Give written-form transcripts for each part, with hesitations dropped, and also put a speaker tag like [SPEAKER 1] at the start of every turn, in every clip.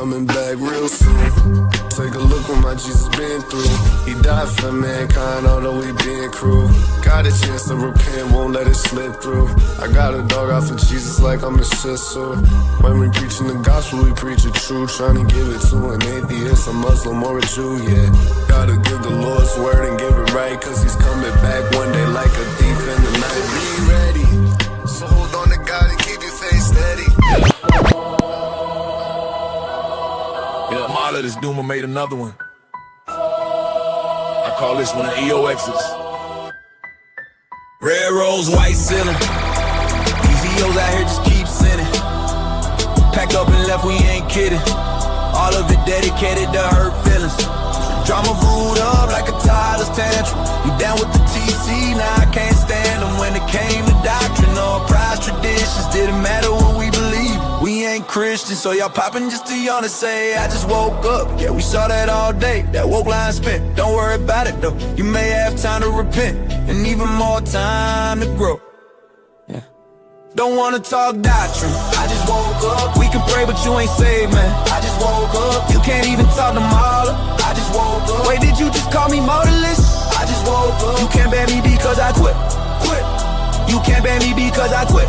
[SPEAKER 1] coming back real soon. Take a look what my Jesus been through. He died for mankind, although we being cruel. Got a chance to repent, won't let it slip through. I got a dog out for Jesus like I'm a sister. When we preaching the gospel, we preach the truth. Trying to give it to an atheist, a Muslim, or a Jew, yeah. Gotta give the Lord's word and give it right, cause he's coming back one day like a thief in the night. Be ready, so hold on to God and keep your faith steady.
[SPEAKER 2] Yeah, Marla, this Duma made another one. I call this one an EOX's. Red rose, white ceiling. These EOs out here just keep sinning. Packed up and left, we ain't kidding. All of it dedicated to hurt feelings. Drama brewed up like a toddler's tantrum. You down with the TC, now I can't stand them. When it came to doctrine or prized traditions, didn't matter what we believe. We ain't Christians, so y'all popping just to yawn and say, I just woke up. Yeah, we saw that all day, that woke line spent. Don't worry about it though, you may have time to repent, and even more time to grow. Yeah. Don't wanna talk doctrine, I just woke up. We can pray but you ain't saved, man. I just woke up. You can't even talk to Marla, I just woke up. Wait, did you just call me modalist? I just woke up. You can't ban me because I quit. You can't ban me because I quit.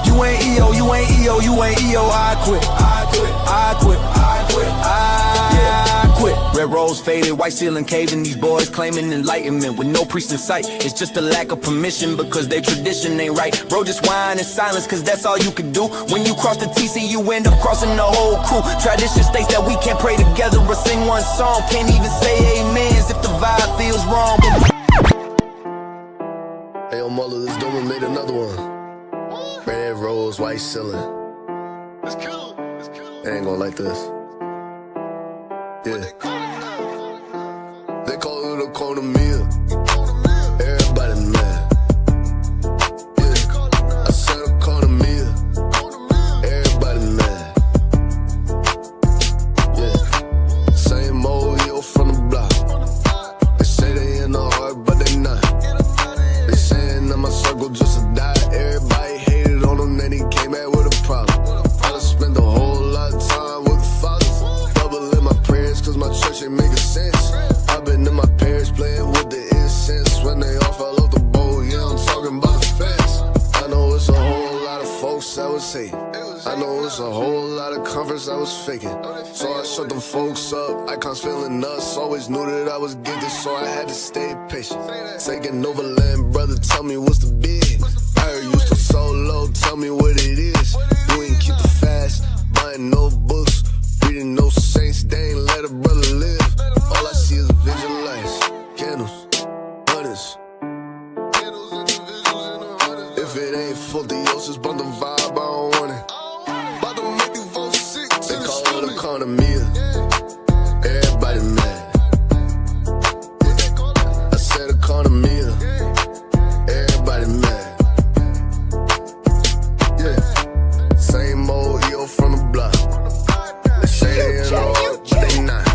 [SPEAKER 2] You ain't EO, you ain't EO, you ain't EO. I quit. I quit. Red rose faded, white ceiling caved, and these boys claiming enlightenment with no priest in sight. It's just a lack of permission because their tradition ain't right. Bro, just whine in silence cause that's all you can do. When you cross the TC, you end up crossing the whole crew. Tradition states that we can't pray together or sing one song. Can't even say amens if the vibe feels wrong.
[SPEAKER 1] Hey, yo, Muller, this Duma made another one. Red rose, white ceiling.
[SPEAKER 3] It's cool.
[SPEAKER 1] I ain't gonna like this. Yeah. They call it a corner meal. Everybody mad. Yeah. I said a corner meal. Everybody mad. Yeah. Same old yo from the block. They say they in the heart, but they not. They saying that my circle just a die. Everybody hated on him, then he came back with a problem. I done spent a whole lot of time with the father. Doubling my prayers cause my church ain't making sense. I've been in my parents playing with the incense. When they all fell off the boat, yeah, I'm talking about the fence. I know it's a whole lot of folks that was hating. I know it's a whole lot of comforts I was faking. So I shut them folks up, icons feeling us. Always knew that I was gifted, so I had to stay patient. Taking over land, brother, tell me what's the bid. I heard you still so low, tell me what it is. You ain't keep the fast, buying no books, reading no saints, they ain't let a brother live. All I see is vigilance, candles, hundreds. If it ain't full theosis, bump the vibe, I don't want it. About to make these folks sick. They call it a corner meal. Everybody mad. I said a corner meal. Everybody mad. Yeah. Same old EO from the block. They say they in the heart, but they not.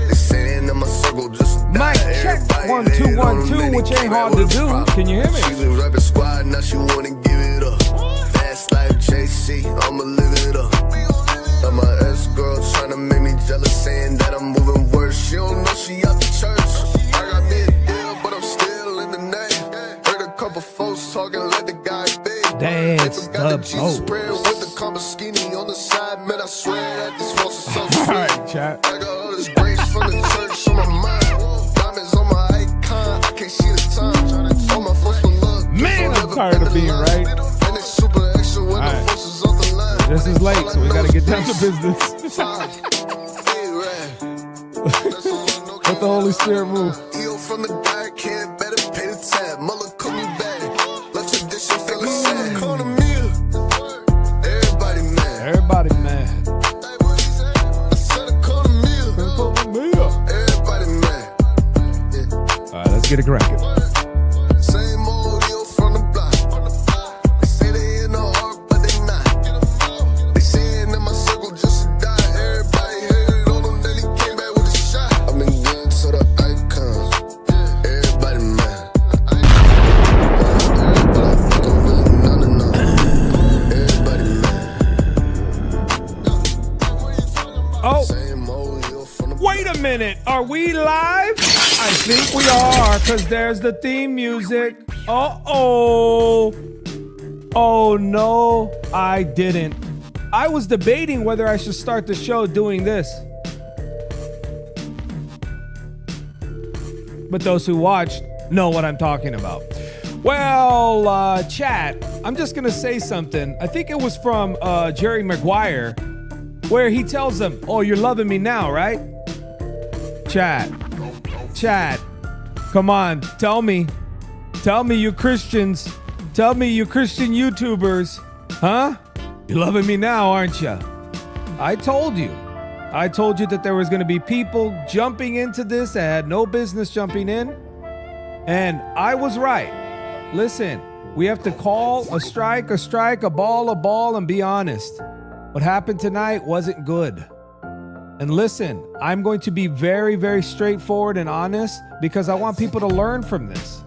[SPEAKER 1] They saying that my circle just
[SPEAKER 4] Mic check. 1 2 1 2, which ain't hard to do. Can you hear me?
[SPEAKER 1] She was rapping squad, now she wanna give it up. Fast life JC, I'ma live it up. Got my ex-girl tryna make me jealous, saying that I'm moving worse. She don't know she out the church. I got me a deal, but I'm still in the name. Heard a couple folks talking, let the guy be.
[SPEAKER 4] Dance
[SPEAKER 1] They forgot
[SPEAKER 4] the
[SPEAKER 1] the Jesus
[SPEAKER 4] boat.
[SPEAKER 1] prayer with the comma skinny on the side. Man, I swear that these folks are so sweet.
[SPEAKER 4] Alright, chat.
[SPEAKER 1] I got all this grace from the church on my mind. Diamonds on my icon, I can't see the time. All my folks will love.
[SPEAKER 4] Man, I'm tired of being right.
[SPEAKER 1] And it's super extra when the
[SPEAKER 4] Alright.
[SPEAKER 1] force is off the line.
[SPEAKER 4] This is late, so we gotta get down to business. Let the Holy Spirit move.
[SPEAKER 1] EO from the dark, can't better pay the tab. Muller cook me back. Let tradition feel it sad. Corner meal. Everybody mad.
[SPEAKER 4] Everybody mad.
[SPEAKER 1] I said a corner meal. Everybody mad.
[SPEAKER 4] Alright, let's get it cracking.
[SPEAKER 1] Same old EO from the block. They say they in the heart, but they not. They saying that my circle just a die. Everybody hated on him, then he came back with a shot. I've been getting to the icons.
[SPEAKER 4] minute. Are we live? I think we are, because there's the theme music. Uh-oh. Oh, no, I didn't. I was debating whether I should start the show doing this. But those who watched know what I'm talking about. Well, chat, I'm just going to say something. I think it was from Jerry Maguire, where he tells them, oh, you're loving me now, right? Chat, come on, tell me, you Christians, tell me, you Christian YouTubers, huh? You're loving me now, aren't you? I told you that there was going to be people jumping into this that had no business jumping in, and I was right. Listen, we have to call a strike, a ball, and be honest. What happened tonight wasn't good. And listen, I'm going to be very, very straightforward and honest because I want people to learn from this.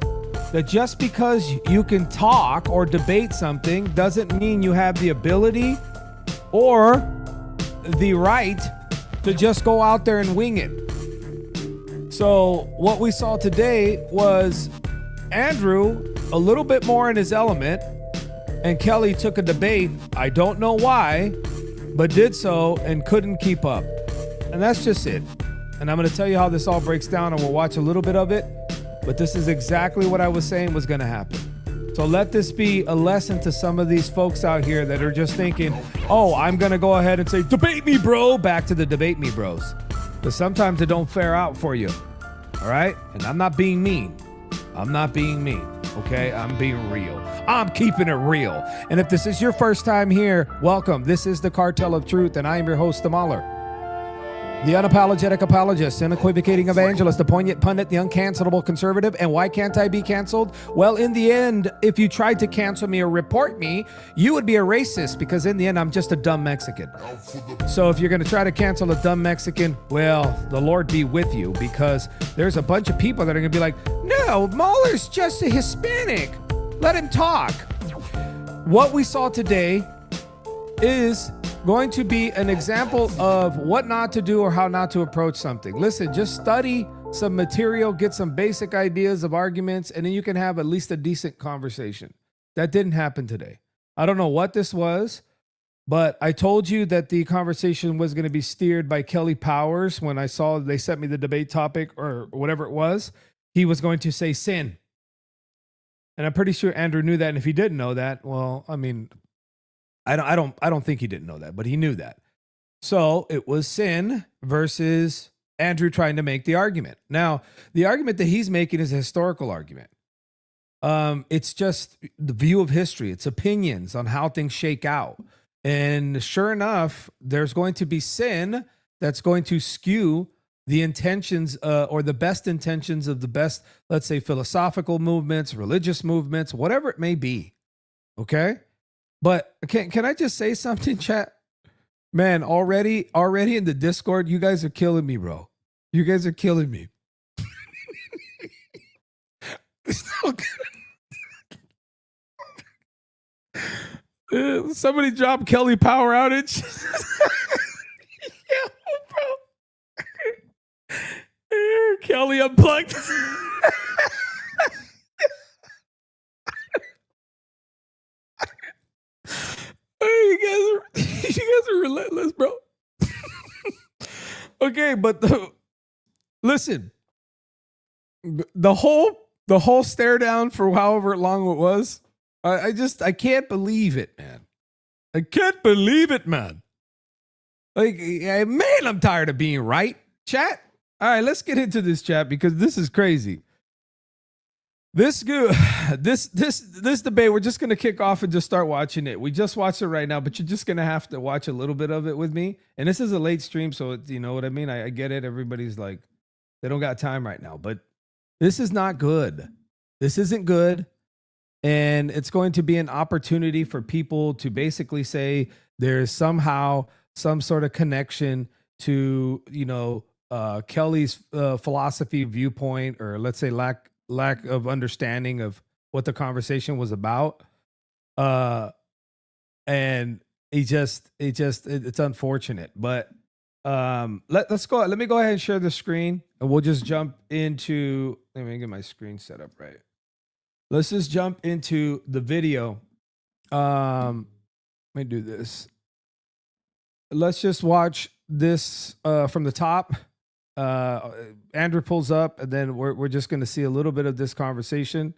[SPEAKER 4] That just because you can talk or debate something doesn't mean you have the ability or the right to just go out there and wing it. So what we saw today was Andrew a little bit more in his element, and Kelly took a debate. I don't know why, but did so and couldn't keep up. And that's just it. And I'm going to tell you how this all breaks down, and we'll watch a little bit of it. But this is exactly what I was saying was going to happen. So let this be a lesson to some of these folks out here that are just thinking, oh, I'm going to go ahead and say, debate me, bro, back to the debate me bros. Because sometimes it don't fare out for you. All right? And I'm not being mean. Okay? I'm being real. I'm keeping it real. And if this is your first time here, welcome. This is the Cartel of Truth, and I am your host, the Mauler. The unapologetic apologist, unequivocating evangelist, the poignant pundit, the uncancelable conservative. And why can't I be canceled? Well, in the end, if you tried to cancel me or report me, you would be a racist, because in the end, I'm just a dumb Mexican. So if you're going to try to cancel a dumb Mexican, well, the Lord be with you, because there's a bunch of people that are going to be like, no, Mauler's just a Hispanic. Let him talk. What we saw today is going to be an example of what not to do or how not to approach something. Listen, just study some material, get some basic ideas of arguments, and then you can have at least a decent conversation. That didn't happen today. I don't know what this was, but I told you that the conversation was going to be steered by Kelly Powers. When I saw they sent me the debate topic or whatever it was, he was going to say sin. And I'm pretty sure Andrew knew that. And if he didn't know that, well, I mean, I don't think he didn't know that, but he knew that. So it was sin versus Andrew trying to make the argument. Now, the argument that he's making is a historical argument. It's just the view of history. It's opinions on how things shake out. And sure enough, there's going to be sin that's going to skew the intentions or the best intentions of the best, let's say, philosophical movements, religious movements, whatever it may be. Okay? But can I just say something, chat? Man, already in the Discord, you guys are killing me, bro. You guys are killing me. Somebody drop Kelly power outage. Yeah, bro. Kelly unplugged. You guys are relentless, bro. Okay, but listen, the whole stare down for however long it was, I can't believe it, man. I can't believe it, man. Like, man, I'm tired of being right. Chat. All right, let's get into this, chat, because this is crazy. This debate, we're just going to kick off and just start watching it. We just watched it right now, but you're just going to have to watch a little bit of it with me. And this is a late stream, so you know what I mean? I get it. Everybody's like, they don't got time right now. But this is not good. This isn't good. And it's going to be an opportunity for people to basically say there's somehow some sort of connection to, Kelly's philosophy viewpoint, or let's say lack of understanding of what the conversation was about. And it's unfortunate, but Let's go. Let me go ahead and share the screen, and we'll just jump into. Let me get my screen set up right. Let's just jump into the video. Let me do this. Let's just watch this from the top. Andrew pulls up, and then we're just going to see a little bit of this conversation,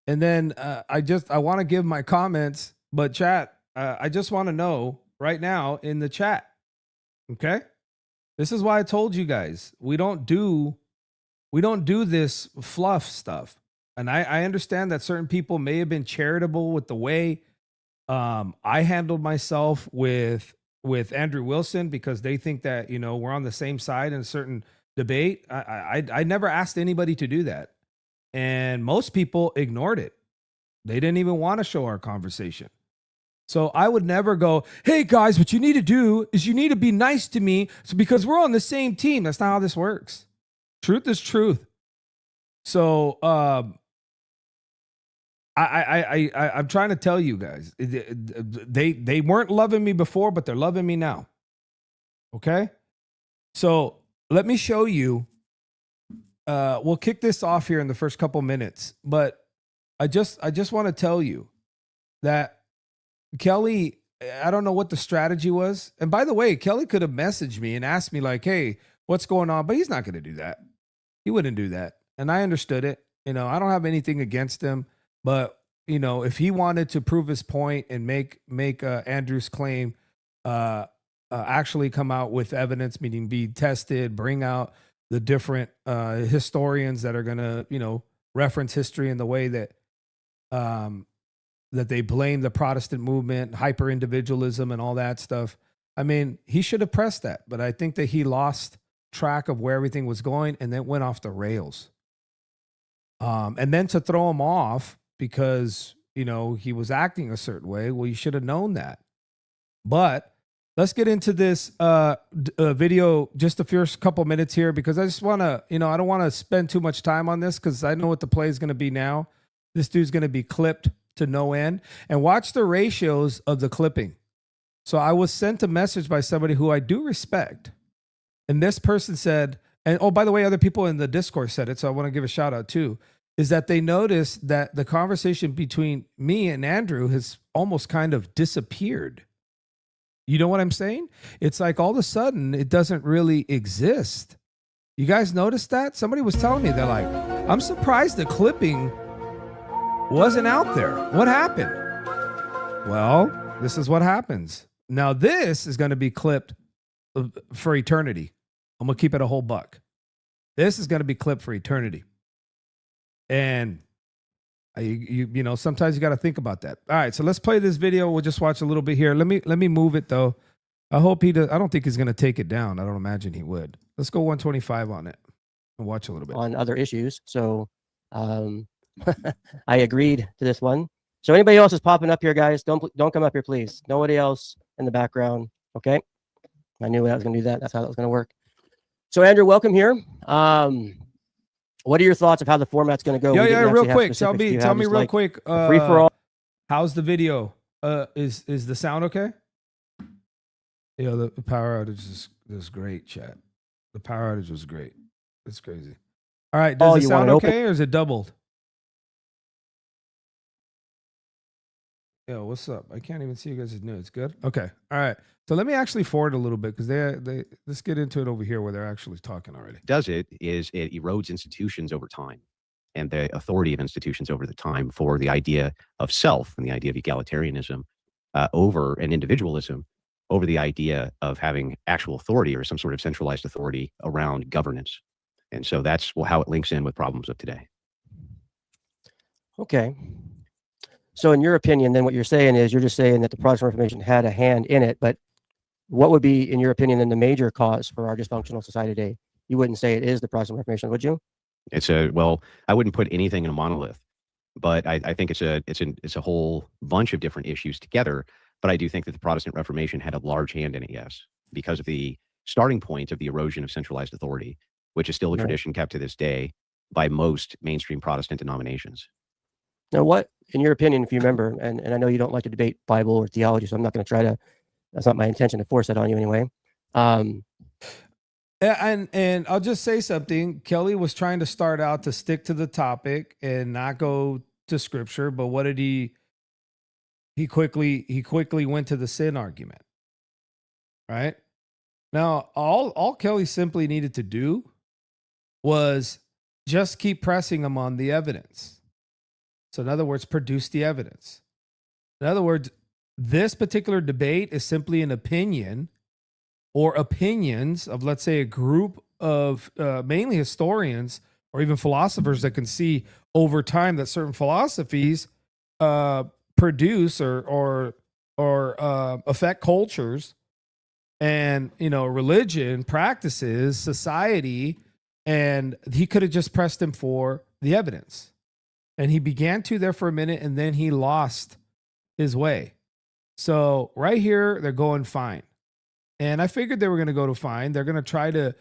[SPEAKER 4] and then I want to give my comments, but chat, I just want to know right now in the chat. Okay, this is why I told you guys we don't do this fluff stuff, and I understand that certain people may have been charitable with the way I handled myself with Andrew Wilson, because they think that, we're on the same side in a certain debate. I never asked anybody to do that, and most people ignored it. They didn't even want to show our conversation. So I would never go, hey guys, what you need to do is you need to be nice to me, because we're on the same team. That's not how this works. Truth is truth. So I'm trying to tell you guys, they weren't loving me before, but they're loving me now. Okay? So let me show you. We'll kick this off here in the first couple minutes, but I just want to tell you that Kelly, I don't know what the strategy was. And by the way, Kelly could have messaged me and asked me like, hey, what's going on? But he's not going to do that. He wouldn't do that. And I understood it. I don't have anything against him. But, if he wanted to prove his point and make Andrew's claim actually come out with evidence, meaning be tested, bring out the different historians that are going to, reference history in the way that that they blame the Protestant movement, hyper-individualism and all that stuff. I mean, he should have pressed that, but I think that he lost track of where everything was going and then went off the rails. And then to throw him off because, he was acting a certain way, well, you should have known that. But let's get into this video just the first couple minutes here, because I just want to, I don't want to spend too much time on this because I know what the play is going to be now. This dude's going to be clipped to no end. And watch the ratios of the clipping. So I was sent a message by somebody who I do respect. And this person said, and oh, by the way, other people in the Discord said it, so I want to give a shout out too, is that they noticed that the conversation between me and Andrew has almost kind of disappeared. You know what I'm saying? It's like all of a sudden it doesn't really exist. You guys noticed that? Somebody was telling me, they're like, I'm surprised the clipping wasn't out there. What happened? Well, this is what happens. Now this is going to be clipped for eternity. I'm going to keep it a whole buck. This is going to be clipped for eternity. And sometimes you got to think about that. All right, so let's play this video. We'll just watch a little bit here. Let me move it though. I hope he does. I don't think he's going to take it down. I don't imagine he would. Let's go 125 on it and watch a little bit
[SPEAKER 5] on other issues. So I agreed to this one. So anybody else is popping up here, guys, don't come up here, please. Nobody else in the background. Okay. I knew I was going to do that. That's how that was going to work. So Andrew, welcome here. What are your thoughts of how the format's going to go?
[SPEAKER 4] Yeah, real quick. Tell me real quick.
[SPEAKER 5] Free for all.
[SPEAKER 4] How's the video? Is the sound okay? Yeah, the power outage is great, chat. The power outage was great. It's crazy. All right, does it sound okay or is it doubled? Yo, what's up? I can't even see you guys' new. It's good. Okay. All right. So let me actually forward a little bit because they let's get into it over here where they're actually talking already.
[SPEAKER 6] Does it is it erodes institutions over time and the authority of institutions over the time for the idea of self and the idea of egalitarianism over and individualism over the idea of having actual authority or some sort of centralized authority around governance. And so that's how it links in with problems of today.
[SPEAKER 5] Okay. So in your opinion, then what you're saying is you're just saying that the Protestant Reformation had a hand in it, but what would be, in your opinion, then the major cause for our dysfunctional society today? You wouldn't say it is the Protestant Reformation, would you?
[SPEAKER 6] Well, I wouldn't put anything in a monolith, but I think it's a whole bunch of different issues together. But I do think that the Protestant Reformation had a large hand in it, yes, because of the starting point of the erosion of centralized authority, which is still a tradition kept to this day by most mainstream Protestant denominations.
[SPEAKER 5] Now, what, in your opinion, if you remember, and I know you don't like to debate Bible or theology, so I'm not going to try to, that's not my intention to force that on you anyway.
[SPEAKER 4] And I'll just say something. Kelly was trying to start out to stick to the topic and not go to scripture, but what did he quickly went to the sin argument. Right? Now, all Kelly simply needed to do was just keep pressing him on the evidence. So in other words, produce the evidence. In other words, this particular debate is simply an opinion or opinions of, let's say, a group of mainly historians or even philosophers that can see over time that certain philosophies produce or affect cultures and, religion, practices, society. And he could have just pressed him for the evidence. And he began to there for a minute, and then he lost his way. So right here, they're going fine. And I figured they were going to go to fine. They're going to try to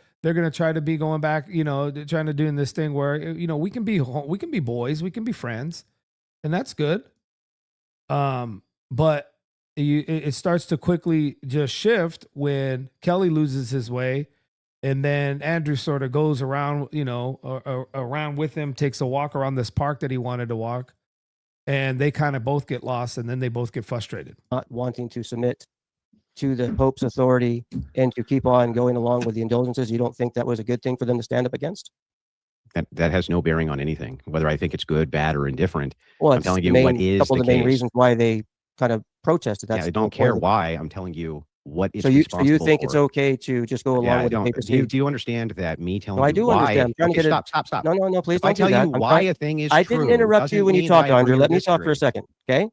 [SPEAKER 4] be going back, trying to doing this thing where, we can be boys, we can be friends, and that's good. But it starts to quickly just shift when Kelly loses his way. And then Andrew sort of goes around, around with him, takes a walk around this park that he wanted to walk. And they kind of both get lost, and then they both get frustrated.
[SPEAKER 5] Not wanting to submit to the Pope's authority and to keep on going along with the indulgences, you don't think that was a good thing for them to stand up against?
[SPEAKER 6] That has no bearing on anything, whether I think it's good, bad, or indifferent.
[SPEAKER 5] Well,
[SPEAKER 6] I'm telling you what is
[SPEAKER 5] a couple
[SPEAKER 6] the
[SPEAKER 5] of the main
[SPEAKER 6] case.
[SPEAKER 5] reasons why they kind of protested. That's
[SPEAKER 6] I don't care why. I'm telling you what is
[SPEAKER 5] so you
[SPEAKER 6] responsible
[SPEAKER 5] think
[SPEAKER 6] for.
[SPEAKER 5] it's okay to just go along with the papacy?
[SPEAKER 6] Do you understand that me telling
[SPEAKER 5] No, I
[SPEAKER 6] you
[SPEAKER 5] do
[SPEAKER 6] why?
[SPEAKER 5] understand. I'm trying to
[SPEAKER 6] Okay,
[SPEAKER 5] get
[SPEAKER 6] stop.
[SPEAKER 5] No, please
[SPEAKER 6] If I
[SPEAKER 5] don't do
[SPEAKER 6] tell
[SPEAKER 5] that.
[SPEAKER 6] you why a thing is
[SPEAKER 5] I
[SPEAKER 6] true,
[SPEAKER 5] didn't interrupt you
[SPEAKER 6] doesn't
[SPEAKER 5] when you
[SPEAKER 6] mean
[SPEAKER 5] talked,
[SPEAKER 6] I agree
[SPEAKER 5] Andrew.
[SPEAKER 6] or
[SPEAKER 5] Let me talk for a
[SPEAKER 6] disagree.
[SPEAKER 5] second, okay?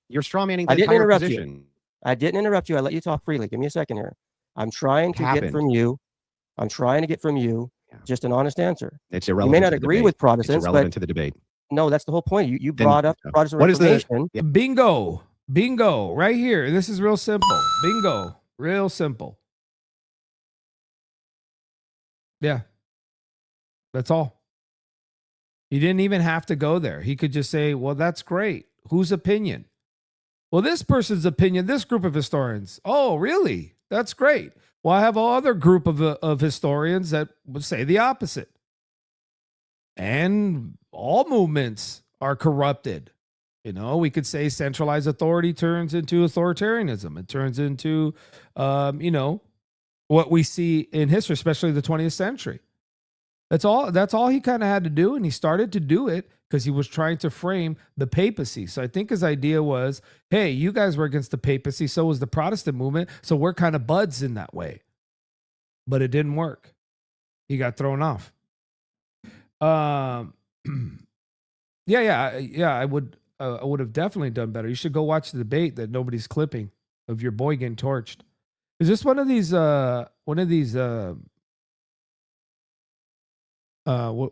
[SPEAKER 6] You're strawmanning the
[SPEAKER 5] I didn't
[SPEAKER 6] entire
[SPEAKER 5] interrupt you.
[SPEAKER 6] position.
[SPEAKER 5] I didn't interrupt you. I let you talk freely. Give me a second here. I'm trying to get from you. Just an honest answer.
[SPEAKER 6] It's
[SPEAKER 5] You
[SPEAKER 6] irrelevant.
[SPEAKER 5] may not
[SPEAKER 6] to the
[SPEAKER 5] agree
[SPEAKER 6] debate.
[SPEAKER 5] with
[SPEAKER 6] It's
[SPEAKER 5] Protestants,
[SPEAKER 6] irrelevant
[SPEAKER 5] but
[SPEAKER 6] to the debate.
[SPEAKER 5] no, that's the whole point. You
[SPEAKER 6] Then,
[SPEAKER 5] brought up Protestant
[SPEAKER 6] what is the-
[SPEAKER 5] Reformation.
[SPEAKER 4] Bingo, right here. This is real simple. Bingo, real simple. Yeah, that's all. He didn't even have to go there. He could just say, well, that's great. Whose opinion? Well, this person's opinion, this group of historians. Oh, really? That's great. Well, I have another group of historians that would say the opposite. And all movements are corrupted. We could say centralized authority turns into authoritarianism. It turns into, what we see in history, especially the 20th century. That's all he kind of had to do. And he started to do it because he was trying to frame the papacy. So I think his idea was, hey, you guys were against the papacy. So was the Protestant movement. So we're kind of buds in that way. But it didn't work. He got thrown off. I would have definitely done better. You should go watch the debate that nobody's clipping of your boy getting torched. Is this one of these what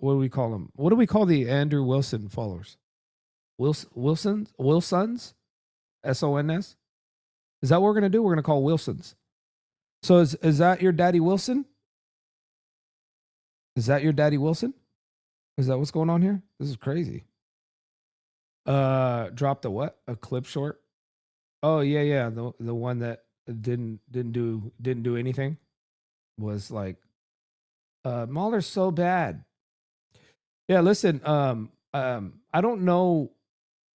[SPEAKER 4] do we call them? What do we call the Andrew Wilson followers? Wilsons? SONS? Is that what we're gonna do? We're gonna call Wilsons. So is that your daddy Wilson? Is that your daddy Wilson? Is that what's going on here? This is crazy. Dropped a what? A clip short? Oh yeah. The one that didn't do anything was like Mahler's so bad. Yeah, listen, I don't know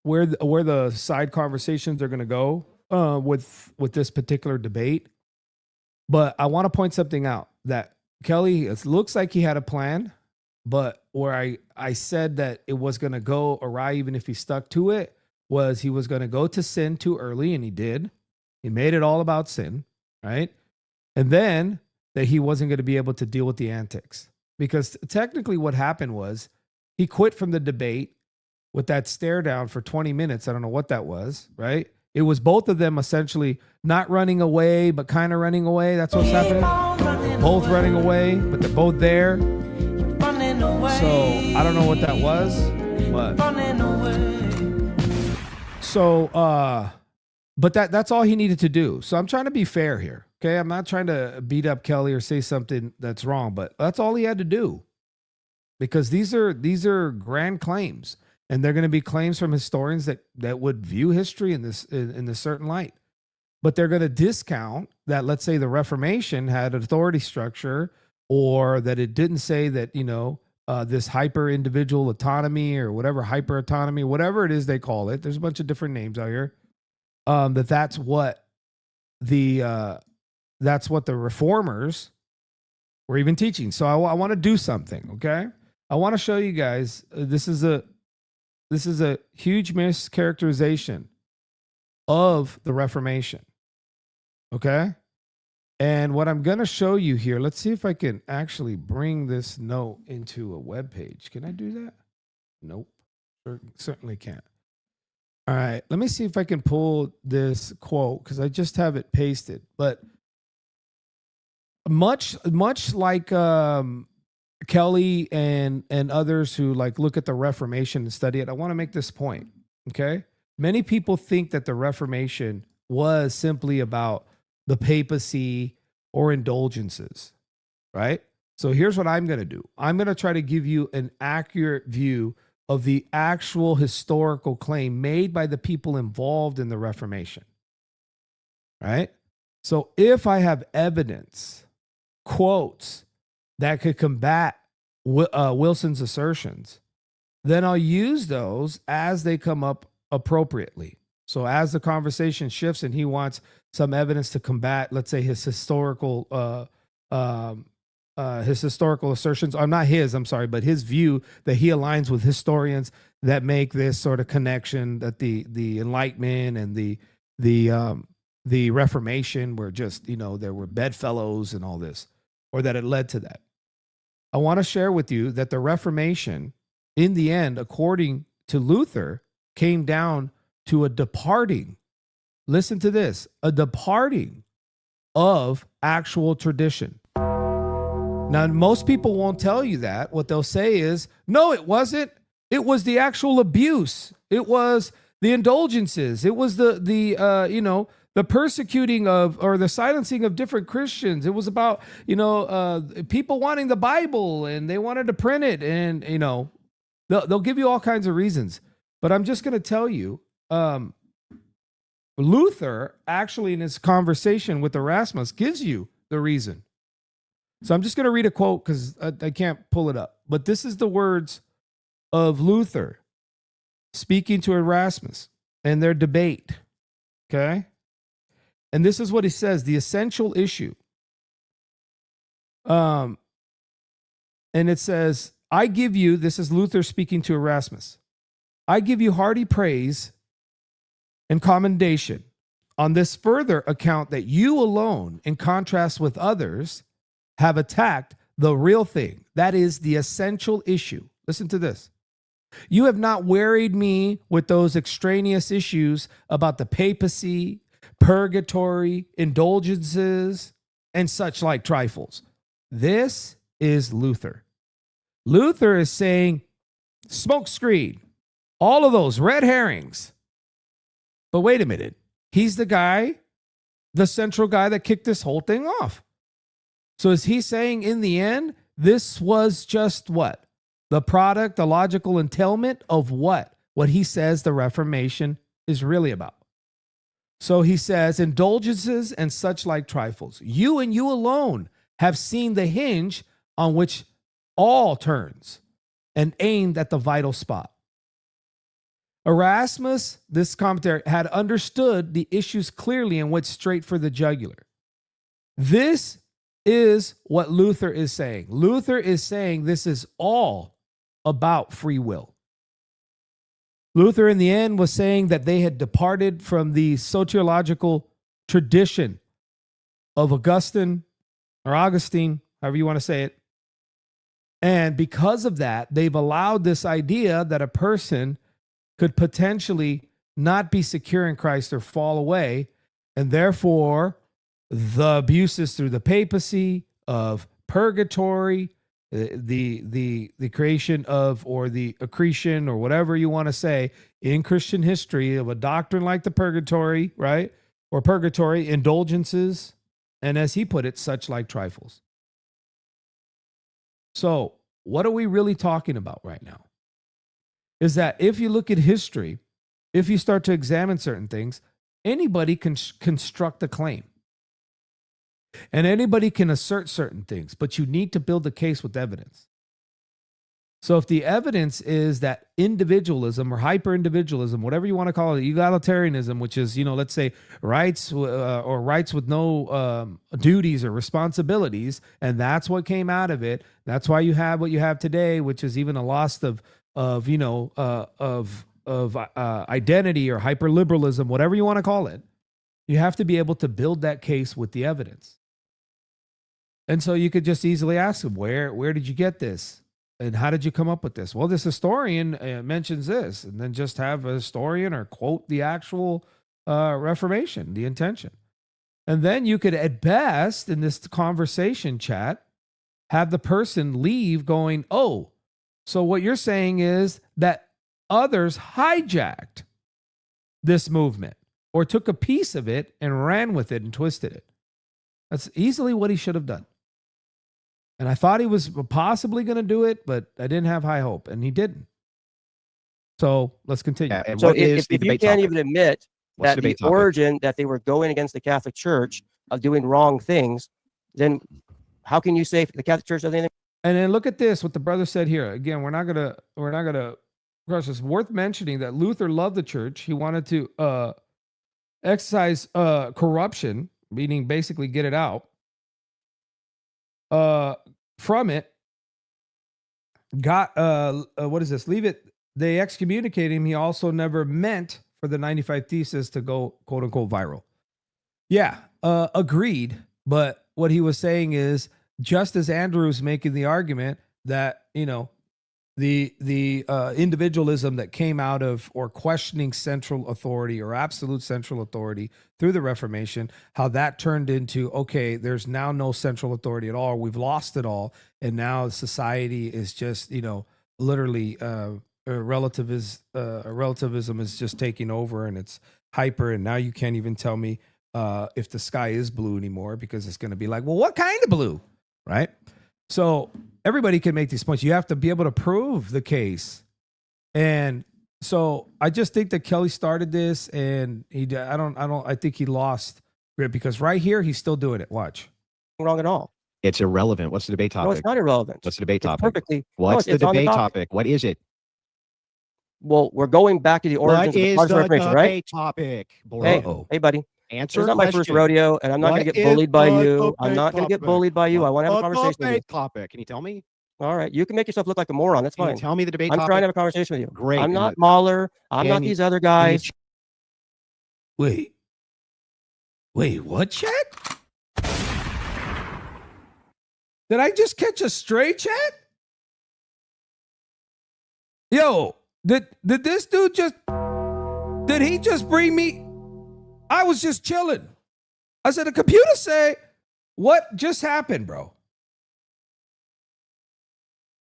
[SPEAKER 4] where the side conversations are going to go with this particular debate, but I want to point something out that Kelly, it looks like he had a plan, but where I said that it was going to go awry even if he stuck to it was he was going to go to sin too early, and he did. He made it all about sin, right? And then that he wasn't going to be able to deal with the antics. Because technically what happened was he quit from the debate with that stare down for 20 minutes. I don't know what that was, right? It was both of them essentially not running away, but kind of running away. That's what's happening. Both running away, but they're both there. So I don't know what that was, but so but that's all he needed to do. So I'm trying to be fair here. Okay. I'm not trying to beat up Kelly or say something that's wrong, but that's all he had to do. Because these are grand claims, and they're going to be claims from historians that would view history in this certain light. But they're going to discount that, let's say, the Reformation had an authority structure or that it didn't say that, this hyper individual autonomy or whatever, hyper autonomy, whatever it is they call it. There's a bunch of different names out here. That's what the reformers were even teaching. So I want to do something. Okay. I want to show you guys, this is a huge mischaracterization of the Reformation. Okay. And what I'm going to show you here, let's see if I can actually bring this note into a web page. Can I do that? Nope. Certainly can't. All right. Let me see if I can pull this quote because I just have it pasted. But much like Kelly and others who like look at the Reformation and study it, I want to make this point. Okay. Many people think that the Reformation was simply about the papacy or indulgences, right? So here's what I'm going to do. I'm going to try to give you an accurate view of the actual historical claim made by the people involved in the Reformation, right? So if I have evidence, quotes that could combat Wilson's assertions, then I'll use those as they come up appropriately. So as the conversation shifts and he wants some evidence to combat, let's say, his historical assertions, or not his, I'm sorry, but his view that he aligns with historians that make this sort of connection that the Enlightenment and the Reformation were just, there were bedfellows and all this, or that it led to that. I want to share with you that the Reformation, in the end, according to Luther, came down to a departing, listen to this, a departing of actual tradition. Now, most people won't tell you that. What they'll say is, no, it wasn't. It was the actual abuse. It was the indulgences. It was the persecuting of, or the silencing of different Christians. It was about, people wanting the Bible and they wanted to print it. And, they'll give you all kinds of reasons. But I'm just going to tell you, Luther actually in his conversation with Erasmus gives you the reason. So I'm just going to read a quote because I can't pull it up. But this is the words of Luther speaking to Erasmus and their debate. Okay? And this is what he says, the essential issue. And it says, I give you, this is Luther speaking to Erasmus, I give you hearty praise and commendation on this further account that you alone, in contrast with others, have attacked the real thing. That is the essential issue. Listen to this. You have not wearied me with those extraneous issues about the papacy, purgatory, indulgences, and such like trifles. This is Luther. Luther is saying, smokescreen, all of those red herrings. But wait a minute. He's the guy, the central guy that kicked this whole thing off. So is he saying in the end, this was just what? The product, the logical entailment of what? What he says the Reformation is really about. So he says, indulgences and such like trifles. You and you alone have seen the hinge on which all turns and aimed at the vital spot. Erasmus, this commentary, had understood the issues clearly and went straight for the jugular. This is what Luther is saying. Luther is saying this is all about free will. Luther, in the end, was saying that they had departed from the soteriological tradition of Augustine, however you want to say it. And because of that, they've allowed this idea that a person could potentially not be secure in Christ or fall away. And therefore, the abuses through the papacy, of purgatory, the creation of, or the accretion, or whatever you want to say in Christian history of a doctrine like the purgatory, right? Or purgatory, indulgences, and as he put it, such like trifles. So what are we really talking about right now? Is that if you look at history, if you start to examine certain things, anybody can construct a claim. And anybody can assert certain things, but you need to build a case with evidence. So if the evidence is that individualism or hyper individualism, whatever you want to call it, egalitarianism, which is, let's say rights or rights with no duties or responsibilities, and that's what came out of it. That's why you have what you have today, which is even a loss of identity or hyper liberalism, whatever you want to call it. You have to be able to build that case with the evidence. And so you could just easily ask them, where did you get this? And how did you come up with this? Well, this historian mentions this, and then just have a historian or quote the actual Reformation, the intention. And then you could, at best, in this conversation chat, have the person leave going, oh, so what you're saying is that others hijacked this movement or took a piece of it and ran with it and twisted it. That's easily what he should have done. And I thought he was possibly going to do it, but I didn't have high hope, and he didn't. So let's continue.
[SPEAKER 6] Yeah, and
[SPEAKER 5] So
[SPEAKER 6] what is
[SPEAKER 5] if
[SPEAKER 6] the
[SPEAKER 5] you
[SPEAKER 6] debate
[SPEAKER 5] can't
[SPEAKER 6] topic?
[SPEAKER 5] even admit
[SPEAKER 6] What's
[SPEAKER 5] that
[SPEAKER 6] the
[SPEAKER 5] the
[SPEAKER 6] debate topic?
[SPEAKER 5] origin that they were going against the Catholic Church of doing wrong things, then how can you say the Catholic Church does anything?
[SPEAKER 4] And then look at this, what the brother said here. Again, we're not gonna. Of course, it's worth mentioning that Luther loved the church. He wanted to exercise corruption, meaning basically get it out from it. Got what is this? Leave it. They excommunicated him. He also never meant for the 95 Theses to go quote unquote viral. Yeah, agreed. But what he was saying is, just as Andrew's making the argument that, the individualism that came out of or questioning central authority or absolute central authority through the Reformation, how that turned into, okay, there's now no central authority at all. We've lost it all. And now society is just, literally relativism is just taking over, and it's hyper. And now you can't even tell me if the sky is blue anymore, because it's going to be like, well, what kind of blue? Right? So everybody can make these points. You have to be able to prove the case. And so I just think that Kelly started this, and I think he lost grip, because right here, he's still doing it. Watch.
[SPEAKER 5] Wrong at all.
[SPEAKER 6] It's irrelevant. What's the debate topic?
[SPEAKER 5] No, it's not irrelevant.
[SPEAKER 6] What's the debate
[SPEAKER 5] It's
[SPEAKER 6] topic?
[SPEAKER 5] perfectly.
[SPEAKER 6] What's
[SPEAKER 5] no,
[SPEAKER 6] the
[SPEAKER 5] it's on
[SPEAKER 6] debate
[SPEAKER 5] topic.
[SPEAKER 6] topic? What is it?
[SPEAKER 5] Well, we're going back to the origins
[SPEAKER 6] What
[SPEAKER 5] of the
[SPEAKER 6] is
[SPEAKER 5] Protestant
[SPEAKER 6] the
[SPEAKER 5] Reformation, right?
[SPEAKER 6] debate topic?
[SPEAKER 5] Hey,
[SPEAKER 6] Bro?
[SPEAKER 5] hey, buddy.
[SPEAKER 6] Answer
[SPEAKER 5] It's not my first
[SPEAKER 6] question.
[SPEAKER 5] rodeo, and I'm not going to
[SPEAKER 6] What
[SPEAKER 5] get
[SPEAKER 6] is
[SPEAKER 5] bullied by
[SPEAKER 6] the
[SPEAKER 5] you. I'm
[SPEAKER 6] debate
[SPEAKER 5] not going to get
[SPEAKER 6] topic?
[SPEAKER 5] bullied by you. I want to have a
[SPEAKER 6] What
[SPEAKER 5] conversation with you.
[SPEAKER 6] debate topic? Can you tell me?
[SPEAKER 5] All right. You can make yourself look like a moron. That's
[SPEAKER 6] Can you
[SPEAKER 5] fine.
[SPEAKER 6] tell me the debate
[SPEAKER 5] I'm
[SPEAKER 6] topic?
[SPEAKER 5] trying to have a conversation with you.
[SPEAKER 6] Great.
[SPEAKER 5] I'm
[SPEAKER 6] and
[SPEAKER 5] not
[SPEAKER 6] the-
[SPEAKER 5] Mahler. I'm
[SPEAKER 6] can
[SPEAKER 5] not
[SPEAKER 6] you-
[SPEAKER 5] these other
[SPEAKER 6] can you
[SPEAKER 5] guys.
[SPEAKER 4] Wait, what, chat? Did I just catch a stray, chat? Yo, did this dude did he just bring me? I was just chilling. I said, the computer say, what just happened, bro?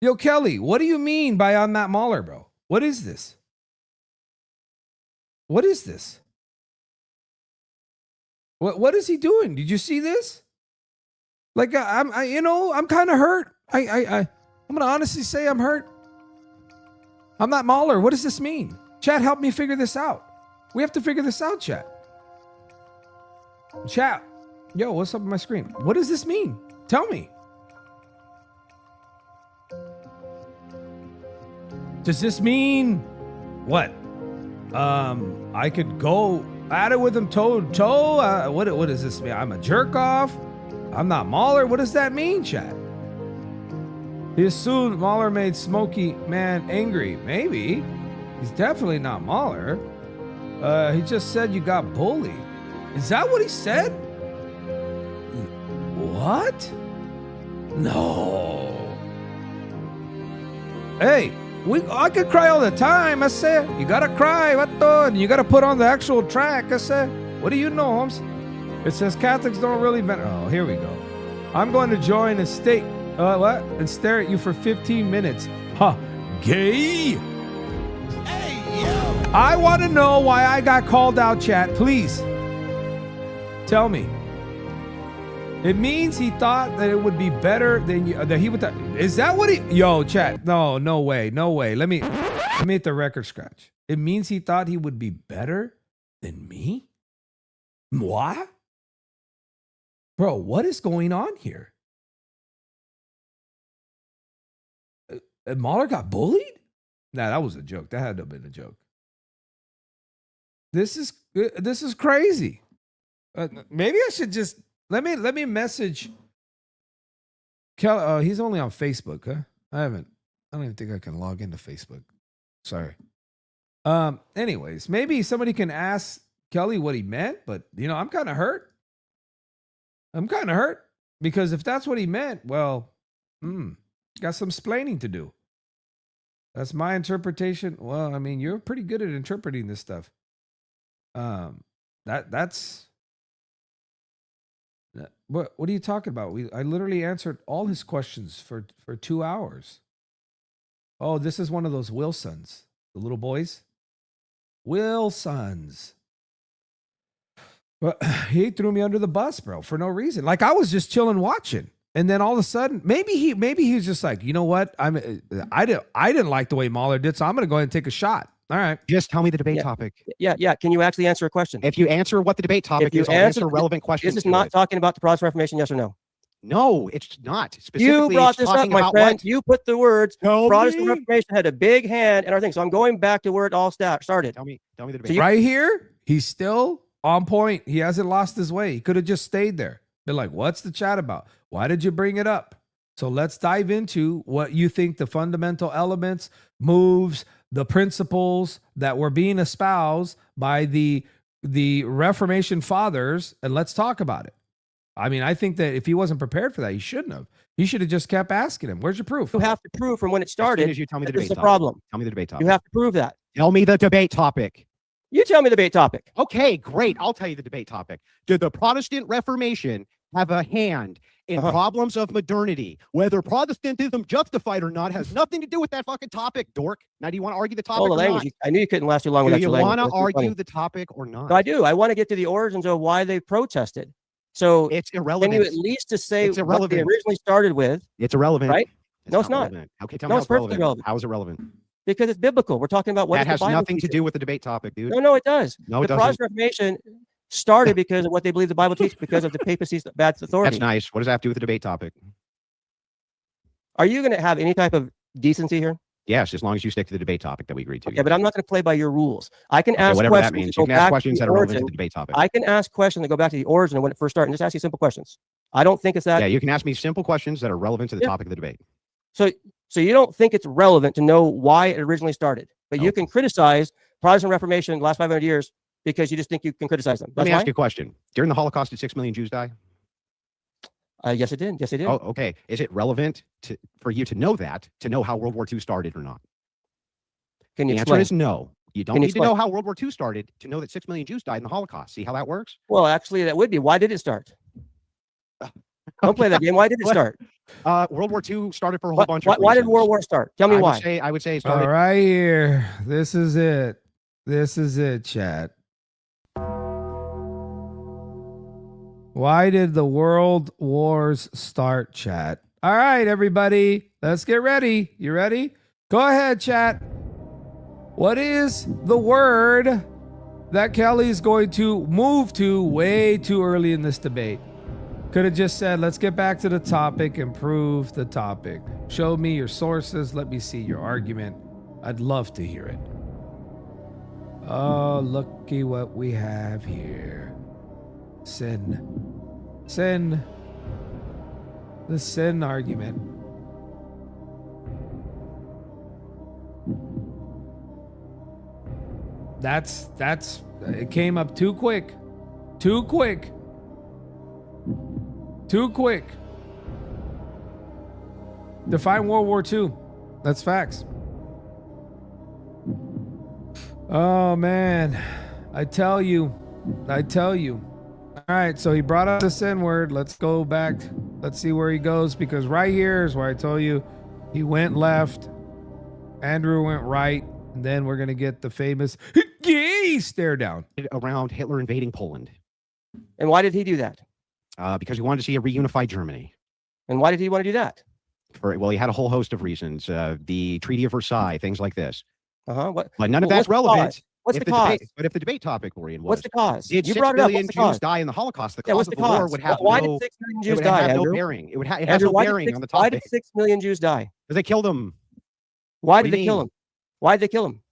[SPEAKER 4] Yo, Kelly, what do you mean by I'm not Mahler, bro? What is this? What is this? What is he doing? Did you see this? Like I'm kind of hurt. I'm gonna honestly say I'm hurt. I'm not Mahler. What does this mean? Chat, help me figure this out. We have to figure this out, chat. Chat, yo, what's up on my screen? What does this mean? Tell me. Does this mean what? I could go at it with him toe to toe. What does this mean? I'm a jerk off. I'm not Mahler. What does that mean, chat? He assumed Mahler made Smokey Man angry. Maybe. He's definitely not Mahler. He just said you got bullied. Is that what he said? What? No. Hey, I could cry all the time. I said, you gotta cry, vato, and you gotta put on the actual track. I said, what do you know, Holmes? It says Catholics don't really Oh, here we go. I'm going to join and state, what? And stare at you for 15 minutes. Huh, gay? Hey, yo. I want to know why I got called out, chat. Please. Tell me. It means he thought that it would be better than you, that he would. Is that what he? Yo, chat. No way. Let me hit the record scratch. It means he thought he would be better than me. Moi? Bro, what is going on here? Mahler got bullied? Nah, that was a joke. That had to have been a joke. This is crazy. Maybe I should just let me message Kel. He's only on Facebook, huh? I don't even think I can log into Facebook. Sorry. Anyways, maybe somebody can ask Kelly what he meant, but I'm kind of hurt. Because if that's what he meant, well, got some splaining to do. That's my interpretation. Well, I mean, you're pretty good at interpreting this stuff. That's what are you talking about? I literally answered all his questions for 2 hours. Oh, this is one of those Wilsons, the little boys. Wilsons. But he threw me under the bus, bro, for no reason. Like I was just chilling watching. And then all of a sudden, maybe he was just like, you know what? I didn't like the way Mahler did, so I'm gonna go ahead and take a shot. All right.
[SPEAKER 6] Just tell me the debate topic.
[SPEAKER 5] Yeah. Can you actually answer a question?
[SPEAKER 6] If you answer what the debate topic is, I'll answer relevant questions.
[SPEAKER 5] This is not talking about the Protestant Reformation, yes or no?
[SPEAKER 6] No, it's not. Specifically,
[SPEAKER 5] You brought this up, my friend.
[SPEAKER 6] What?
[SPEAKER 5] You put the words Protestant
[SPEAKER 6] me.
[SPEAKER 5] Reformation had a big hand and everything. So I'm going back to where it all started.
[SPEAKER 6] Tell me the debate.
[SPEAKER 4] Right here, he's still on point. He hasn't lost his way. He could have just stayed there. Been like, what's the chat about? Why did you bring it up? So let's dive into what you think the fundamental elements, moves, the principles that were being espoused by the Reformation fathers, and let's talk about it. I mean, I think that if he wasn't prepared for that, he shouldn't have. He should have just kept asking him, where's your proof?
[SPEAKER 5] You have to prove from when it started.
[SPEAKER 6] As soon as you tell me the
[SPEAKER 5] this
[SPEAKER 6] debate
[SPEAKER 5] is the
[SPEAKER 6] topic.
[SPEAKER 5] problem.
[SPEAKER 6] Tell me the debate topic.
[SPEAKER 5] You have to prove that.
[SPEAKER 6] Tell me the debate topic.
[SPEAKER 5] You tell me the debate topic.
[SPEAKER 6] Okay, great. I'll tell you the debate topic. Did the Protestant Reformation have a hand in problems of modernity? Whether Protestantism justified or not has nothing to do with that fucking topic, dork. Now, do you want to argue the topic
[SPEAKER 5] Oh, the
[SPEAKER 6] or
[SPEAKER 5] language.
[SPEAKER 6] not?
[SPEAKER 5] I knew you couldn't last too long
[SPEAKER 6] Do
[SPEAKER 5] without
[SPEAKER 6] you
[SPEAKER 5] your language.
[SPEAKER 6] want to
[SPEAKER 5] That's too funny.
[SPEAKER 6] argue the topic or not?
[SPEAKER 5] No, I do. I want to get to the origins of why they protested. So
[SPEAKER 6] It's
[SPEAKER 5] can
[SPEAKER 6] irrelevant.
[SPEAKER 5] you at least to say
[SPEAKER 6] It's
[SPEAKER 5] what they
[SPEAKER 6] irrelevant.
[SPEAKER 5] originally started with?
[SPEAKER 6] It's irrelevant.
[SPEAKER 5] Right? No, it's not.
[SPEAKER 6] relevant. Okay, tell
[SPEAKER 5] No,
[SPEAKER 6] me
[SPEAKER 5] it's
[SPEAKER 6] how
[SPEAKER 5] perfectly relevant.
[SPEAKER 6] How is it relevant?
[SPEAKER 5] Because it's biblical. We're talking about what
[SPEAKER 6] That
[SPEAKER 5] does
[SPEAKER 6] has
[SPEAKER 5] the Bible
[SPEAKER 6] nothing to
[SPEAKER 5] teach
[SPEAKER 6] do with the debate topic, dude.
[SPEAKER 5] No, it does.
[SPEAKER 6] No, it
[SPEAKER 5] the
[SPEAKER 6] doesn't.
[SPEAKER 5] Protestant Reformation started because of what they believe the Bible teaches, because of the papacy's bad authority.
[SPEAKER 6] That's nice. What does that have to do with the debate topic?
[SPEAKER 5] Are you going to have any type of decency here?
[SPEAKER 6] Yes, as long as you stick to the debate topic that we agreed to.
[SPEAKER 5] Okay, but I'm not going to play by your rules. I can ask
[SPEAKER 6] whatever that
[SPEAKER 5] questions.
[SPEAKER 6] means.
[SPEAKER 5] that
[SPEAKER 6] You
[SPEAKER 5] go
[SPEAKER 6] can ask
[SPEAKER 5] back to
[SPEAKER 6] questions
[SPEAKER 5] the
[SPEAKER 6] that are relevant to
[SPEAKER 5] origin.
[SPEAKER 6] the debate topic.
[SPEAKER 5] I can ask questions that go back to the origin of when it first started and just ask you simple questions. I don't think it's that.
[SPEAKER 6] Yeah, you can ask me simple questions that are relevant to the topic of the debate.
[SPEAKER 5] So you don't think it's relevant to know why it originally started, but you can criticize Protestant Reformation in the last 500 years because you just think you can criticize them.
[SPEAKER 6] Let
[SPEAKER 5] That's
[SPEAKER 6] me
[SPEAKER 5] why?
[SPEAKER 6] ask you a question. During the Holocaust, did 6 million Jews die?
[SPEAKER 5] Yes, it did. Yes, it did.
[SPEAKER 6] Oh, okay. Is it relevant for you to know that, to know how World War II started or not?
[SPEAKER 5] Can you
[SPEAKER 6] The answer
[SPEAKER 5] explain?
[SPEAKER 6] is no. You don't
[SPEAKER 5] Can you
[SPEAKER 6] need to know how World War II started to know that 6 million Jews died in the Holocaust. See how that works?
[SPEAKER 5] Well, actually, that would be. Why did it start? Don't play that game. Why did it start?
[SPEAKER 6] World War II started for a whole bunch of
[SPEAKER 5] Why did
[SPEAKER 6] reasons.
[SPEAKER 5] World War start? Tell me why.
[SPEAKER 6] I would say it
[SPEAKER 4] All
[SPEAKER 6] started.
[SPEAKER 4] right, here. This is it. This is it, chat. Why did the world wars start, chat? All right, everybody, let's get ready. You ready? Go ahead, chat. What is the word that Kelly's going to move to way too early in this debate? Could have just said, let's get back to the topic and prove the topic. Show me your sources. Let me see your argument. I'd love to hear it. Oh, looky what we have here. Sin. Sin. The sin argument. That's it came up too quick. Too quick. Too quick. Define World War II. That's facts. Oh man. I tell you. All right, so he brought up the sin word. Let's go back. Let's see where he goes, because right here is where I told you he went left. Andrew went right. And then we're going to get the famous gay stare down.
[SPEAKER 6] Around Hitler invading Poland.
[SPEAKER 5] And why did he do that?
[SPEAKER 6] Because he wanted to see a reunified Germany.
[SPEAKER 5] And why did he want to do that?
[SPEAKER 6] Well, he had a whole host of reasons. The Treaty of Versailles, things like this.
[SPEAKER 5] What?
[SPEAKER 6] But none of
[SPEAKER 5] Well,
[SPEAKER 6] that's
[SPEAKER 5] what's the
[SPEAKER 6] relevant.
[SPEAKER 5] What's
[SPEAKER 6] if
[SPEAKER 5] the cause?
[SPEAKER 6] But if the debate topic, Lorian, was
[SPEAKER 5] What's the cause?
[SPEAKER 6] did
[SPEAKER 5] You
[SPEAKER 6] 6
[SPEAKER 5] brought it up.
[SPEAKER 6] million
[SPEAKER 5] What's the
[SPEAKER 6] Jews
[SPEAKER 5] cause?
[SPEAKER 6] die in the Holocaust, the
[SPEAKER 5] Yeah,
[SPEAKER 6] cause
[SPEAKER 5] what's
[SPEAKER 6] of
[SPEAKER 5] the
[SPEAKER 6] the war
[SPEAKER 5] cause?
[SPEAKER 6] would have
[SPEAKER 5] Why
[SPEAKER 6] no,
[SPEAKER 5] did 6 million
[SPEAKER 6] it
[SPEAKER 5] Jews
[SPEAKER 6] would
[SPEAKER 5] die,
[SPEAKER 6] have no
[SPEAKER 5] Andrew?
[SPEAKER 6] bearing. It has
[SPEAKER 5] Andrew,
[SPEAKER 6] no
[SPEAKER 5] why
[SPEAKER 6] bearing on the
[SPEAKER 5] why
[SPEAKER 6] topic
[SPEAKER 5] did 6 million Jews die?
[SPEAKER 6] because they killed them
[SPEAKER 5] Why
[SPEAKER 6] What
[SPEAKER 5] did
[SPEAKER 6] do
[SPEAKER 5] they
[SPEAKER 6] you
[SPEAKER 5] kill
[SPEAKER 6] mean?
[SPEAKER 5] him? Why did they kill him?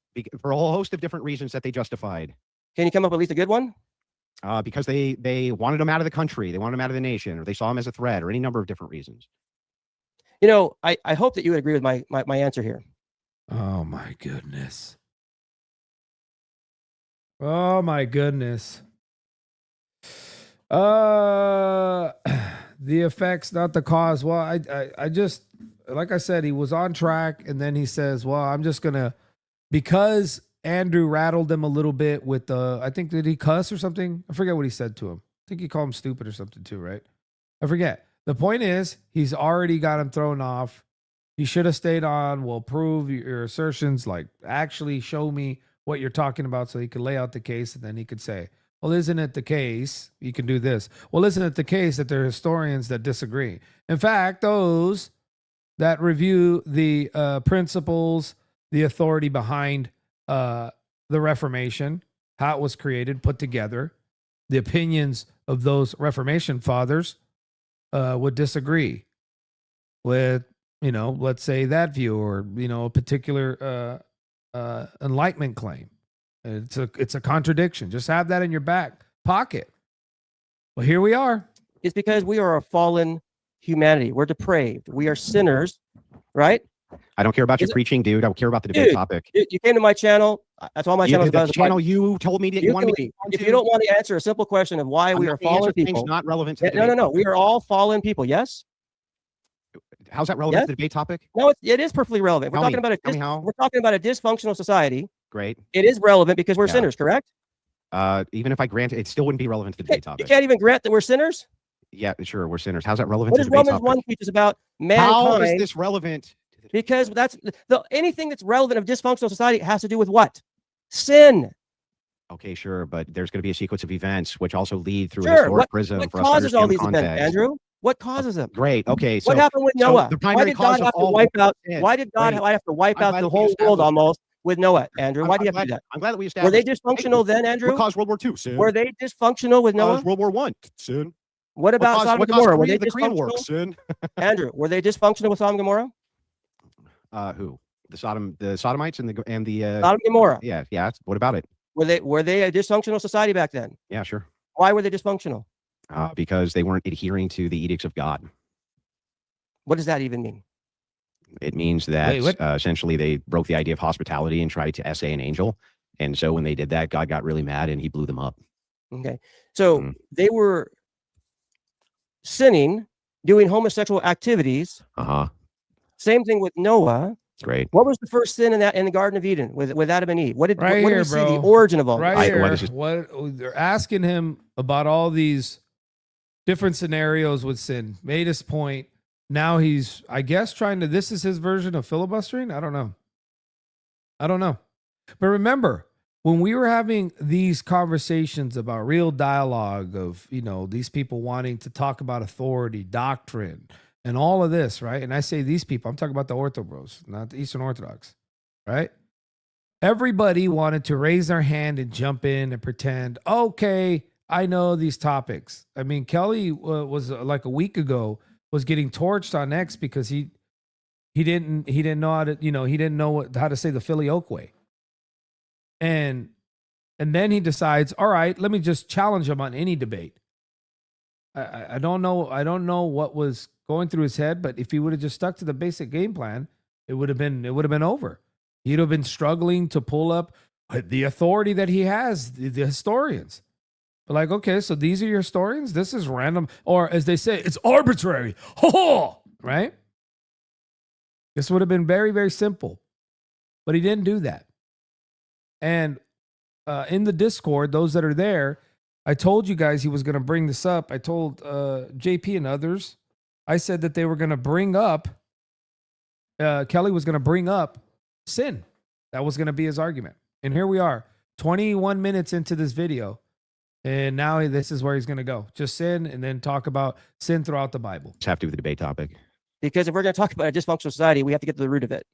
[SPEAKER 6] for a whole host of different reasons that they justified.
[SPEAKER 5] Can you come up with at least a good one?
[SPEAKER 6] Because they wanted him out of the country, they wanted him out of the nation, or they saw him as a threat, or any number of different reasons.
[SPEAKER 5] You know, I hope that you would agree with my answer here.
[SPEAKER 4] Oh my goodness. Oh my goodness. The effects, not the cause. Well, I just, like I said, he was on track, and then he says, well, I'm just gonna, because Andrew rattled him a little bit with the, I think, did he cuss or something? I forget what he said to him. I think he called him stupid or something too, right? I forget. The point is, he's already got him thrown off. He should have stayed on. We'll prove your assertions, like actually show me what you're talking about, so he could lay out the case, and then he could say, well, isn't it the case? You can do this. Well, isn't it the case that there are historians that disagree? In fact, those that review the principles, the authority behind the Reformation, how it was created, put together, the opinions of those Reformation fathers would disagree with, let's say that view, or, a particular Enlightenment claim. It's a contradiction. Just have that in your back pocket. Well, here we are.
[SPEAKER 5] It's because we are a fallen humanity. We're depraved. We are sinners, right?
[SPEAKER 6] I don't care about your
[SPEAKER 5] Is it-
[SPEAKER 6] preaching, dude. I don't care about the debate
[SPEAKER 5] Dude,
[SPEAKER 6] topic.
[SPEAKER 5] You came to my channel. That's all my channel is about.
[SPEAKER 6] The channel you told me that you
[SPEAKER 5] You
[SPEAKER 6] wanted
[SPEAKER 5] can
[SPEAKER 6] me
[SPEAKER 5] leave.
[SPEAKER 6] to
[SPEAKER 5] If you don't want to answer a simple question of why we are fallen people,
[SPEAKER 6] not relevant to the
[SPEAKER 5] no,
[SPEAKER 6] debate.
[SPEAKER 5] we are all fallen people. Yes.
[SPEAKER 6] How's that relevant
[SPEAKER 5] Yes?
[SPEAKER 6] to the debate topic?
[SPEAKER 5] No, it is perfectly relevant. We're
[SPEAKER 6] Tell
[SPEAKER 5] talking
[SPEAKER 6] me.
[SPEAKER 5] about
[SPEAKER 6] Tell me how.
[SPEAKER 5] we're talking about a dysfunctional society.
[SPEAKER 6] Great.
[SPEAKER 5] It is relevant because we're
[SPEAKER 6] Yeah.
[SPEAKER 5] sinners, correct?
[SPEAKER 6] Even if I grant it, it still wouldn't be relevant to the debate
[SPEAKER 5] You
[SPEAKER 6] topic.
[SPEAKER 5] can't even grant that we're sinners.
[SPEAKER 6] Yeah, sure, we're sinners. How's that relevant
[SPEAKER 5] What
[SPEAKER 6] to
[SPEAKER 5] does
[SPEAKER 6] the debate
[SPEAKER 5] Romans
[SPEAKER 6] topic?
[SPEAKER 5] 1 teach us about
[SPEAKER 6] How
[SPEAKER 5] mankind?
[SPEAKER 6] is this relevant?
[SPEAKER 5] Because that's anything that's relevant of dysfunctional society has to do with what? Sin.
[SPEAKER 6] Okay, sure, but there's going to be a sequence of events which also lead through a
[SPEAKER 5] Sure.
[SPEAKER 6] historic prism
[SPEAKER 5] What
[SPEAKER 6] for us to
[SPEAKER 5] causes all
[SPEAKER 6] understand the
[SPEAKER 5] these events,
[SPEAKER 6] context.
[SPEAKER 5] Andrew? What causes them?
[SPEAKER 6] Great. Okay, so
[SPEAKER 5] What happened with
[SPEAKER 6] so
[SPEAKER 5] Noah?
[SPEAKER 6] the
[SPEAKER 5] Why
[SPEAKER 6] primary
[SPEAKER 5] did
[SPEAKER 6] cause
[SPEAKER 5] God
[SPEAKER 6] of
[SPEAKER 5] have to
[SPEAKER 6] all
[SPEAKER 5] wipe out?
[SPEAKER 6] sin.
[SPEAKER 5] Why did God
[SPEAKER 6] Great.
[SPEAKER 5] have to wipe
[SPEAKER 6] I'm
[SPEAKER 5] out
[SPEAKER 6] glad
[SPEAKER 5] the
[SPEAKER 6] that we
[SPEAKER 5] whole world
[SPEAKER 6] established that.
[SPEAKER 5] almost with Noah? Andrew, why do you have to do that?
[SPEAKER 6] I'm glad that we
[SPEAKER 5] Were
[SPEAKER 6] established.
[SPEAKER 5] they dysfunctional then, Andrew?
[SPEAKER 6] What caused World War II? Sin.
[SPEAKER 5] Were they dysfunctional with Noah?
[SPEAKER 6] Caused World War I? Sin.
[SPEAKER 5] What about Sodom and
[SPEAKER 6] what
[SPEAKER 5] Gomorrah?
[SPEAKER 6] caused
[SPEAKER 5] Were they
[SPEAKER 6] the Korean War?
[SPEAKER 5] dysfunctional?
[SPEAKER 6] Sin.
[SPEAKER 5] Andrew, were they dysfunctional with Sodom and Gomorrah?
[SPEAKER 6] Who? The Sodomites and the
[SPEAKER 5] Sodom and Gomorrah.
[SPEAKER 6] yeah. What about it?
[SPEAKER 5] Were they a dysfunctional society back then?
[SPEAKER 6] Yeah, sure.
[SPEAKER 5] Why were they dysfunctional?
[SPEAKER 6] Because they weren't adhering to the edicts of God.
[SPEAKER 5] What does that even mean?
[SPEAKER 6] It means that
[SPEAKER 4] Wait, what?
[SPEAKER 6] essentially they broke the idea of hospitality and tried to essay an angel. And so when they did that, God got really mad and he blew them up.
[SPEAKER 5] Okay. So
[SPEAKER 6] Mhm.
[SPEAKER 5] they were sinning, doing homosexual activities.
[SPEAKER 6] Uh-huh.
[SPEAKER 5] Same thing with Noah.
[SPEAKER 6] Great.
[SPEAKER 5] What was the first sin in the Garden of Eden with Adam and Eve? What did
[SPEAKER 4] Right
[SPEAKER 5] what do
[SPEAKER 4] here,
[SPEAKER 5] we see the
[SPEAKER 4] bro.
[SPEAKER 5] origin of all
[SPEAKER 4] Right
[SPEAKER 5] this?
[SPEAKER 4] here,
[SPEAKER 6] what is it?
[SPEAKER 4] what they're asking him about all these different scenarios with sin. Made his point. Now he's, I guess, trying to. This is his version of filibustering. I don't know. But remember, when we were having these conversations about real dialogue of these people wanting to talk about authority, doctrine, and all of this, right? And I say these people, I'm talking about the Ortho Bros, not the Eastern Orthodox, right? Everybody wanted to raise their hand and jump in and pretend, okay, I know these topics. I mean, Kelly was like a week ago was getting torched on X because he didn't know how to, he didn't know how to say the Filioque way. And then he decides, all right, let me just challenge him on any debate. I don't know what was going through his head, but if he would have just stuck to the basic game plan, it would have been over. He'd have been struggling to pull up the authority that he has, the historians. But like, okay, so these are your historians. This is random, or as they say, it's arbitrary. Right? This would have been very, very simple, but he didn't do that. And in the Discord, those that are there, I told you guys he was going to bring this up. I told JP and others, I said that they were going to bring up, Kelly was going to bring up sin. That was going to be his argument. And here we are, 21 minutes into this video. And now this is where he's going to go. Just sin and then talk about sin throughout the Bible.
[SPEAKER 6] Just have to with the debate topic.
[SPEAKER 5] Because if we're going to talk about a dysfunctional society, we have to get to the root of it.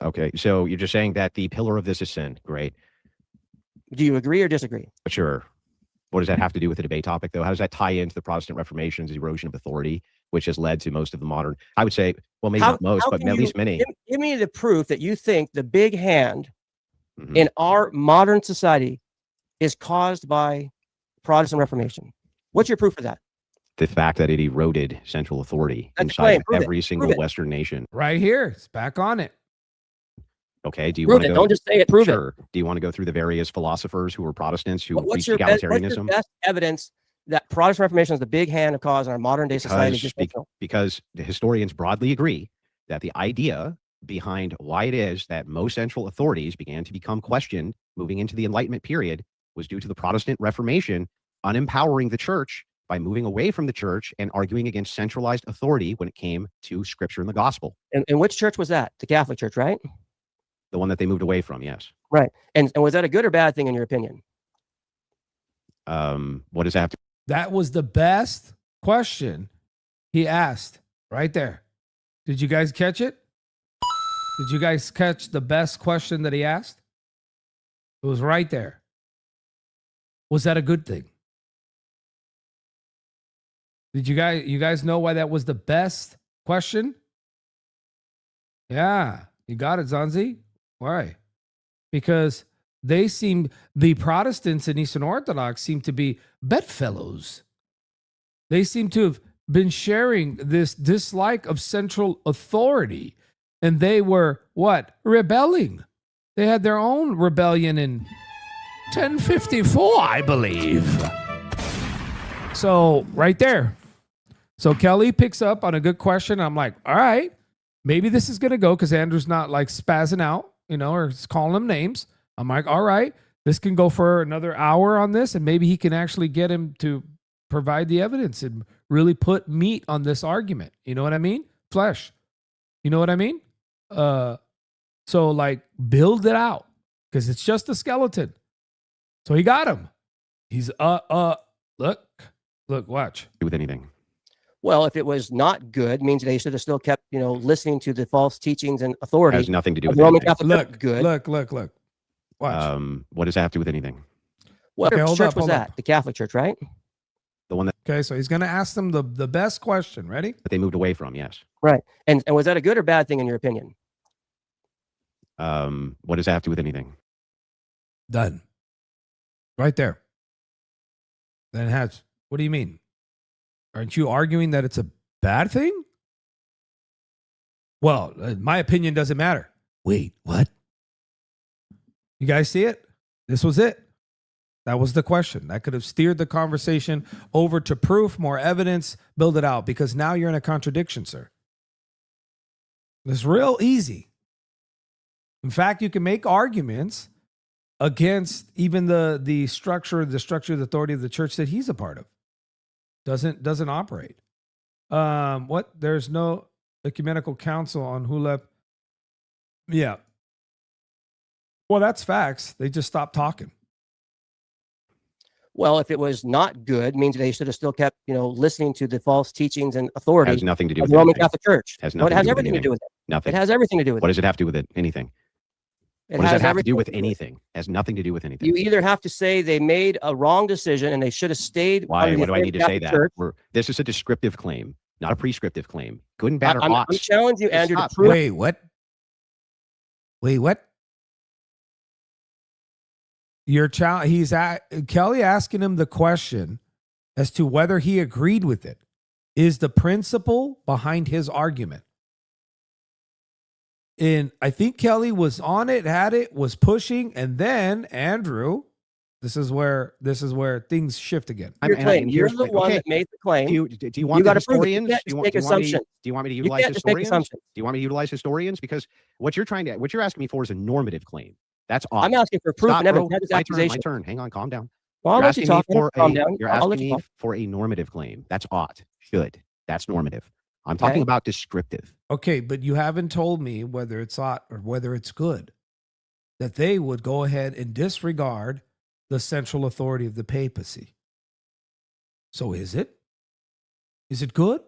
[SPEAKER 6] Okay, so you're just saying that the pillar of this is sin. Great.
[SPEAKER 5] Do you agree or disagree?
[SPEAKER 6] Sure. What does that have to do with the debate topic, though? How does that tie into the Protestant Reformation's erosion of authority, which has led to most of the modern, I would say, well, maybe not most, but
[SPEAKER 5] can
[SPEAKER 6] at
[SPEAKER 5] you-
[SPEAKER 6] least many.
[SPEAKER 5] Give me the proof that you think the big hand
[SPEAKER 6] Mhm.
[SPEAKER 5] in our modern society is caused by Protestant Reformation. What's your proof of that?
[SPEAKER 6] The fact that it eroded central authority
[SPEAKER 5] That's the
[SPEAKER 6] inside
[SPEAKER 5] claim.
[SPEAKER 6] of
[SPEAKER 5] Prove it.
[SPEAKER 6] every single
[SPEAKER 5] Prove it.
[SPEAKER 6] Western nation.
[SPEAKER 4] Right here. It's back on it.
[SPEAKER 6] Okay, do you
[SPEAKER 5] Prove
[SPEAKER 6] want to
[SPEAKER 5] it.
[SPEAKER 6] go?
[SPEAKER 5] Don't just say it. Prove it.
[SPEAKER 6] Sure. Do you want to go through the various philosophers who were Protestants who
[SPEAKER 5] What's
[SPEAKER 6] preached
[SPEAKER 5] your
[SPEAKER 6] egalitarianism?
[SPEAKER 5] best evidence that Protestant Reformation is the big hand of cause in our modern day society?
[SPEAKER 6] Because the historians broadly agree that the idea behind why it is that most central authorities began to become questioned moving into the Enlightenment period was due to the Protestant Reformation unempowering the church by moving away from the church and arguing against centralized authority when it came to scripture and the gospel.
[SPEAKER 5] And which church was that? The Catholic Church, right?
[SPEAKER 6] The one that they moved away from, yes.
[SPEAKER 5] Right. And was that a good or bad thing in your opinion?
[SPEAKER 6] What does that have to
[SPEAKER 4] That was the best question he asked right there. Did you guys catch it? Did you guys catch the best question that he asked? It was right there. Was that a good thing? Did you guys know why that was the best question? Yeah, you got it, Zanzi. Why? Because the Protestants and Eastern Orthodox seem to be bedfellows. They seem to have been sharing this dislike of central authority, and they were what? Rebelling. They had their own rebellion in 1054, I believe. So right there. So Kelly picks up on a good question. I'm like, all right, maybe this is going to go because Andrew's not like spazzing out, or calling them names. I'm like, all right, this can go for another hour on this, and maybe he can actually get him to provide the evidence and really put meat on this argument. You know what I mean? Flesh. You know what I mean? So like build it out because it's just a skeleton. So he got him. He's look, watch.
[SPEAKER 6] do with anything?
[SPEAKER 5] Well, if it was not good, means they should have still kept, listening to the false teachings and authority.
[SPEAKER 6] Has nothing to do
[SPEAKER 5] of
[SPEAKER 6] with
[SPEAKER 5] the Roman
[SPEAKER 6] anything.
[SPEAKER 5] Catholic Church. Good.
[SPEAKER 4] Look. Watch.
[SPEAKER 6] What does that have to do with anything?
[SPEAKER 5] What
[SPEAKER 4] Okay,
[SPEAKER 5] church
[SPEAKER 4] hold
[SPEAKER 5] was that?
[SPEAKER 4] up.
[SPEAKER 5] The Catholic Church, right?
[SPEAKER 6] The one that
[SPEAKER 4] Okay, so he's going to ask them the best question. Ready?
[SPEAKER 6] they moved away from, yes.
[SPEAKER 5] Right. And was that a good or bad thing in your opinion?
[SPEAKER 6] What does that have to do with anything?
[SPEAKER 4] Done. Right there. Then it has. What do you mean? Aren't you arguing that it's a bad thing? Well, my opinion doesn't matter. Wait, what? You guys see it? This was it. That was the question. That could have steered the conversation over to proof, more evidence, build it out, because now you're in a contradiction, sir. It's real easy. In fact, you can make arguments against even the structure of the authority of the church that he's a part of. Doesn't operate. What? There's no ecumenical council on Hulep. Yeah. Well, that's facts. They just stopped talking.
[SPEAKER 5] Well, if it was not good, means they should have still kept, listening to the false teachings and authority
[SPEAKER 6] Has nothing to do
[SPEAKER 5] of
[SPEAKER 6] with
[SPEAKER 5] the Roman
[SPEAKER 6] anything.
[SPEAKER 5] Catholic Church.
[SPEAKER 6] Has
[SPEAKER 5] No, it
[SPEAKER 6] nothing
[SPEAKER 5] has
[SPEAKER 6] to do with
[SPEAKER 5] everything to do with it.
[SPEAKER 6] Nothing.
[SPEAKER 5] It has everything to do with
[SPEAKER 6] What
[SPEAKER 5] it.
[SPEAKER 6] does it have to do with it? Anything.
[SPEAKER 5] It
[SPEAKER 6] What does
[SPEAKER 5] has
[SPEAKER 6] it have to
[SPEAKER 5] everything
[SPEAKER 6] do with
[SPEAKER 5] it.
[SPEAKER 6] anything? It has nothing to do with anything.
[SPEAKER 5] You either have to say they made a wrong decision and they should have stayed.
[SPEAKER 6] Why?
[SPEAKER 5] under the
[SPEAKER 6] What do I
[SPEAKER 5] faith
[SPEAKER 6] need to
[SPEAKER 5] Catholic
[SPEAKER 6] say that?
[SPEAKER 5] Church.
[SPEAKER 6] This is a descriptive claim, not a prescriptive claim. Good and bad or
[SPEAKER 5] I'm
[SPEAKER 6] oughts.
[SPEAKER 5] challenging you, Andrew, to
[SPEAKER 6] Stop.
[SPEAKER 5] prove.
[SPEAKER 4] Wait, what? Your child. Kelly asking him the question as to whether he agreed with it is the principle behind his argument. And I think Kelly was on it, had it, was pushing, and then Andrew. This is where things shift again.
[SPEAKER 5] Your claim.
[SPEAKER 6] and
[SPEAKER 5] You're
[SPEAKER 6] here's
[SPEAKER 5] the
[SPEAKER 6] the-
[SPEAKER 5] one
[SPEAKER 6] okay.
[SPEAKER 5] that made the claim.
[SPEAKER 6] Do you want the
[SPEAKER 5] gotta prove it. You
[SPEAKER 6] historians?
[SPEAKER 5] can't
[SPEAKER 6] Do you
[SPEAKER 5] just
[SPEAKER 6] want
[SPEAKER 5] make
[SPEAKER 6] do you want me
[SPEAKER 5] assumptions.
[SPEAKER 6] do you want me to
[SPEAKER 5] You
[SPEAKER 6] utilize
[SPEAKER 5] can't just make
[SPEAKER 6] historians?
[SPEAKER 5] assumptions.
[SPEAKER 6] Do you want me to utilize historians? Because what you're asking me for is a normative claim. That's odd.
[SPEAKER 5] I'm asking for proof
[SPEAKER 6] Stop,
[SPEAKER 5] and evidence.
[SPEAKER 6] bro.
[SPEAKER 5] Not just
[SPEAKER 6] My
[SPEAKER 5] accusation.
[SPEAKER 6] turn. Hang on, calm down.
[SPEAKER 5] Well, I'll
[SPEAKER 6] You're
[SPEAKER 5] let you
[SPEAKER 6] asking me
[SPEAKER 5] talk.
[SPEAKER 6] for
[SPEAKER 5] Calm down.
[SPEAKER 6] You're
[SPEAKER 5] I'll let
[SPEAKER 6] asking
[SPEAKER 5] you
[SPEAKER 6] me
[SPEAKER 5] talk.
[SPEAKER 6] for a normative claim. That's ought. Should. That's normative. I'm talking
[SPEAKER 5] Okay.
[SPEAKER 6] about descriptive.
[SPEAKER 4] Okay, but you haven't told me whether it's ought or whether it's good. That they would go ahead and disregard the central authority of the papacy. So is it? Is it good?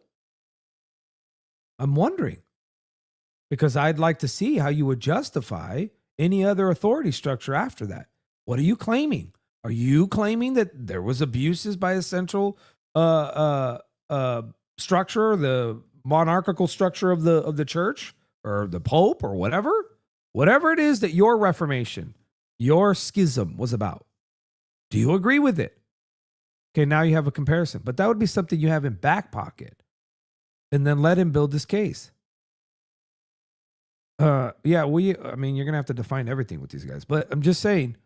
[SPEAKER 4] I'm wondering. because I'd like to see how you would justify any other authority structure after that. What are you claiming? Are you claiming that there was abuses by a central structure, the monarchical structure of the church or the Pope or whatever it is that your Reformation, your schism was about? Do you agree with it? Okay, now you have a comparison, but that would be something you have in back pocket, and then let him build this case. I mean, you're gonna have to define everything with these guys, but I'm just saying,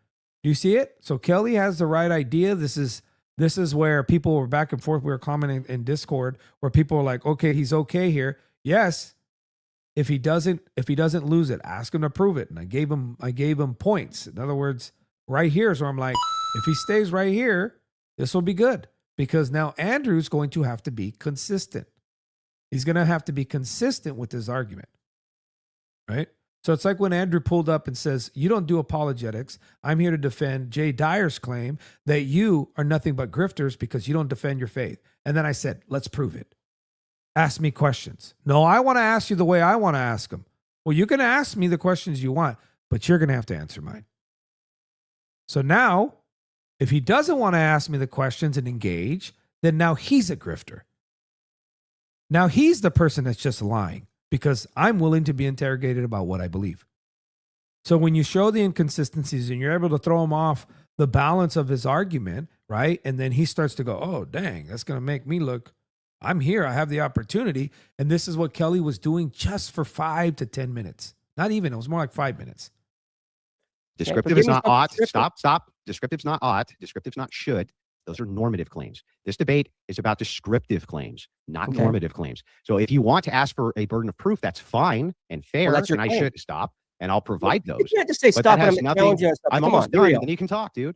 [SPEAKER 4] do you see it? So Kelly has the right idea. This is where people were back and forth. We were commenting in Discord where people were like, okay, he's okay here. Yes. If he doesn't lose it, ask him to prove it. And I gave him points. In other words, right here is where I'm like, if he stays right here, this will be good, because now Andrew's going to have to be consistent. He's going to have to be consistent with his argument, right? So it's like when Andrew pulled up and says, you don't do apologetics. I'm here to defend Jay Dyer's claim that you are nothing but grifters because you don't defend your faith. And then I said, let's prove it. Ask me questions. No, I want to ask you the way I want to ask them. Well, you can ask me the questions you want, but you're going to have to answer mine. So now, if he doesn't want to ask me the questions and engage, then now he's a grifter. Now he's the person that's just lying, because I'm willing to be interrogated about what I believe. So when you show the inconsistencies and you're able to throw him off the balance of his argument, right? And then he starts to go, oh, dang, that's going to make me look, I'm here, I have the opportunity. And this is what Kelly was doing just for 5 to 10 minutes. Not even, it was more like 5 minutes.
[SPEAKER 6] Descriptive is not ought. Stop. Descriptive's not ought. Descriptive's not should. Those are normative claims. This debate is about descriptive claims, not normative claims. So if you want to ask for a burden of proof, that's fine and fair, and I should stop, and I'll provide those.
[SPEAKER 5] You can't just say stop.
[SPEAKER 6] I'm almost done, and then you can talk, dude.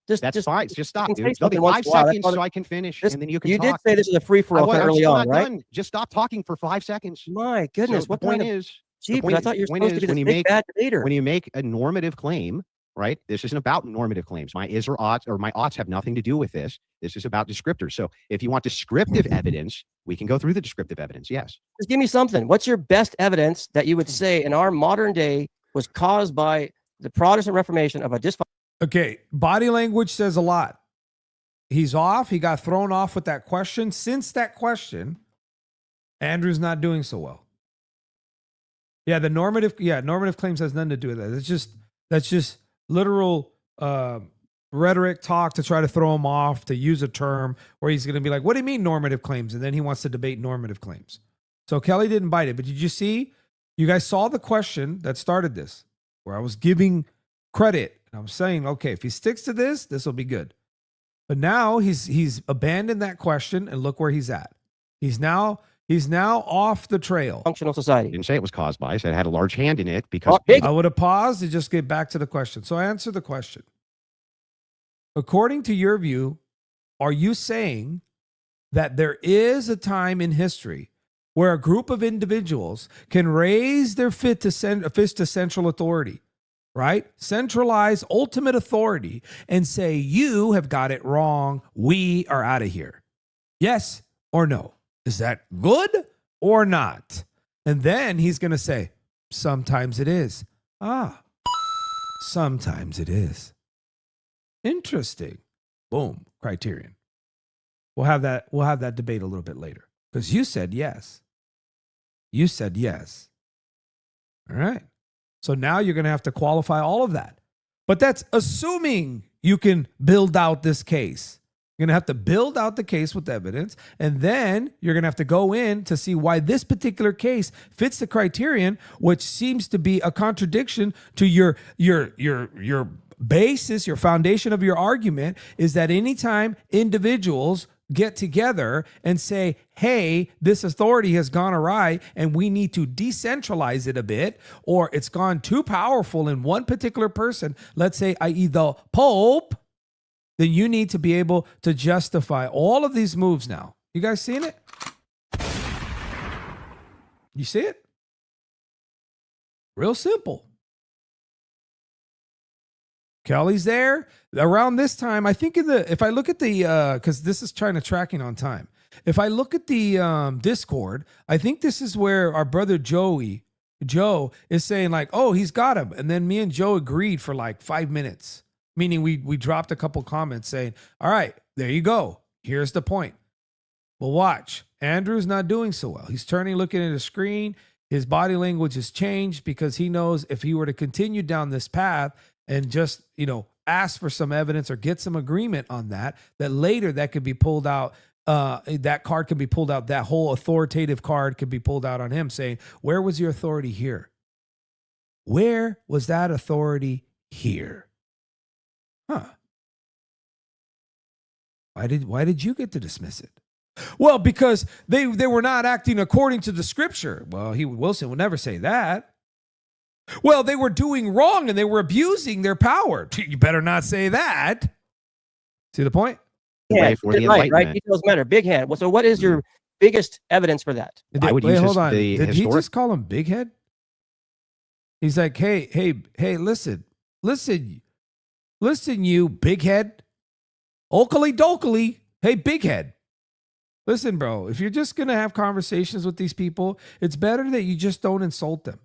[SPEAKER 6] That's fine. Just stop, dude. There'll be 5 seconds so I can finish, and then you can talk.
[SPEAKER 5] You did say this is a free-for-all early on, right?
[SPEAKER 6] Done. Just stop talking for 5 seconds.
[SPEAKER 5] My goodness.
[SPEAKER 6] So what the point is,
[SPEAKER 5] I thought you were supposed to be this big bad debater.
[SPEAKER 6] When you make a normative claim, right? This isn't about normative claims. My is or oughts or my oughts have nothing to do with this. This is about descriptors. So if you want descriptive evidence, we can go through the descriptive evidence. Yes.
[SPEAKER 5] Just give me something. What's your best evidence that you would say in our modern day was caused by the Protestant Reformation of a dysfunction?
[SPEAKER 4] Okay. Body language says a lot. He's off. He got thrown off with that question. Since that question, Andrew's not doing so well. Yeah. Normative claims has nothing to do with that. That's just literal rhetoric talk to try to throw him off, to use a term where he's going to be like, what do you mean normative claims? And then he wants to debate normative claims. So Kelly didn't bite it. But did you see, you guys saw the question that started this, where I was giving credit. And I was saying, okay, if he sticks to this, this will be good. But now he's abandoned that question, and look where he's at. He's now off the trail.
[SPEAKER 5] Functional society.
[SPEAKER 6] I didn't say it was caused by. I said it had a large hand in it because
[SPEAKER 4] I would have paused to just get back to the question. So I answered the question. According to your view, are you saying that there is a time in history where a group of individuals can raise their fist to central authority, right? Centralize ultimate authority and say, you have got it wrong. We are out of here. Yes or no? Is that good or not? And then he's going to say, sometimes it is. Sometimes it is. Interesting. Boom. Criterion. We'll have that debate a little bit later, because you said yes. You said yes. All right. So now you're going to have to qualify all of that. But that's assuming you can build out this case. You're going to have to build out the case with evidence, and then you're going to have to go in to see why this particular case fits the criterion, which seems to be a contradiction to your basis, your foundation of your argument is that anytime individuals get together and say, hey, this authority has gone awry and we need to decentralize it a bit, or it's gone too powerful in one particular person, let's say, i.e. the Pope, then you need to be able to justify all of these moves now. You guys seen it? You see it? Real simple. Kelly's there. Around this time, I think if I look at the, because this is trying to tracking on time. If I look at the Discord, I think this is where our brother Joey Joe is saying like, oh, he's got him. And then me and Joe agreed for like 5 minutes, meaning we dropped a couple comments saying, all right, there you go. Here's the point. Well, watch. Andrew's not doing so well. He's turning, looking at the screen. His body language has changed because he knows if he were to continue down this path and just, ask for some evidence or get some agreement on that later that could be pulled out. That card can be pulled out. That whole authoritative card could be pulled out on him saying, where was your authority here? Where was that authority here? Huh. Why did you get to dismiss it? Well, because they were not acting according to the scripture. Well, Wilson would never say that. Well, they were doing wrong and they were abusing their power. You better not say that. See the point?
[SPEAKER 5] Yeah,
[SPEAKER 6] for the
[SPEAKER 5] right.
[SPEAKER 6] Enlightenment.
[SPEAKER 5] Details matter. Big hand. Well, so what is your biggest evidence for that?
[SPEAKER 6] I would use
[SPEAKER 4] hold on.
[SPEAKER 6] the
[SPEAKER 4] Did he
[SPEAKER 6] historic.
[SPEAKER 4] just call him Big Head? He's like, hey, listen, you Big Head. Oakley dokley. Hey, Big Head. Listen, bro, if you're just going to have conversations with these people, it's better that you just don't insult them.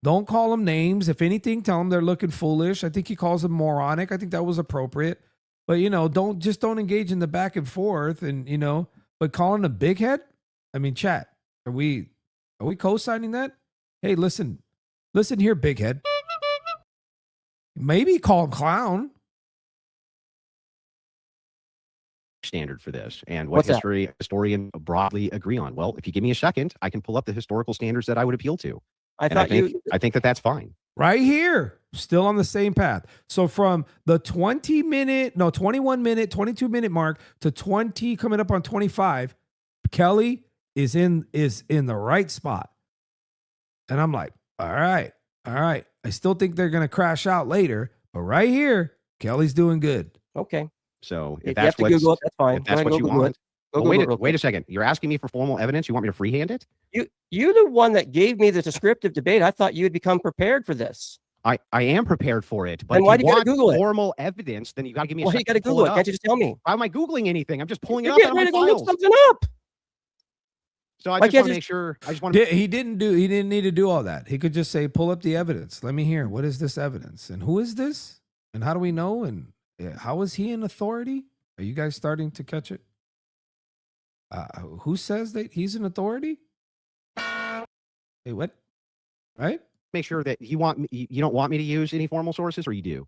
[SPEAKER 4] Don't call them names. If anything, tell them they're looking foolish. I think he calls them moronic. I think that was appropriate. But, don't engage in the back and forth and, but calling a big head? I mean, chat, are we co-signing that? Hey, listen here, big head. Maybe call him clown.
[SPEAKER 6] Standard for this and what
[SPEAKER 5] What's that?
[SPEAKER 6] historians broadly agree on. Well, if you give me a second, I can pull up the historical standards that I would appeal to.
[SPEAKER 5] I
[SPEAKER 6] And I
[SPEAKER 5] thought
[SPEAKER 6] think that that's fine.
[SPEAKER 4] Right here, still on the same path. So from the 21 minute, 22-minute mark to 20, coming up on 25, Kelly is in the right spot. And I'm like, all right. I still think they're going to crash out later, but right here, Kelly's doing good.
[SPEAKER 5] Okay.
[SPEAKER 6] So
[SPEAKER 5] If you
[SPEAKER 6] that's
[SPEAKER 5] have to Google it, that's fine.
[SPEAKER 6] if that's
[SPEAKER 5] Go
[SPEAKER 6] what you
[SPEAKER 5] Google
[SPEAKER 6] want.
[SPEAKER 5] it. Go
[SPEAKER 6] Well,
[SPEAKER 5] Google it real
[SPEAKER 6] wait a second. You're asking me for formal evidence. You want me to freehand it?
[SPEAKER 5] You're the one that gave me the descriptive debate. I thought you had become prepared for this.
[SPEAKER 6] I am prepared for it, but
[SPEAKER 5] Then
[SPEAKER 6] if
[SPEAKER 5] why
[SPEAKER 6] you
[SPEAKER 5] do you gotta
[SPEAKER 6] want
[SPEAKER 5] Google it?
[SPEAKER 6] formal evidence, then you got to give me a
[SPEAKER 5] Well, you
[SPEAKER 6] second
[SPEAKER 5] got to
[SPEAKER 6] to pull
[SPEAKER 5] Google it.
[SPEAKER 6] up.
[SPEAKER 5] Can't you just tell me?
[SPEAKER 6] Why am I Googling anything? I'm just pulling it
[SPEAKER 5] You're
[SPEAKER 6] up
[SPEAKER 5] getting
[SPEAKER 6] out
[SPEAKER 5] ready
[SPEAKER 6] of
[SPEAKER 5] to
[SPEAKER 6] my
[SPEAKER 5] go look
[SPEAKER 6] files.
[SPEAKER 5] something up.
[SPEAKER 6] So I
[SPEAKER 5] Why
[SPEAKER 6] just
[SPEAKER 5] can't
[SPEAKER 6] want to
[SPEAKER 5] you-
[SPEAKER 6] make sure. I just want to.
[SPEAKER 4] He didn't need to do all that. He could just say, pull up the evidence. Let me hear. What is this evidence? And who is this? And how do we know? And how is he in authority? Are you guys starting to catch it? Who says that he's an authority? Hey, what? Right?
[SPEAKER 6] Make sure that you don't want me to use any formal sources, or you do.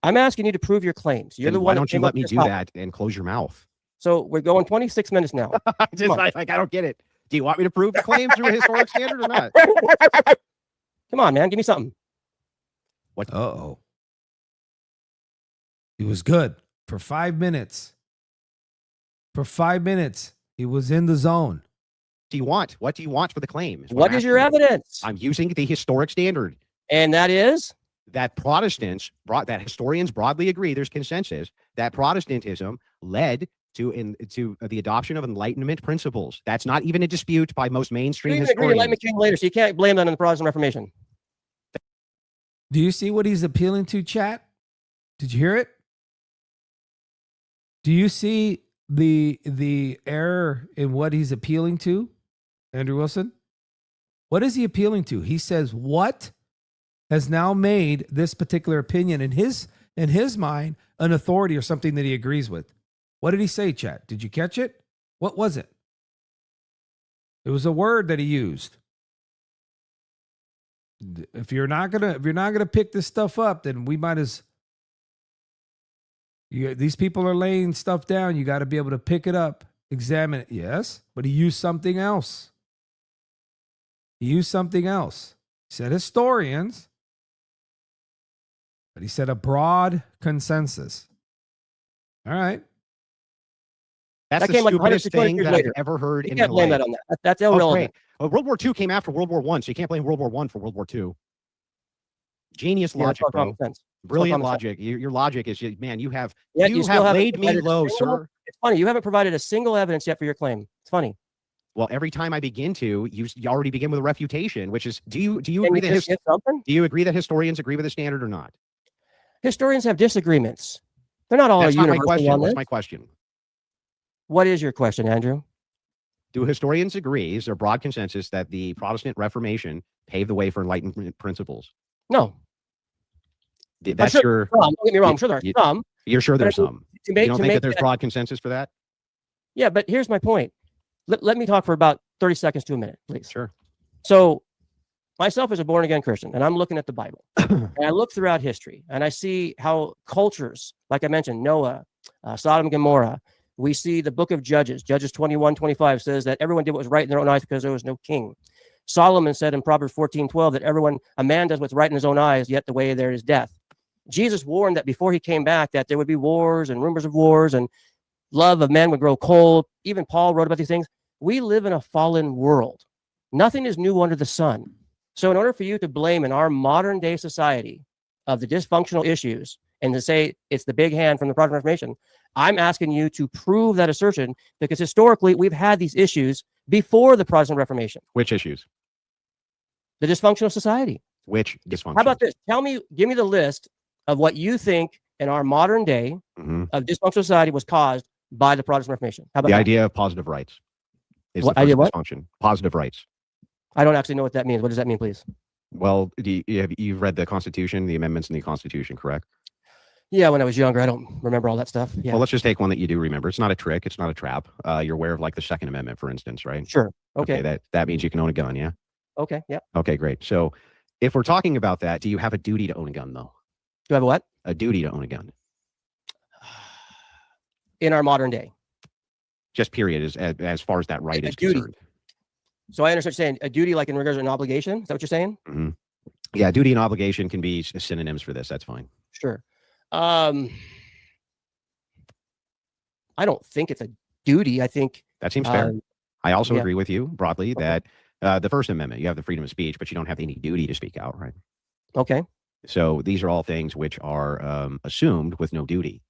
[SPEAKER 5] I'm asking you to prove your claims. You're
[SPEAKER 6] Then
[SPEAKER 5] the
[SPEAKER 6] why
[SPEAKER 5] one. that
[SPEAKER 6] don't you
[SPEAKER 5] came up
[SPEAKER 6] let me
[SPEAKER 5] with this
[SPEAKER 6] do
[SPEAKER 5] topic.
[SPEAKER 6] that and close your mouth?
[SPEAKER 5] So we're going 26 minutes now.
[SPEAKER 6] I don't get it. Do you want me to prove the claim through a historic standard or not?
[SPEAKER 5] Come on, man. Give me something.
[SPEAKER 4] Uh-oh. He was good for 5 minutes. For 5 minutes, he was in the zone.
[SPEAKER 6] Do you want? What do you want for the claim?
[SPEAKER 5] What is your evidence?
[SPEAKER 6] I'm using the historic standard
[SPEAKER 5] And that is?
[SPEAKER 6] that historians broadly agree. There's consensus that Protestantism led to the adoption of Enlightenment principles. That's not even a dispute by most
[SPEAKER 5] You
[SPEAKER 6] mainstream
[SPEAKER 5] even agree
[SPEAKER 6] historians.
[SPEAKER 5] Enlightenment came later, so you can't blame that on the Protestant Reformation.
[SPEAKER 4] Do you see what he's appealing to, chat? Did you hear it? Do you see the error in what he's appealing to, Andrew Wilson? What is he appealing to? He says what has now made this particular opinion in his mind an authority or something that he agrees with. What did he say, chat? Did you catch it? What was it? It was a word that he used. If you're not gonna pick this stuff up, then we might as these people are laying stuff down. You got to be able to pick it up, examine it. Yes, but he used something else. He said historians, but he said a broad consensus. All right.
[SPEAKER 6] That's
[SPEAKER 5] That
[SPEAKER 6] the
[SPEAKER 5] came like
[SPEAKER 6] stupidest
[SPEAKER 5] 120
[SPEAKER 6] thing
[SPEAKER 5] years
[SPEAKER 6] that
[SPEAKER 5] later.
[SPEAKER 6] I've ever heard
[SPEAKER 5] You
[SPEAKER 6] in
[SPEAKER 5] can't
[SPEAKER 6] my
[SPEAKER 5] blame
[SPEAKER 6] life.
[SPEAKER 5] that on that. That's
[SPEAKER 6] Oh,
[SPEAKER 5] irrelevant.
[SPEAKER 6] great. Well, World War II came after World War I, so you can't blame World War I for World War II. Genius
[SPEAKER 5] Yeah,
[SPEAKER 6] logic,
[SPEAKER 5] it's all
[SPEAKER 6] bro.
[SPEAKER 5] common sense.
[SPEAKER 6] Brilliant
[SPEAKER 5] common sense.
[SPEAKER 6] logic. Your logic is, man, you have
[SPEAKER 5] Yet
[SPEAKER 6] you
[SPEAKER 5] still
[SPEAKER 6] have
[SPEAKER 5] haven't
[SPEAKER 6] laid me
[SPEAKER 5] provided a
[SPEAKER 6] low,
[SPEAKER 5] single-
[SPEAKER 6] sir.
[SPEAKER 5] It's funny. You haven't provided a single evidence yet for your claim. It's funny.
[SPEAKER 6] Well, every time I begin to, you already begin with a refutation, which is, do you
[SPEAKER 5] Can
[SPEAKER 6] agree
[SPEAKER 5] you
[SPEAKER 6] that
[SPEAKER 5] just get something?
[SPEAKER 6] do you agree that historians agree with the standard or not?
[SPEAKER 5] Historians have disagreements. They're not all
[SPEAKER 6] That's not my
[SPEAKER 5] universal
[SPEAKER 6] question.
[SPEAKER 5] on
[SPEAKER 6] What's
[SPEAKER 5] this.
[SPEAKER 6] my question?
[SPEAKER 5] What is your question, Andrew?
[SPEAKER 6] Do historians agree? Is there broad consensus that the Protestant Reformation paved the way for Enlightenment principles?
[SPEAKER 5] No.
[SPEAKER 6] That's
[SPEAKER 5] sure
[SPEAKER 6] your.
[SPEAKER 5] Some, don't get me wrong. I'm sure there are
[SPEAKER 6] you-
[SPEAKER 5] some.
[SPEAKER 6] You're sure
[SPEAKER 5] But I
[SPEAKER 6] there's
[SPEAKER 5] mean,
[SPEAKER 6] some.
[SPEAKER 5] To make,
[SPEAKER 6] You don't
[SPEAKER 5] to
[SPEAKER 6] think
[SPEAKER 5] make
[SPEAKER 6] that there's
[SPEAKER 5] that-
[SPEAKER 6] broad consensus for that?
[SPEAKER 5] Yeah, but here's my point. Let me talk for about 30 seconds to a minute, please.
[SPEAKER 6] Sure.
[SPEAKER 5] So, myself as a born again Christian, and I'm looking at the Bible, and I look throughout history, and I see how cultures, like I mentioned, Noah, Sodom and Gomorrah, we see the book of Judges, Judges 21:25 says that everyone did what was right in their own eyes because there was no king. Solomon said in Proverbs 14:12 that a man does what's right in his own eyes, yet the way there is death. Jesus warned that before he came back that there would be wars and rumors of wars and love of men would grow cold. Even Paul wrote about these things. We live in a fallen world. Nothing is new under the sun. So in order for you to blame in our modern day society of the dysfunctional issues and to say it's the big hand from the Protestant Reformation, I'm asking you to prove that assertion because historically we've had these issues before the Protestant Reformation.
[SPEAKER 6] Which issues?
[SPEAKER 5] The dysfunctional society.
[SPEAKER 6] Which dysfunction?
[SPEAKER 5] How about this? Give me the list of what you think in our modern day
[SPEAKER 6] Mhm.
[SPEAKER 5] of dysfunctional society was caused by the Protestant Reformation. How about
[SPEAKER 6] The
[SPEAKER 5] that?
[SPEAKER 6] idea of positive rights is
[SPEAKER 5] What
[SPEAKER 6] the
[SPEAKER 5] idea
[SPEAKER 6] first
[SPEAKER 5] what?
[SPEAKER 6] dysfunction. Positive rights.
[SPEAKER 5] I don't actually know what that means. What does that mean, please?
[SPEAKER 6] Well, you've read the Constitution, the amendments in the Constitution, correct?
[SPEAKER 5] Yeah, when I was younger, I don't remember all that stuff. Yeah,
[SPEAKER 6] Well, let's just take one that you do remember. It's not a trick. It's not a trap. You're aware of like the Second Amendment, for instance, right?
[SPEAKER 5] sure. Okay.
[SPEAKER 6] That means you can own a gun, yeah?
[SPEAKER 5] Okay. Yeah.
[SPEAKER 6] Okay, great. So if we're talking about that, do you have a duty to own a gun, though?
[SPEAKER 5] Do I have a what?
[SPEAKER 6] A duty to own a gun.
[SPEAKER 5] In our modern day.
[SPEAKER 6] Just period, as far as that right
[SPEAKER 5] A
[SPEAKER 6] is
[SPEAKER 5] duty.
[SPEAKER 6] concerned.
[SPEAKER 5] So I understand saying a duty like in regards to an obligation. Is that what you're saying?
[SPEAKER 6] Mhm. Yeah, duty and obligation can be synonyms for this. That's fine.
[SPEAKER 5] Sure. I don't think it's a duty. I think
[SPEAKER 6] That seems fair. I also
[SPEAKER 5] yeah.
[SPEAKER 6] agree with you broadly
[SPEAKER 5] Okay.
[SPEAKER 6] that the First Amendment, you have the freedom of speech, but you don't have any duty to speak out, right?
[SPEAKER 5] okay.
[SPEAKER 6] So these are all things which are assumed with no duty.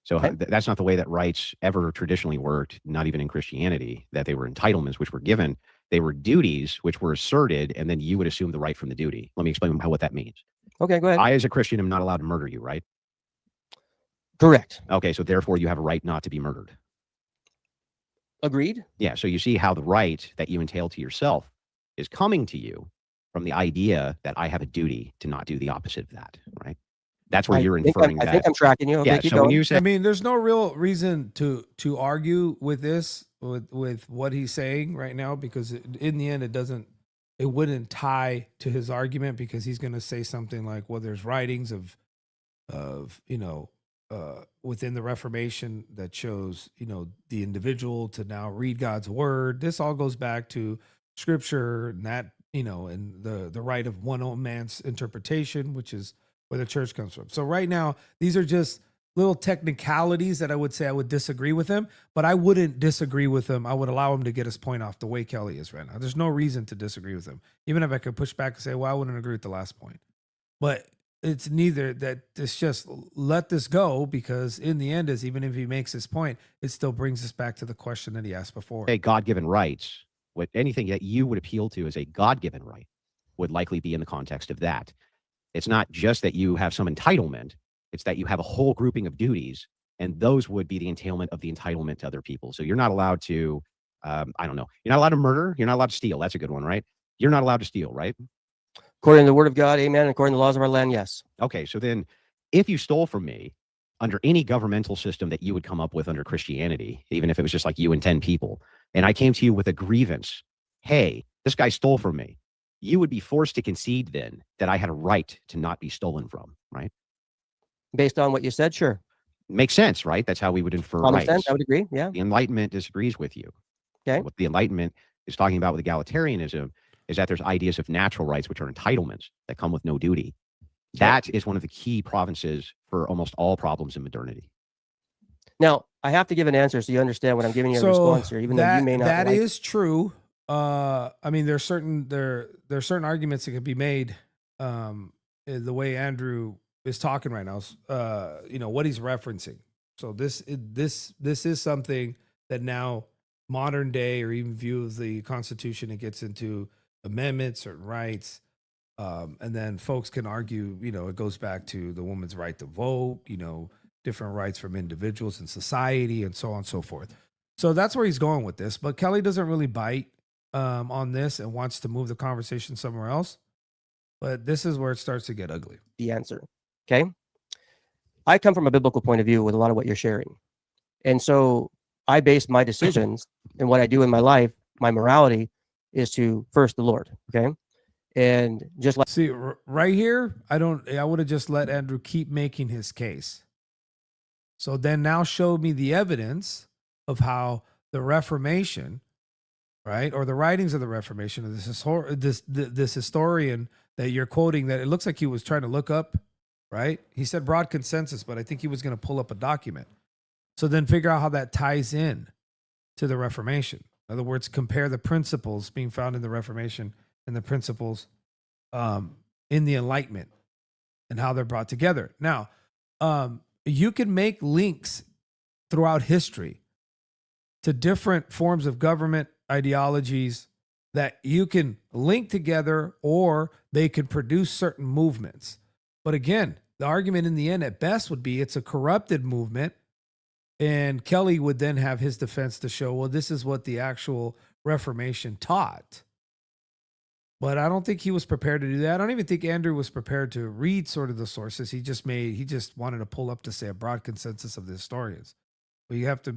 [SPEAKER 6] So
[SPEAKER 5] Okay.
[SPEAKER 6] that's not the way that rights ever traditionally worked, not even in Christianity, that they were entitlements which were given. They were duties which were asserted, and then you would assume the right from the duty. Let me explain what that means.
[SPEAKER 5] Okay, go ahead.
[SPEAKER 6] I, as a Christian, am not allowed to murder you, right?
[SPEAKER 5] Correct.
[SPEAKER 6] Okay, so therefore you have a right not to be murdered.
[SPEAKER 5] Agreed.
[SPEAKER 6] Yeah, so you see how the right that you entail to yourself is coming to you from the idea that I have a duty to not do the opposite of that, right? That's where you're inferring
[SPEAKER 5] I
[SPEAKER 6] that.
[SPEAKER 5] think I'm tracking you. Okay,
[SPEAKER 6] Yeah,
[SPEAKER 5] keep
[SPEAKER 6] so when
[SPEAKER 5] going.
[SPEAKER 6] you say
[SPEAKER 4] I mean, there's no real reason to argue with this with what he's saying right now because in the end it wouldn't tie to his argument because he's going to say something like, well, there's writings of within the Reformation that shows the individual to now read God's word. This all goes back to Scripture and that and the right of one man's interpretation, which is where the church comes from. So right now, these are just little technicalities that I would say I would disagree with him, but I wouldn't disagree with him. I would allow him to get his point off the way Kelly is right now. There's no reason to disagree with him, even if I could push back and say, well, I wouldn't agree with the last point. But it's neither that. It's just let this go because in the end, is even if he makes his point, it still brings us back to the question that he asked before.
[SPEAKER 6] God-given rights, anything that you would appeal to as a God-given right would likely be in the context of that. It's not just that you have some entitlement, it's that you have a whole grouping of duties, and those would be the entailment of the entitlement to other people. So you're not allowed to, I don't know, you're not allowed to murder, you're not allowed to steal. That's a good one, right? You're not allowed to steal, right?
[SPEAKER 5] According to the word of God, amen. According to the laws of our land, yes.
[SPEAKER 6] Okay, so then if you stole from me under any governmental system that you would come up with under Christianity, even if it was just like you and 10 people, and I came to you with a grievance, hey, this guy stole from me, you would be forced to concede then that I had a right to not be stolen from, right?
[SPEAKER 5] Based on what you said, sure.
[SPEAKER 6] Makes sense, right? That's how we would infer
[SPEAKER 5] Common
[SPEAKER 6] rights.
[SPEAKER 5] sense, I would agree. Yeah.
[SPEAKER 6] The Enlightenment disagrees with you.
[SPEAKER 5] Okay.
[SPEAKER 6] What the Enlightenment is talking about with egalitarianism is that there's ideas of natural rights, which are entitlements that come with no duty. That is one of the key provinces for almost all problems in modernity.
[SPEAKER 5] Now, I have to give an answer so you understand what I'm giving you a response here, even though you may not
[SPEAKER 4] That
[SPEAKER 5] like
[SPEAKER 4] is true. I mean, there's certain arguments that could be made. The way Andrew is talking right now, what he's referencing. So this is something that now modern day or even view of the Constitution, it gets into amendments, certain rights. And then folks can argue, it goes back to the woman's right to vote, different rights from individuals in society and so on and so forth. So that's where he's going with this. But Kelly doesn't really bite on this and wants to move the conversation somewhere else. But this is where it starts to get ugly.
[SPEAKER 5] The answer. Okay. I come from a biblical point of view with a lot of what you're sharing. And so I base my decisions and what I do in my life, my morality is to first the Lord. Okay. And just like,
[SPEAKER 4] See, right here, I would have just let Andrew keep making his case. So then now show me the evidence of how the Reformation, right, or the writings of the Reformation, of this historian that you're quoting, that it looks like he was trying to look up, right? He said broad consensus, but I think he was going to pull up a document. So then figure out how that ties in to the Reformation. In other words, compare the principles being found in the Reformation and the principles in the Enlightenment and how they're brought together. Now, you can make links throughout history to different forms of government ideologies that you can link together, or they can produce certain movements. But again, the argument in the end at best would be it's a corrupted movement. And Kelly would then have his defense to show, well, this is what the actual Reformation taught. But I don't think he was prepared to do that. I don't even think Andrew was prepared to read sort of the sources. He just wanted to pull up to say a broad consensus of the historians. But you have to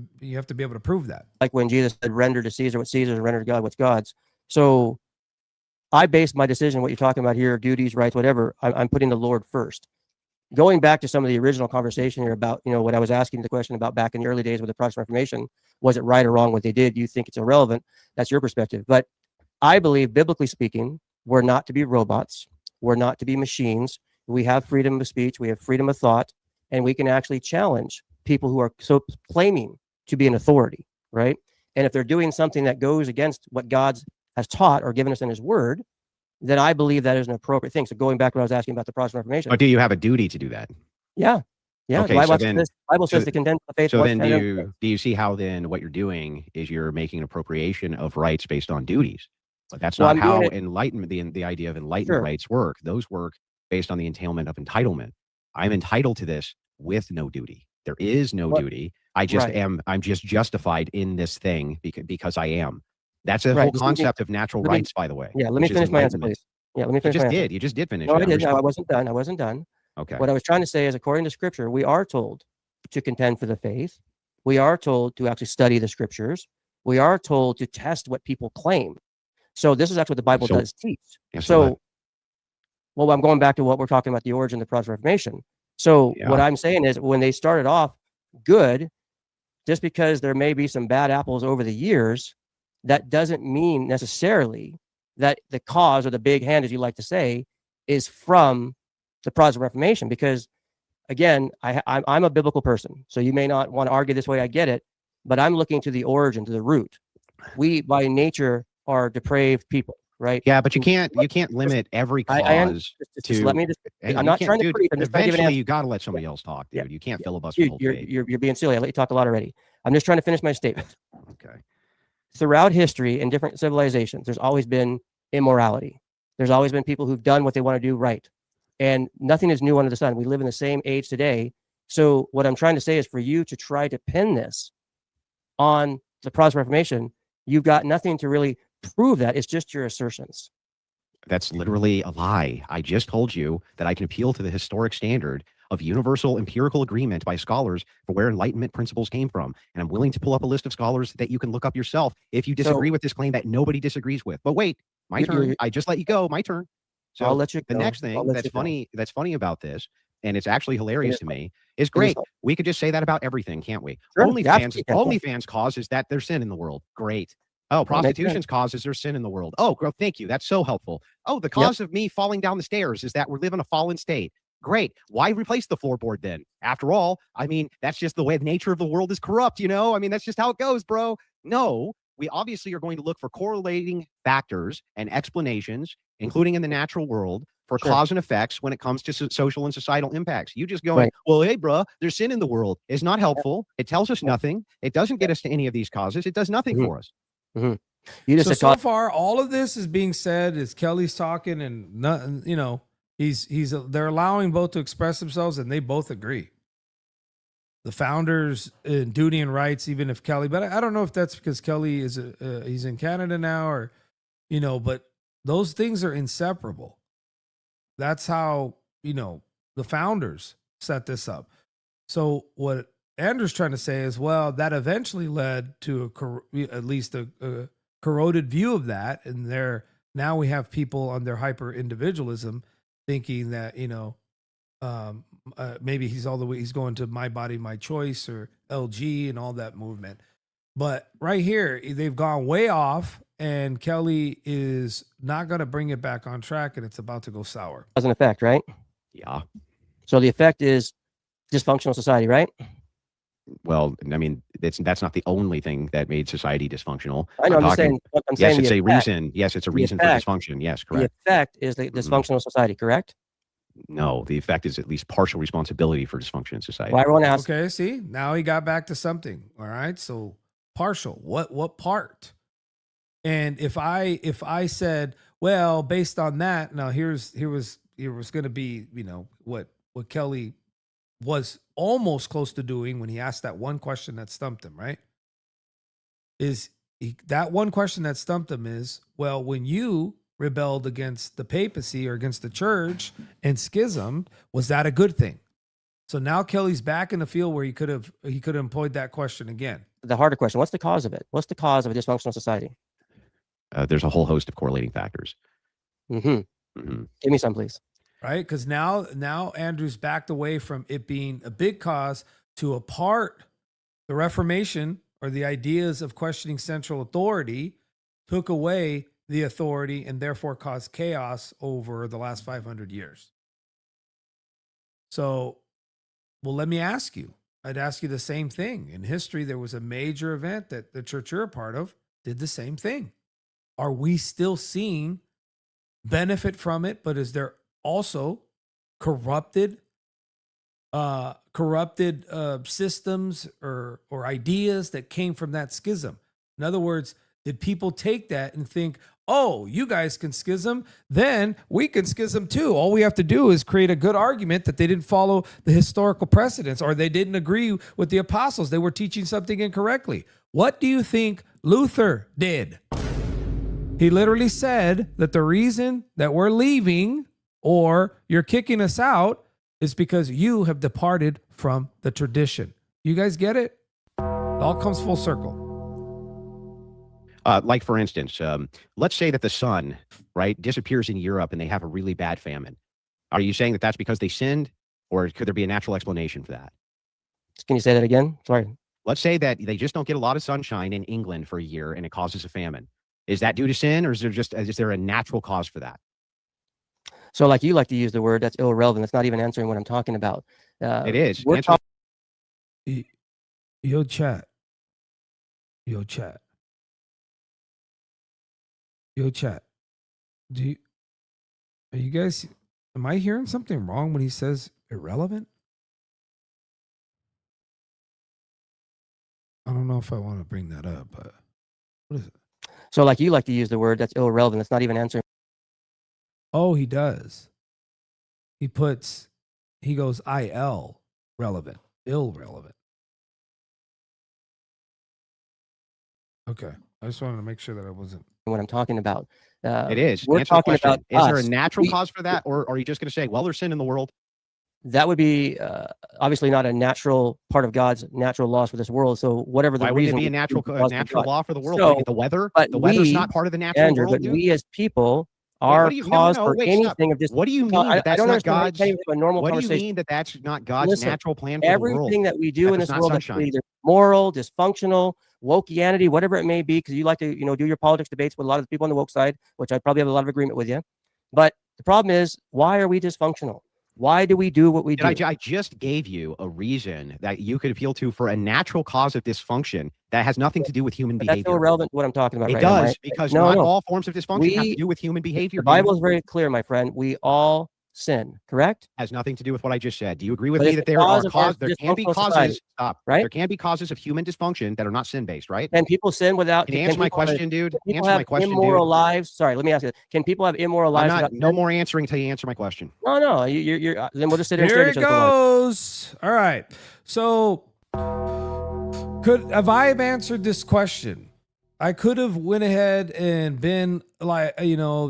[SPEAKER 4] be able to prove that.
[SPEAKER 5] like when Jesus said, render to Caesar what Caesar's and render to God what's God's. So I base my decision, what you're talking about here, duties, rights, whatever, I'm putting the Lord first. Going back to some of the original conversation here about, what I was asking the question about back in the early days with the Protestant Reformation, was it right or wrong what they did? You think it's irrelevant. That's your perspective. But I believe, biblically speaking, we're not to be robots. We're not to be machines. We have freedom of speech. We have freedom of thought, and we can actually challenge people who are so claiming to be an authority, right? And if they're doing something that goes against what God has taught or given us in his word, then I believe that is an appropriate thing. So going back to what I was asking about the Protestant Reformation.
[SPEAKER 6] But do you have a duty to do that?
[SPEAKER 5] Yeah. Yeah.
[SPEAKER 6] Okay,
[SPEAKER 5] The Bible,
[SPEAKER 6] so then-
[SPEAKER 5] Bible says to contend for the faith.
[SPEAKER 6] So
[SPEAKER 5] once
[SPEAKER 6] then
[SPEAKER 5] and
[SPEAKER 6] do you see how then what you're doing is you're making an appropriation of rights based on duties? But that's
[SPEAKER 5] Well,
[SPEAKER 6] not
[SPEAKER 5] I'm
[SPEAKER 6] how
[SPEAKER 5] doing it-
[SPEAKER 6] enlightenment, the idea of enlightenment
[SPEAKER 5] Sure.
[SPEAKER 6] rights work. Those work based on the entailment of entitlement. I'm entitled to this with no duty. There is no
[SPEAKER 5] What-
[SPEAKER 6] duty. I just
[SPEAKER 5] Right.
[SPEAKER 6] am. I'm just justified in this thing because I am. That's a
[SPEAKER 5] Right,
[SPEAKER 6] whole
[SPEAKER 5] just let me-
[SPEAKER 6] concept of natural
[SPEAKER 5] let me-
[SPEAKER 6] rights, by the way.
[SPEAKER 5] Yeah. Let me
[SPEAKER 6] which is
[SPEAKER 5] finish my answer,
[SPEAKER 6] enlightenment.
[SPEAKER 5] please. Yeah. Let me
[SPEAKER 6] You
[SPEAKER 5] finish my
[SPEAKER 6] just
[SPEAKER 5] answer.
[SPEAKER 6] did. You just did finish.
[SPEAKER 5] No,
[SPEAKER 6] it.
[SPEAKER 5] I
[SPEAKER 6] I'm
[SPEAKER 5] didn't.
[SPEAKER 6] just-
[SPEAKER 5] I wasn't done. I wasn't done.
[SPEAKER 6] Okay.
[SPEAKER 5] What I was trying to say is, according to scripture, we are told to contend for the faith. We are told to actually study the scriptures. We are told to test what people claim. So this is actually what the Bible
[SPEAKER 6] So-
[SPEAKER 5] does teach.
[SPEAKER 6] Yeah,
[SPEAKER 5] So, well, I'm going back to what we're talking about, the origin of the Protestant Reformation. So what
[SPEAKER 6] Yeah.
[SPEAKER 5] I'm saying is, when they started off good, just because there may be some bad apples over the years, that doesn't mean necessarily that the cause, or the big hand, as you like to say, is from the Protestant Reformation. Because again, I'm a biblical person, so you may not want to argue this way. I get it, but I'm looking to the origin, to the root. We, by nature, are depraved people, right?
[SPEAKER 6] yeah, but you can't limit every cause
[SPEAKER 5] I am- Just let me just.
[SPEAKER 6] Hey,
[SPEAKER 5] I'm
[SPEAKER 6] you
[SPEAKER 5] not
[SPEAKER 6] can't-
[SPEAKER 5] trying to
[SPEAKER 6] dude,
[SPEAKER 5] preach. I'm just trying to give an
[SPEAKER 6] eventually
[SPEAKER 5] answer.
[SPEAKER 6] you got to let somebody else talk, dude.
[SPEAKER 5] Yeah.
[SPEAKER 6] You can't filibuster
[SPEAKER 5] Dude,
[SPEAKER 6] whole
[SPEAKER 5] you're,
[SPEAKER 6] debate.
[SPEAKER 5] you're being silly. I let you talk a lot already. I'm just trying to finish my statement.
[SPEAKER 6] Okay.
[SPEAKER 5] Throughout history in different civilizations, there's always been immorality. There's always been people who've done what they want to do right. And nothing is new under the sun. We live in the same age today. So what I'm trying to say is, for you to try to pin this on the Protestant Reformation, you've got nothing to really prove that. It's just your assertions.
[SPEAKER 6] That's literally a lie. I just told you that I can appeal to the historic standard of universal empirical agreement by scholars for where Enlightenment principles came from. And I'm willing to pull up a list of scholars that you can look up yourself if you disagree with this claim that nobody disagrees with. But wait, my turn. I just let you go. My turn. So
[SPEAKER 5] I'll let you
[SPEAKER 6] the
[SPEAKER 5] go.
[SPEAKER 6] next
[SPEAKER 5] I'll
[SPEAKER 6] thing
[SPEAKER 5] let
[SPEAKER 6] that's
[SPEAKER 5] you go.
[SPEAKER 6] funny about this, and it's actually hilarious
[SPEAKER 5] is
[SPEAKER 6] to me, is great.
[SPEAKER 5] fun.
[SPEAKER 6] We could just say that about everything, can't we?
[SPEAKER 5] Sure,
[SPEAKER 6] OnlyFans,
[SPEAKER 5] you absolutely can.
[SPEAKER 6] OnlyFans causes that there's sin in the world. Great. Oh,
[SPEAKER 5] Well, makes sense.
[SPEAKER 6] prostitution's causes there's sin in the world. Oh, girl, thank you. That's so helpful. Oh, the cause of me falling down the stairs is that we live in a fallen state. Great. Why replace the floorboard then? After all, I mean, that's just the way the nature of the world is corrupt, you know? I mean, that's just how it goes, bro. No, we obviously are going to look for correlating factors and explanations, including in the natural world, for
[SPEAKER 5] Sure.
[SPEAKER 6] cause and effects when it comes to social and societal impacts. You just going,
[SPEAKER 5] Right.
[SPEAKER 6] well, hey, bro, there's sin in the world is not helpful. It tells us nothing. It doesn't get us to any of these causes. It does nothing
[SPEAKER 5] Mhm.
[SPEAKER 6] for us.
[SPEAKER 5] You just
[SPEAKER 4] So
[SPEAKER 5] said
[SPEAKER 4] so far, all of this is being said is Kelly's talking, and nothing, he's they're allowing both to express themselves, and they both agree. the founders and duty and rights, even if Kelly, but I don't know if that's because Kelly is he's in Canada now, or but those things are inseparable. That's how the founders set this up. So what Andrew's trying to say is, well, that eventually led to at least a corroded view of that, and now we have people on their hyper individualism thinking that maybe he's going to My Body, My Choice or LG and all that movement. But right here, they've gone way off, and Kelly is not going to bring it back on track, and it's about to go sour.
[SPEAKER 5] Has an effect, right?
[SPEAKER 6] Yeah.
[SPEAKER 5] So the effect is dysfunctional society, right?
[SPEAKER 6] Well, I mean, that's not the only thing that made society dysfunctional.
[SPEAKER 5] I know. I'm saying
[SPEAKER 6] yes, it's
[SPEAKER 5] the
[SPEAKER 6] a
[SPEAKER 5] effect.
[SPEAKER 6] reason. Yes, it's a reason for dysfunction. Yes,
[SPEAKER 5] The
[SPEAKER 6] correct.
[SPEAKER 5] effect is the dysfunctional society, correct?
[SPEAKER 6] No, the effect is at least partial responsibility for dysfunction in society.
[SPEAKER 5] Well, I want to ask.
[SPEAKER 4] Okay, see, now he got back to something. All right, so partial. What part? And if I said, well, based on that, now here was going to be what Kelly was almost close to doing when he asked that one question that stumped him, right? That one question that stumped him is, well, when you rebelled against the papacy or against the church and schism, was that a good thing? So now Kelly's back in the field where he could have employed that question again.
[SPEAKER 5] The harder question: what's the cause of it? What's the cause of a dysfunctional society?
[SPEAKER 6] There's a whole host of correlating factors.
[SPEAKER 5] Give me some, please.
[SPEAKER 4] Right, because now Andrew's backed away from it being a big cause to a part. The Reformation, or the ideas of questioning central authority, took away the authority and therefore caused chaos over the last 500 years. So, well, let me ask you. I'd ask you the same thing. In history, there was a major event that the church you're a part of did the same thing. Are we still seeing benefit from it? But is there also corrupted systems or ideas that came from that schism? In other words, did people take that and think, oh, you guys can schism, then we can schism too. All we have to do is create a good argument that they didn't follow the historical precedents, or they didn't agree with the apostles. They were teaching something incorrectly. What do you think Luther did? He literally said that the reason that we're leaving or you're kicking us out is because you have departed from the tradition. You guys get it? It all comes full circle.
[SPEAKER 6] Like, for instance, let's say that the sun, right, disappears in Europe and they have a really bad famine. Are you saying that that's because they sinned, or could there be a natural explanation for that?
[SPEAKER 5] Can you say that again? Sorry.
[SPEAKER 6] Let's say that they just don't get a lot of sunshine in England for a year and it causes a famine. Is that due to sin, or is there a natural cause for that?
[SPEAKER 5] So, like you like to use the word, that's irrelevant. That's not even answering what I'm talking about.
[SPEAKER 6] It is.
[SPEAKER 5] We're
[SPEAKER 6] Answer-
[SPEAKER 4] Yo, chat. Yo, chat. Are you guys, am I hearing something wrong when he says irrelevant? I don't know if I want to bring that up, but what is it?
[SPEAKER 5] So, like you like to use the word, that's irrelevant. That's not even answering.
[SPEAKER 4] Oh, he does. He goes IL relevant, irrelevant. Okay. I just wanted to make sure that I wasn't.
[SPEAKER 5] What I'm talking about.
[SPEAKER 6] It is.
[SPEAKER 5] We're
[SPEAKER 6] Answer the
[SPEAKER 5] talking
[SPEAKER 6] question.
[SPEAKER 5] about
[SPEAKER 6] Is there a
[SPEAKER 5] us.
[SPEAKER 6] natural cause for that, or are you just going to say, well, there's sin in the world?
[SPEAKER 5] That would be obviously not a natural part of God's natural laws for this world. So whatever the
[SPEAKER 6] Why wouldn't
[SPEAKER 5] reason,
[SPEAKER 6] it be a natural law for the world?
[SPEAKER 5] So,
[SPEAKER 6] Like the weather?
[SPEAKER 5] but
[SPEAKER 6] The weather's
[SPEAKER 5] we,
[SPEAKER 6] not part of the natural
[SPEAKER 5] Andrew,
[SPEAKER 6] world,
[SPEAKER 5] but
[SPEAKER 6] dude?
[SPEAKER 5] we as people
[SPEAKER 6] Wait,
[SPEAKER 5] are
[SPEAKER 6] what do you- no,
[SPEAKER 5] cause
[SPEAKER 6] no,
[SPEAKER 5] for
[SPEAKER 6] wait, stop.
[SPEAKER 5] anything of this.
[SPEAKER 6] What do you mean
[SPEAKER 5] I
[SPEAKER 6] that that's
[SPEAKER 5] don't
[SPEAKER 6] not
[SPEAKER 5] understand why you
[SPEAKER 6] God's?
[SPEAKER 5] can't even have a normal
[SPEAKER 6] What do you
[SPEAKER 5] conversation.
[SPEAKER 6] mean that that's not God's
[SPEAKER 5] Listen,
[SPEAKER 6] natural plan for the world?
[SPEAKER 5] Everything that we do
[SPEAKER 6] That
[SPEAKER 5] in
[SPEAKER 6] is
[SPEAKER 5] this
[SPEAKER 6] not
[SPEAKER 5] world that's
[SPEAKER 6] sunshine.
[SPEAKER 5] either moral, dysfunctional, wokeanity, whatever it may be, because you like to, do your politics debates with a lot of the people on the woke side, which I probably have a lot of agreement with you. But the problem is, why are we dysfunctional? Why do we do what we do?
[SPEAKER 6] I just gave you a reason that you could appeal to for a natural cause of dysfunction that has nothing to do with human
[SPEAKER 5] But that's
[SPEAKER 6] behavior.
[SPEAKER 5] irrelevant to what I'm talking about
[SPEAKER 6] It
[SPEAKER 5] right now.
[SPEAKER 6] does,
[SPEAKER 5] right?
[SPEAKER 6] because
[SPEAKER 5] No,
[SPEAKER 6] not
[SPEAKER 5] no.
[SPEAKER 6] all forms of dysfunction have to do with human behavior.
[SPEAKER 5] The Bible
[SPEAKER 6] dude.
[SPEAKER 5] is very clear, my friend. We all sin, correct?
[SPEAKER 6] Has nothing to do with what I just said. Do you agree with
[SPEAKER 5] But
[SPEAKER 6] me
[SPEAKER 5] it's
[SPEAKER 6] that
[SPEAKER 5] the
[SPEAKER 6] there are
[SPEAKER 5] cause of our
[SPEAKER 6] there can be
[SPEAKER 5] dysfunctional
[SPEAKER 6] causes?
[SPEAKER 5] society,
[SPEAKER 6] Stop.
[SPEAKER 5] right?
[SPEAKER 6] There can be causes of human dysfunction that are not sin based, right?
[SPEAKER 5] Can people sin without?
[SPEAKER 6] Can you answer my
[SPEAKER 5] people have-
[SPEAKER 6] question, dude?
[SPEAKER 5] Can people
[SPEAKER 6] Answer my
[SPEAKER 5] have
[SPEAKER 6] question,
[SPEAKER 5] immoral
[SPEAKER 6] dude.
[SPEAKER 5] lives? Sorry, let me ask you. Can people have immoral
[SPEAKER 6] I'm
[SPEAKER 5] lives?
[SPEAKER 6] not.
[SPEAKER 5] without
[SPEAKER 6] No
[SPEAKER 5] sin?
[SPEAKER 6] more answering until you answer my question.
[SPEAKER 5] No. You're then we'll just sit here and
[SPEAKER 4] Here
[SPEAKER 5] stare at
[SPEAKER 4] it
[SPEAKER 5] each other for a while.
[SPEAKER 4] goes. All right. So If I have answered this question, I could have went ahead and been like,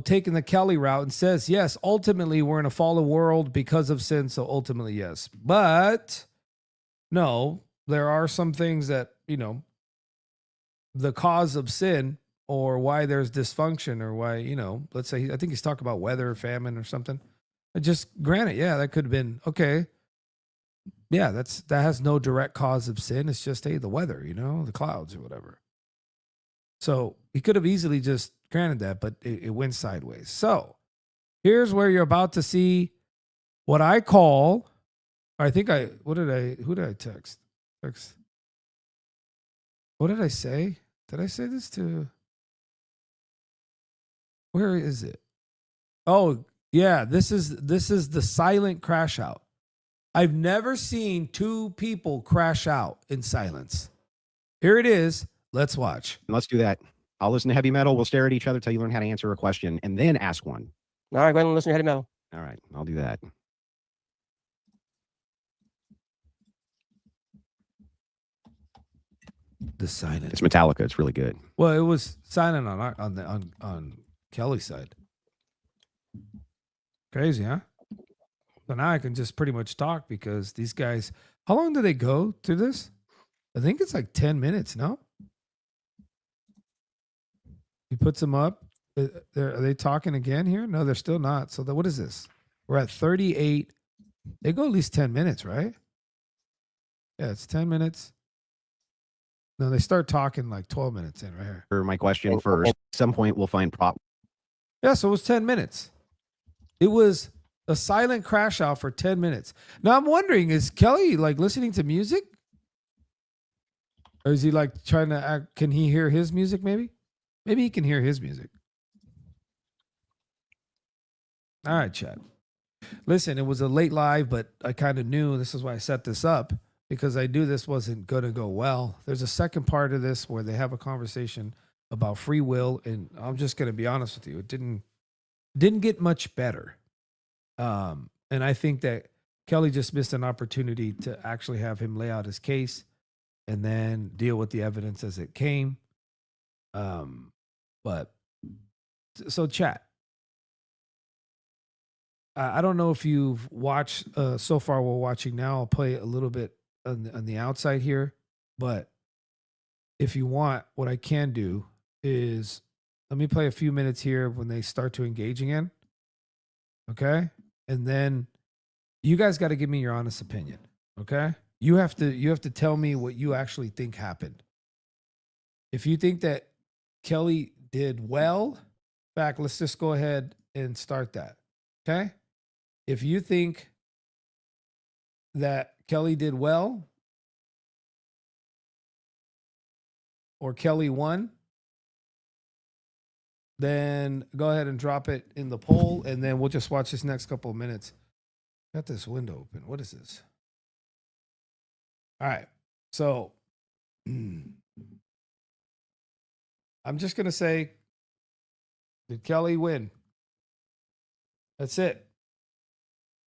[SPEAKER 4] taking the Kelly route and says, yes, ultimately we're in a fallen world because of sin. So ultimately, yes. But no, there are some things that, the cause of sin or why there's dysfunction or why, let's say, I think he's talking about weather, famine or something. Just granted, yeah, that could have been okay. Yeah, that has no direct cause of sin. It's just, hey, the weather, the clouds or whatever. So he could have easily just granted that, but it went sideways. So here's where you're about to see what I call, who did I text? What did I say? Did I say this to, where is it? Oh yeah, this is the silent crash out. I've never seen two people crash out in silence. Here it is. Let's watch.
[SPEAKER 6] Let's do that. I'll listen to heavy metal. We'll stare at each other till you learn how to answer a question and then ask one.
[SPEAKER 5] All right, go ahead and listen to heavy metal.
[SPEAKER 6] All right, I'll do that.
[SPEAKER 4] The silent.
[SPEAKER 6] It's Metallica. It's really good.
[SPEAKER 4] Well, it was silent on Kelly's side. Crazy, huh? So now I can just pretty much talk because these guys. How long do they go through this? I think it's like 10 minutes. No. He puts them up. Are they talking again here? No, they're still not. So what is this? We're at 38. They go at least 10 minutes, right? Yeah, it's 10 minutes. No, they start talking like 12 minutes in right here.
[SPEAKER 6] For my question first, at some point we'll find prop.
[SPEAKER 4] Yeah, so it was 10 minutes. It was a silent crash out for 10 minutes. Now I'm wondering, is Kelly like listening to music? Or is he like trying to act? Can he hear his music maybe? Maybe he can hear his music. All right, chat. Listen, it was a late live, but I kind of knew this is why I set this up because I knew this wasn't going to go well. There's a second part of this where they have a conversation about free will. And I'm just going to be honest with you. It didn't get much better. And I think that Kelly just missed an opportunity to actually have him lay out his case and then deal with the evidence as it came. But so chat, I don't know if you've watched so far. We're watching now. I'll play a little bit on the outside here, but if you want, what I can do is let me play a few minutes here when they start to engage again. Okay. And then you guys got to give me your honest opinion. Okay. You have to tell me what you actually think happened. If you think that Kelly did well, in fact, let's just go ahead and start that. Okay. If you think that Kelly did well or Kelly won, then go ahead and drop it in the poll, and then we'll just watch this next couple of minutes. Got this window open. What is this? All right. So I'm just going to say, did Kelly win? That's it.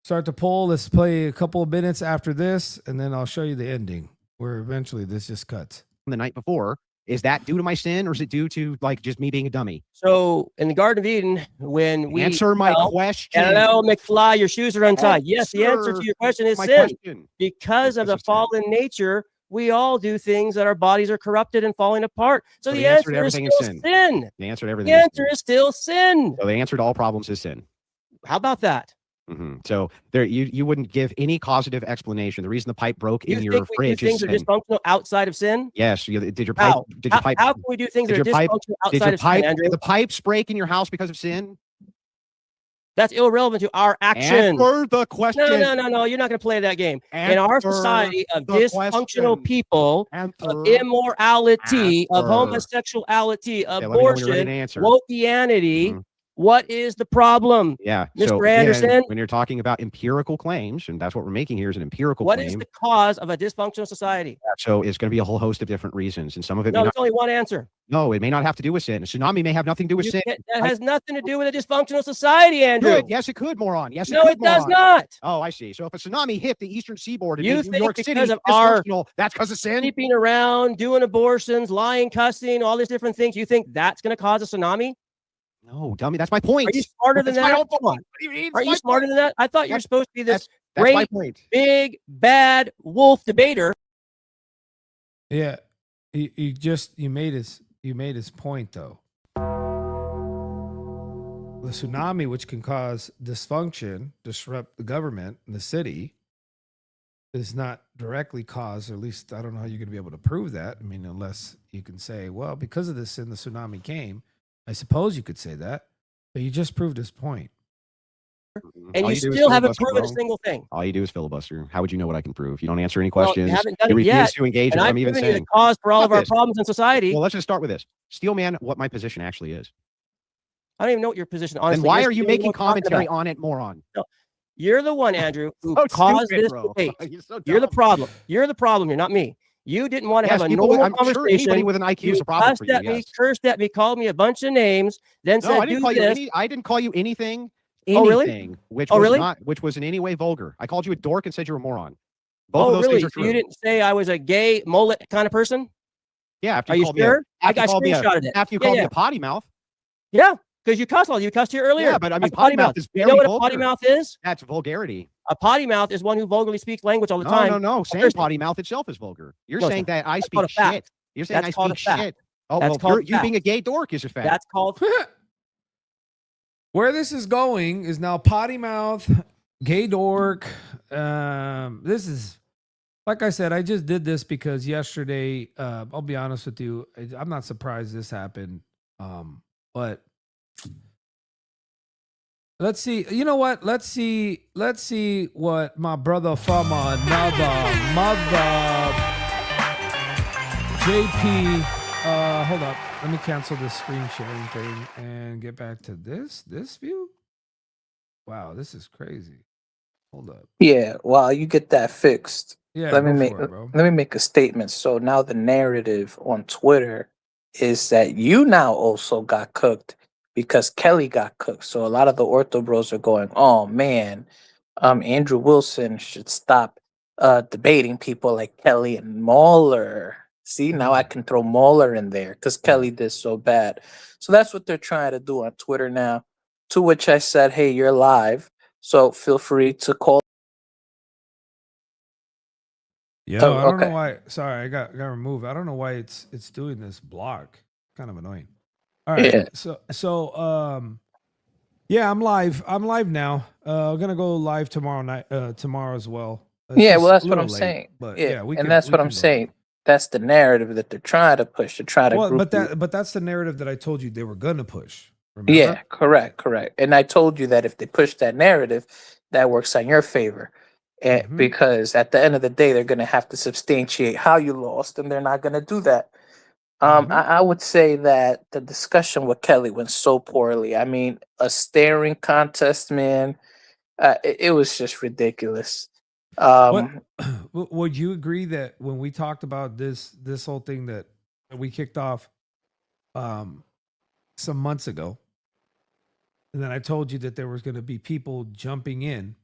[SPEAKER 4] Start the poll. Let's play a couple of minutes after this, and then I'll show you the ending where eventually this just cuts.
[SPEAKER 6] The night before, is that due to my sin or is it due to like just me being a dummy?
[SPEAKER 5] So in the Garden of Eden, when we
[SPEAKER 6] answer my question.
[SPEAKER 5] Hello, McFly, your shoes are untied. Yes, the answer to your question is sin. Because of the fallen nature, we all do things that our bodies are corrupted and falling apart. So the answer is still sin.
[SPEAKER 6] The answer to everything.
[SPEAKER 5] The answer is still sin.
[SPEAKER 6] So the answer to all problems is sin.
[SPEAKER 5] How about that?
[SPEAKER 6] Mm-hmm. So there, you wouldn't give any causative explanation. The reason the pipe broke in your fridge is
[SPEAKER 5] things are dysfunctional outside of sin.
[SPEAKER 6] Yes. Did your pipe?
[SPEAKER 5] How?
[SPEAKER 6] Did your pipe?
[SPEAKER 5] How can we do things that are dysfunctional outside of sin, Andrew?
[SPEAKER 6] Did the pipes break in your house because of sin?
[SPEAKER 5] That's irrelevant to our action.
[SPEAKER 6] Answer the question.
[SPEAKER 5] No. You're not going to play that game. In our society of dysfunctional people, of immorality, of homosexuality, abortion, wokeanity, What is the problem?
[SPEAKER 6] Yeah.
[SPEAKER 5] Mr.
[SPEAKER 6] So again,
[SPEAKER 5] Anderson?
[SPEAKER 6] when you're talking about empirical claims, and that's what we're making here is an empirical
[SPEAKER 5] What
[SPEAKER 6] claim.
[SPEAKER 5] is the cause of a dysfunctional society?
[SPEAKER 6] So it's going to be a whole host of different reasons, and some of it
[SPEAKER 5] No,
[SPEAKER 6] may
[SPEAKER 5] there's
[SPEAKER 6] not.
[SPEAKER 5] only one answer.
[SPEAKER 6] No, it may not have to do with sin. A tsunami may have nothing to do with sin.
[SPEAKER 5] That has nothing to do with a dysfunctional society, Andrew.
[SPEAKER 6] Good. Yes, it could, moron. Yes,
[SPEAKER 5] No,
[SPEAKER 6] could,
[SPEAKER 5] it does
[SPEAKER 6] moron.
[SPEAKER 5] not.
[SPEAKER 6] Oh, I see. So if a tsunami hit the eastern seaboard and
[SPEAKER 5] You
[SPEAKER 6] made New
[SPEAKER 5] think
[SPEAKER 6] York City
[SPEAKER 5] because of our
[SPEAKER 6] dysfunctional, that's because of sin?
[SPEAKER 5] Sleeping around, doing abortions, lying, cussing, all these different things, you think that's going to cause a tsunami?
[SPEAKER 6] No, dummy. That's my point.
[SPEAKER 5] Are you smarter than
[SPEAKER 6] That's my
[SPEAKER 5] that?
[SPEAKER 6] whole
[SPEAKER 5] Come on.
[SPEAKER 6] point. What do you mean?
[SPEAKER 5] Are you smarter than that? I thought you were supposed to be this
[SPEAKER 6] That's my
[SPEAKER 5] great,
[SPEAKER 6] point.
[SPEAKER 5] big, bad wolf debater.
[SPEAKER 4] Yeah, you made his point though. The tsunami, which can cause dysfunction, disrupt the government and the city, is not directly caused, or at least I don't know how you're going to be able to prove that. I mean, unless you can say, well, because of this sin, the tsunami came. I suppose you could say that, but you just proved his point.
[SPEAKER 5] And
[SPEAKER 6] All
[SPEAKER 5] you
[SPEAKER 6] do is
[SPEAKER 5] still haven't
[SPEAKER 6] filibuster,
[SPEAKER 5] proven a
[SPEAKER 6] bro.
[SPEAKER 5] single thing.
[SPEAKER 6] All you do is filibuster. How would you know what I can prove? You don't answer any
[SPEAKER 5] Well, you
[SPEAKER 6] questions.
[SPEAKER 5] haven't done
[SPEAKER 6] You
[SPEAKER 5] it
[SPEAKER 6] refuse
[SPEAKER 5] yet.
[SPEAKER 6] to engage
[SPEAKER 5] And
[SPEAKER 6] in what
[SPEAKER 5] I'm
[SPEAKER 6] I'm even
[SPEAKER 5] giving you the
[SPEAKER 6] saying.
[SPEAKER 5] cause for all
[SPEAKER 6] Fuck
[SPEAKER 5] of our
[SPEAKER 6] this.
[SPEAKER 5] problems in society.
[SPEAKER 6] Well, let's just start with this. Steelman, what my position actually is.
[SPEAKER 5] I don't even know what your position. Honestly,
[SPEAKER 6] Then why
[SPEAKER 5] you're
[SPEAKER 6] are you
[SPEAKER 5] still
[SPEAKER 6] making
[SPEAKER 5] talking
[SPEAKER 6] commentary
[SPEAKER 5] about.
[SPEAKER 6] on it, moron?
[SPEAKER 5] You're the one, Andrew, who
[SPEAKER 6] So
[SPEAKER 5] caused
[SPEAKER 6] stupid,
[SPEAKER 5] this
[SPEAKER 6] bro.
[SPEAKER 5] debate.
[SPEAKER 6] You're so
[SPEAKER 5] You're the
[SPEAKER 6] dumb.
[SPEAKER 5] problem. You're the problem. You're not me. You didn't want to
[SPEAKER 6] Yes,
[SPEAKER 5] have a
[SPEAKER 6] people,
[SPEAKER 5] normal
[SPEAKER 6] I'm sure
[SPEAKER 5] conversation.
[SPEAKER 6] anybody with an IQ is
[SPEAKER 5] You
[SPEAKER 6] a problem
[SPEAKER 5] cussed
[SPEAKER 6] for you.
[SPEAKER 5] at me,
[SPEAKER 6] Yes.
[SPEAKER 5] cursed at me, called me a bunch of names, then
[SPEAKER 6] No,
[SPEAKER 5] said,
[SPEAKER 6] I didn't
[SPEAKER 5] "Do
[SPEAKER 6] call you
[SPEAKER 5] this."
[SPEAKER 6] any. I didn't call you anything.
[SPEAKER 5] Oh, really?
[SPEAKER 6] Anything, which
[SPEAKER 5] Oh,
[SPEAKER 6] was
[SPEAKER 5] really?
[SPEAKER 6] not, which was in any way vulgar. I called you a dork and said you're a moron. Both of
[SPEAKER 5] Oh,
[SPEAKER 6] those
[SPEAKER 5] really?
[SPEAKER 6] things are
[SPEAKER 5] So you
[SPEAKER 6] true.
[SPEAKER 5] didn't say I was a gay mullet kind of person?
[SPEAKER 6] Yeah, after
[SPEAKER 5] Are
[SPEAKER 6] you
[SPEAKER 5] you
[SPEAKER 6] called
[SPEAKER 5] sure?
[SPEAKER 6] me
[SPEAKER 5] I
[SPEAKER 6] after you called me
[SPEAKER 5] screenshotted it.
[SPEAKER 6] after you
[SPEAKER 5] Yeah,
[SPEAKER 6] called me
[SPEAKER 5] yeah.
[SPEAKER 6] a potty mouth.
[SPEAKER 5] Yeah, because you cussed all. You cussed here earlier.
[SPEAKER 6] Yeah, but I mean,
[SPEAKER 5] That's a
[SPEAKER 6] potty mouth is
[SPEAKER 5] You
[SPEAKER 6] very
[SPEAKER 5] know what a potty
[SPEAKER 6] vulgar.
[SPEAKER 5] mouth is?
[SPEAKER 6] That's vulgarity.
[SPEAKER 5] A potty mouth is one who vulgarly speaks language all the
[SPEAKER 6] No,
[SPEAKER 5] time.
[SPEAKER 6] no, no. Saying
[SPEAKER 5] Thursday.
[SPEAKER 6] potty mouth itself is vulgar. You're
[SPEAKER 5] No,
[SPEAKER 6] saying
[SPEAKER 5] it's
[SPEAKER 6] that I
[SPEAKER 5] That's called a
[SPEAKER 6] speak
[SPEAKER 5] fact.
[SPEAKER 6] shit. You're saying
[SPEAKER 5] That's
[SPEAKER 6] I
[SPEAKER 5] called a
[SPEAKER 6] speak
[SPEAKER 5] fact.
[SPEAKER 6] shit. Oh,
[SPEAKER 5] That's
[SPEAKER 6] well,
[SPEAKER 5] called
[SPEAKER 6] you
[SPEAKER 5] fact.
[SPEAKER 6] being a gay dork is a fact.
[SPEAKER 5] That's called.
[SPEAKER 4] Where this is going is now potty mouth, gay dork. This is, like I said, I just did this because yesterday, I'll be honest with you, I'm not surprised this happened. But let's see. You know what? Let's see what my brother from another mother, JP. Hold up. Let me cancel this screen sharing thing and get back to this view. Wow, this is crazy. Hold up.
[SPEAKER 7] Yeah, while you get that fixed,
[SPEAKER 4] Yeah,
[SPEAKER 7] let me
[SPEAKER 4] go
[SPEAKER 7] make
[SPEAKER 4] for it, bro.
[SPEAKER 7] let me make a statement. So now the narrative on Twitter is that you now also got cooked because Kelly got cooked. So a lot of the ortho bros are going, "Oh man, Andrew Wilson should stop debating people like Kelly and Mueller." See, now I can throw Mueller in there because Kelly did so bad. So that's what they're trying to do on Twitter now. To which I said, "Hey, you're live, so feel free to call."
[SPEAKER 4] Yeah,
[SPEAKER 7] Oh,
[SPEAKER 4] I don't know
[SPEAKER 7] okay.
[SPEAKER 4] why. Sorry, I got removed. I don't know why it's doing this block. Kind of annoying. All right.
[SPEAKER 7] Yeah.
[SPEAKER 4] So yeah, I'm live. I'm live now. I'm gonna go live tomorrow night. Tomorrow as well. It's
[SPEAKER 7] Yeah,
[SPEAKER 4] just
[SPEAKER 7] well, that's
[SPEAKER 4] a
[SPEAKER 7] what
[SPEAKER 4] little
[SPEAKER 7] I'm
[SPEAKER 4] late,
[SPEAKER 7] saying.
[SPEAKER 4] But
[SPEAKER 7] Yeah,
[SPEAKER 4] yeah, we
[SPEAKER 7] and
[SPEAKER 4] can.
[SPEAKER 7] that's
[SPEAKER 4] we
[SPEAKER 7] what
[SPEAKER 4] can
[SPEAKER 7] I'm
[SPEAKER 4] go.
[SPEAKER 7] saying. That's the narrative that they're trying to push. To try to
[SPEAKER 4] Well,
[SPEAKER 7] group
[SPEAKER 4] but that's the narrative that I told you they were gonna push. Remember?
[SPEAKER 7] Yeah, correct. And I told you that if they push that narrative, that works on your favor.
[SPEAKER 4] Mhm.
[SPEAKER 7] Because at the end of the day, they're going to have to substantiate how you lost, and they're not going to do that.
[SPEAKER 4] Mhm.
[SPEAKER 7] I would say that the discussion with Kelly went so poorly. I mean, a staring contest, man. It was just ridiculous.
[SPEAKER 4] What would you agree that when we talked about this whole thing that we kicked off some months ago, and then I told you that there was going to be people jumping in,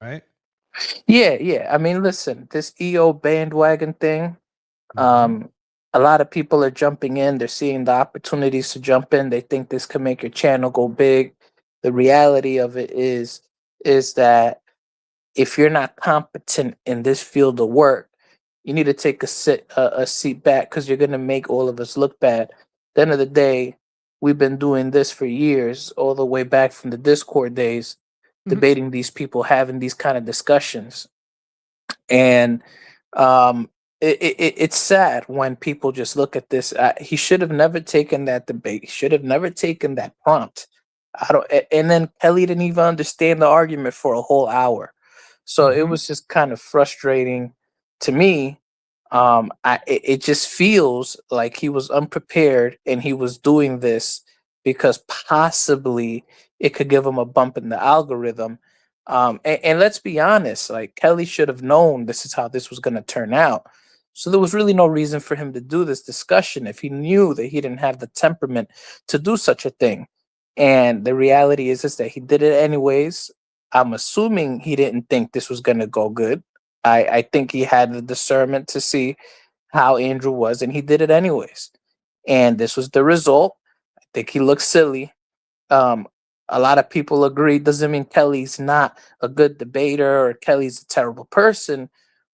[SPEAKER 4] right?
[SPEAKER 7] Yeah. I mean, listen, this EO bandwagon thing,
[SPEAKER 4] Mhm.
[SPEAKER 7] a lot of people are jumping in. They're seeing the opportunities to jump in. They think this can make your channel go big. The reality of it is that if you're not competent in this field of work, you need to take a seat back because you're gonna make all of us look bad. At the end of the day, we've been doing this for years, all the way back from the Discord days,
[SPEAKER 4] Mhm.
[SPEAKER 7] debating these people, having these kind of discussions. And it's sad when people just look at this. He should have never taken that debate. He should have never taken that prompt. And then Kelly didn't even understand the argument for a whole hour. So it
[SPEAKER 4] Mhm.
[SPEAKER 7] was just kind of frustrating to me. It just feels like he was unprepared and he was doing this because possibly it could give him a bump in the algorithm. And let's be honest, like Kelly should have known this is how this was going to turn out. So there was really no reason for him to do this discussion if he knew that he didn't have the temperament to do such a thing. And the reality is that he did it anyways. I'm assuming he didn't think this was going to go good. I think he had the discernment to see how Andrew was, and he did it anyways. And this was the result. I think he looked silly. A lot of people agree. Doesn't mean Kelly's not a good debater or Kelly's a terrible person,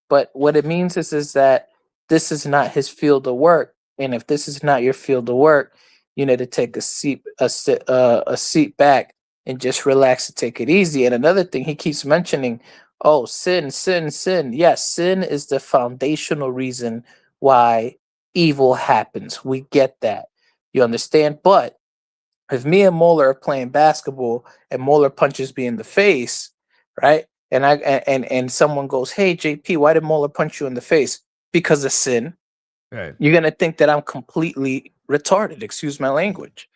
[SPEAKER 7] but what it means is that this is not his field of work. And if this is not your field of work, you need to take a seat back and just relax and take it easy. And another thing he keeps mentioning, oh, sin, sin, sin. Yes, sin is the foundational reason why evil happens. We get that. You understand? But if me and Moeller are playing basketball and Moeller punches me in the face, right? And someone goes, "Hey, JP, why did Moeller punch you in the face?" Because of sin.
[SPEAKER 4] Right.
[SPEAKER 7] You're gonna think that I'm completely retarded. Excuse my language.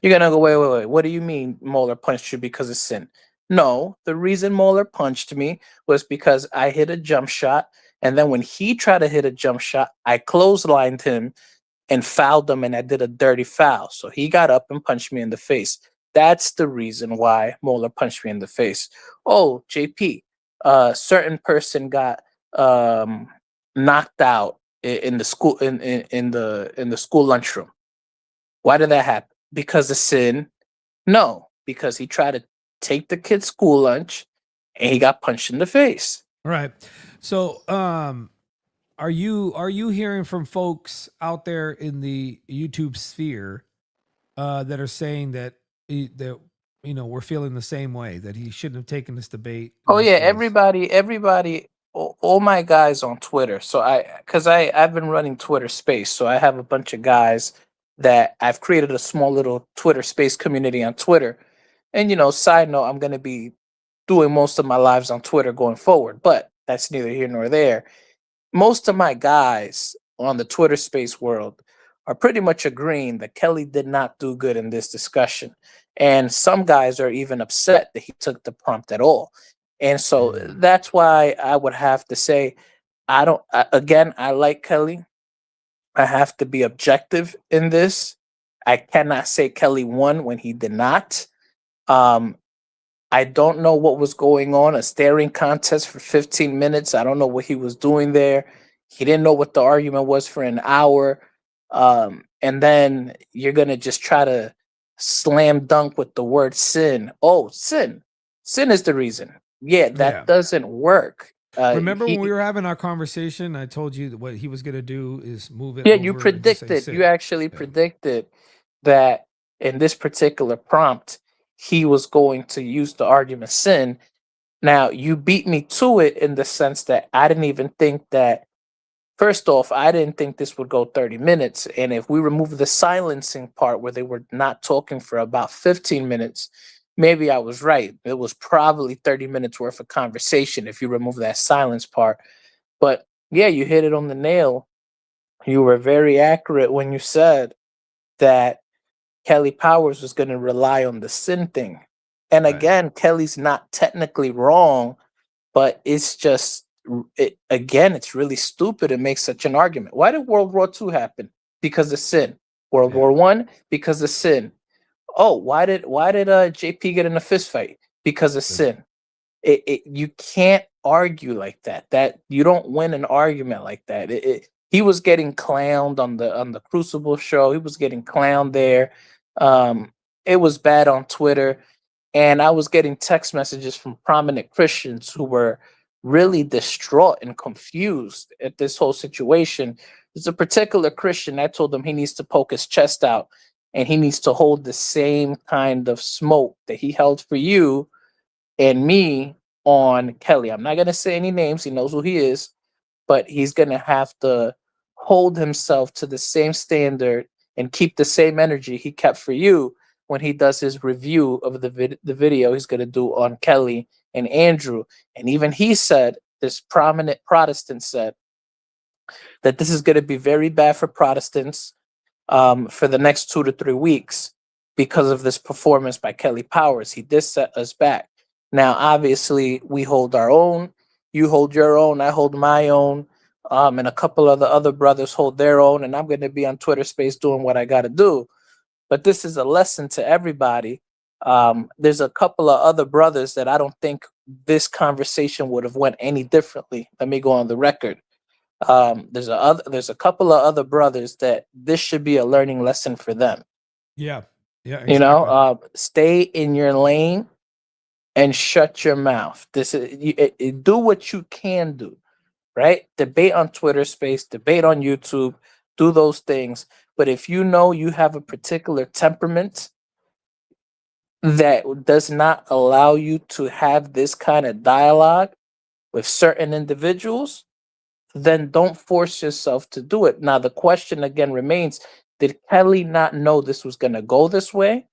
[SPEAKER 7] You're gonna go, wait. What do you mean Moeller punched you because of sin? No, the reason Moeller punched me was because I hit a jump shot, and then when he tried to hit a jump shot, I clotheslined him and fouled him, and I did a dirty foul. So he got up and punched me in the face. That's the reason why Moeller punched me in the face. Oh, JP, a certain person got knocked out in the school in the school lunchroom. Why did that happen? Because of sin? No, because he tried to take the kid's school lunch and he got punched in the face.
[SPEAKER 4] Right. So, are you hearing from folks out there in the YouTube sphere that are saying that we're feeling the same way, that he shouldn't have taken this debate?
[SPEAKER 7] Oh yeah, everybody, all my guys on Twitter. So I've been running Twitter Space, so I have a bunch of guys that I've created a small little Twitter Space community on Twitter. And side note, I'm going to be doing most of my lives on Twitter going forward, but that's neither here nor there. Most of my guys on the Twitter Space world are pretty much agreeing that Kelly did not do good in this discussion. And some guys are even upset that he took the prompt at all. And so that's why I would have to say, I like Kelly. I have to be objective in this. I cannot say Kelly won when he did not. I don't know what was going on, a staring contest for 15 minutes. I don't know what he was doing there. He didn't know what the argument was for an hour. And then you're going to just try to slam dunk with the word sin. Oh, sin. Sin is the reason. Yeah, that doesn't work.
[SPEAKER 4] Remember when we were having our conversation, I told you that what he was going to do is move it.
[SPEAKER 7] Yeah, you predicted. You actually predicted that in this particular prompt, he was going to use the argument sin. Now, you beat me to it in the sense that I didn't even think that. First off, I didn't think this would go 30 minutes. And if we remove the silencing part where they were not talking for about 15 minutes, maybe I was right. It was probably 30 minutes worth of conversation if you remove that silence part. But yeah, you hit it on the nail. You were very accurate when you said that Kelly Powers was going to rely on the sin thing. And again, Kelly's not technically wrong, but it's just, it's really stupid to make such an argument. Why did World War II happen? Because of sin. World War I, because of sin. Oh, why did JP get in a fist fight? Because of sin. You can't argue like that. That you don't win an argument like that. He was getting clowned on the Crucible show. He was getting clowned there. It was bad on Twitter, and I was getting text messages from prominent Christians who were really distraught and confused at this whole situation. There's a particular Christian, I told him he needs to poke his chest out and he needs to hold the same kind of smoke that he held for you and me on Kelly. I'm not going to say any names. He knows who he is, but he's going to have to hold himself to the same standard and keep the same energy he kept for you when he does his review of the video he's going to do on Kelly and Andrew. And even he said, this prominent Protestant said, that this is going to be very bad for Protestants for the next 2 to 3 weeks. because of this performance by Kelly Powers. He did set us back. Now, obviously, we hold our own. You hold your own. I hold my own. And a couple of the other brothers hold their own. And I'm going to be on Twitter Space doing what I got to do. But this is a lesson to everybody. There's a couple of other brothers that I don't think this conversation would have went any differently. Let me go on the record. There's a couple of other brothers that this should be a learning lesson for them.
[SPEAKER 4] Yeah. Yeah.
[SPEAKER 7] You know, stay in your lane and shut your mouth. This is do what you can do, right? Debate on Twitter Space, debate on YouTube, do those things. But if you know you have a particular temperament that does not allow you to have this kind of dialogue with certain individuals, then don't force yourself to do it. Now, the question again remains, did Kelly not know this was going to go this way?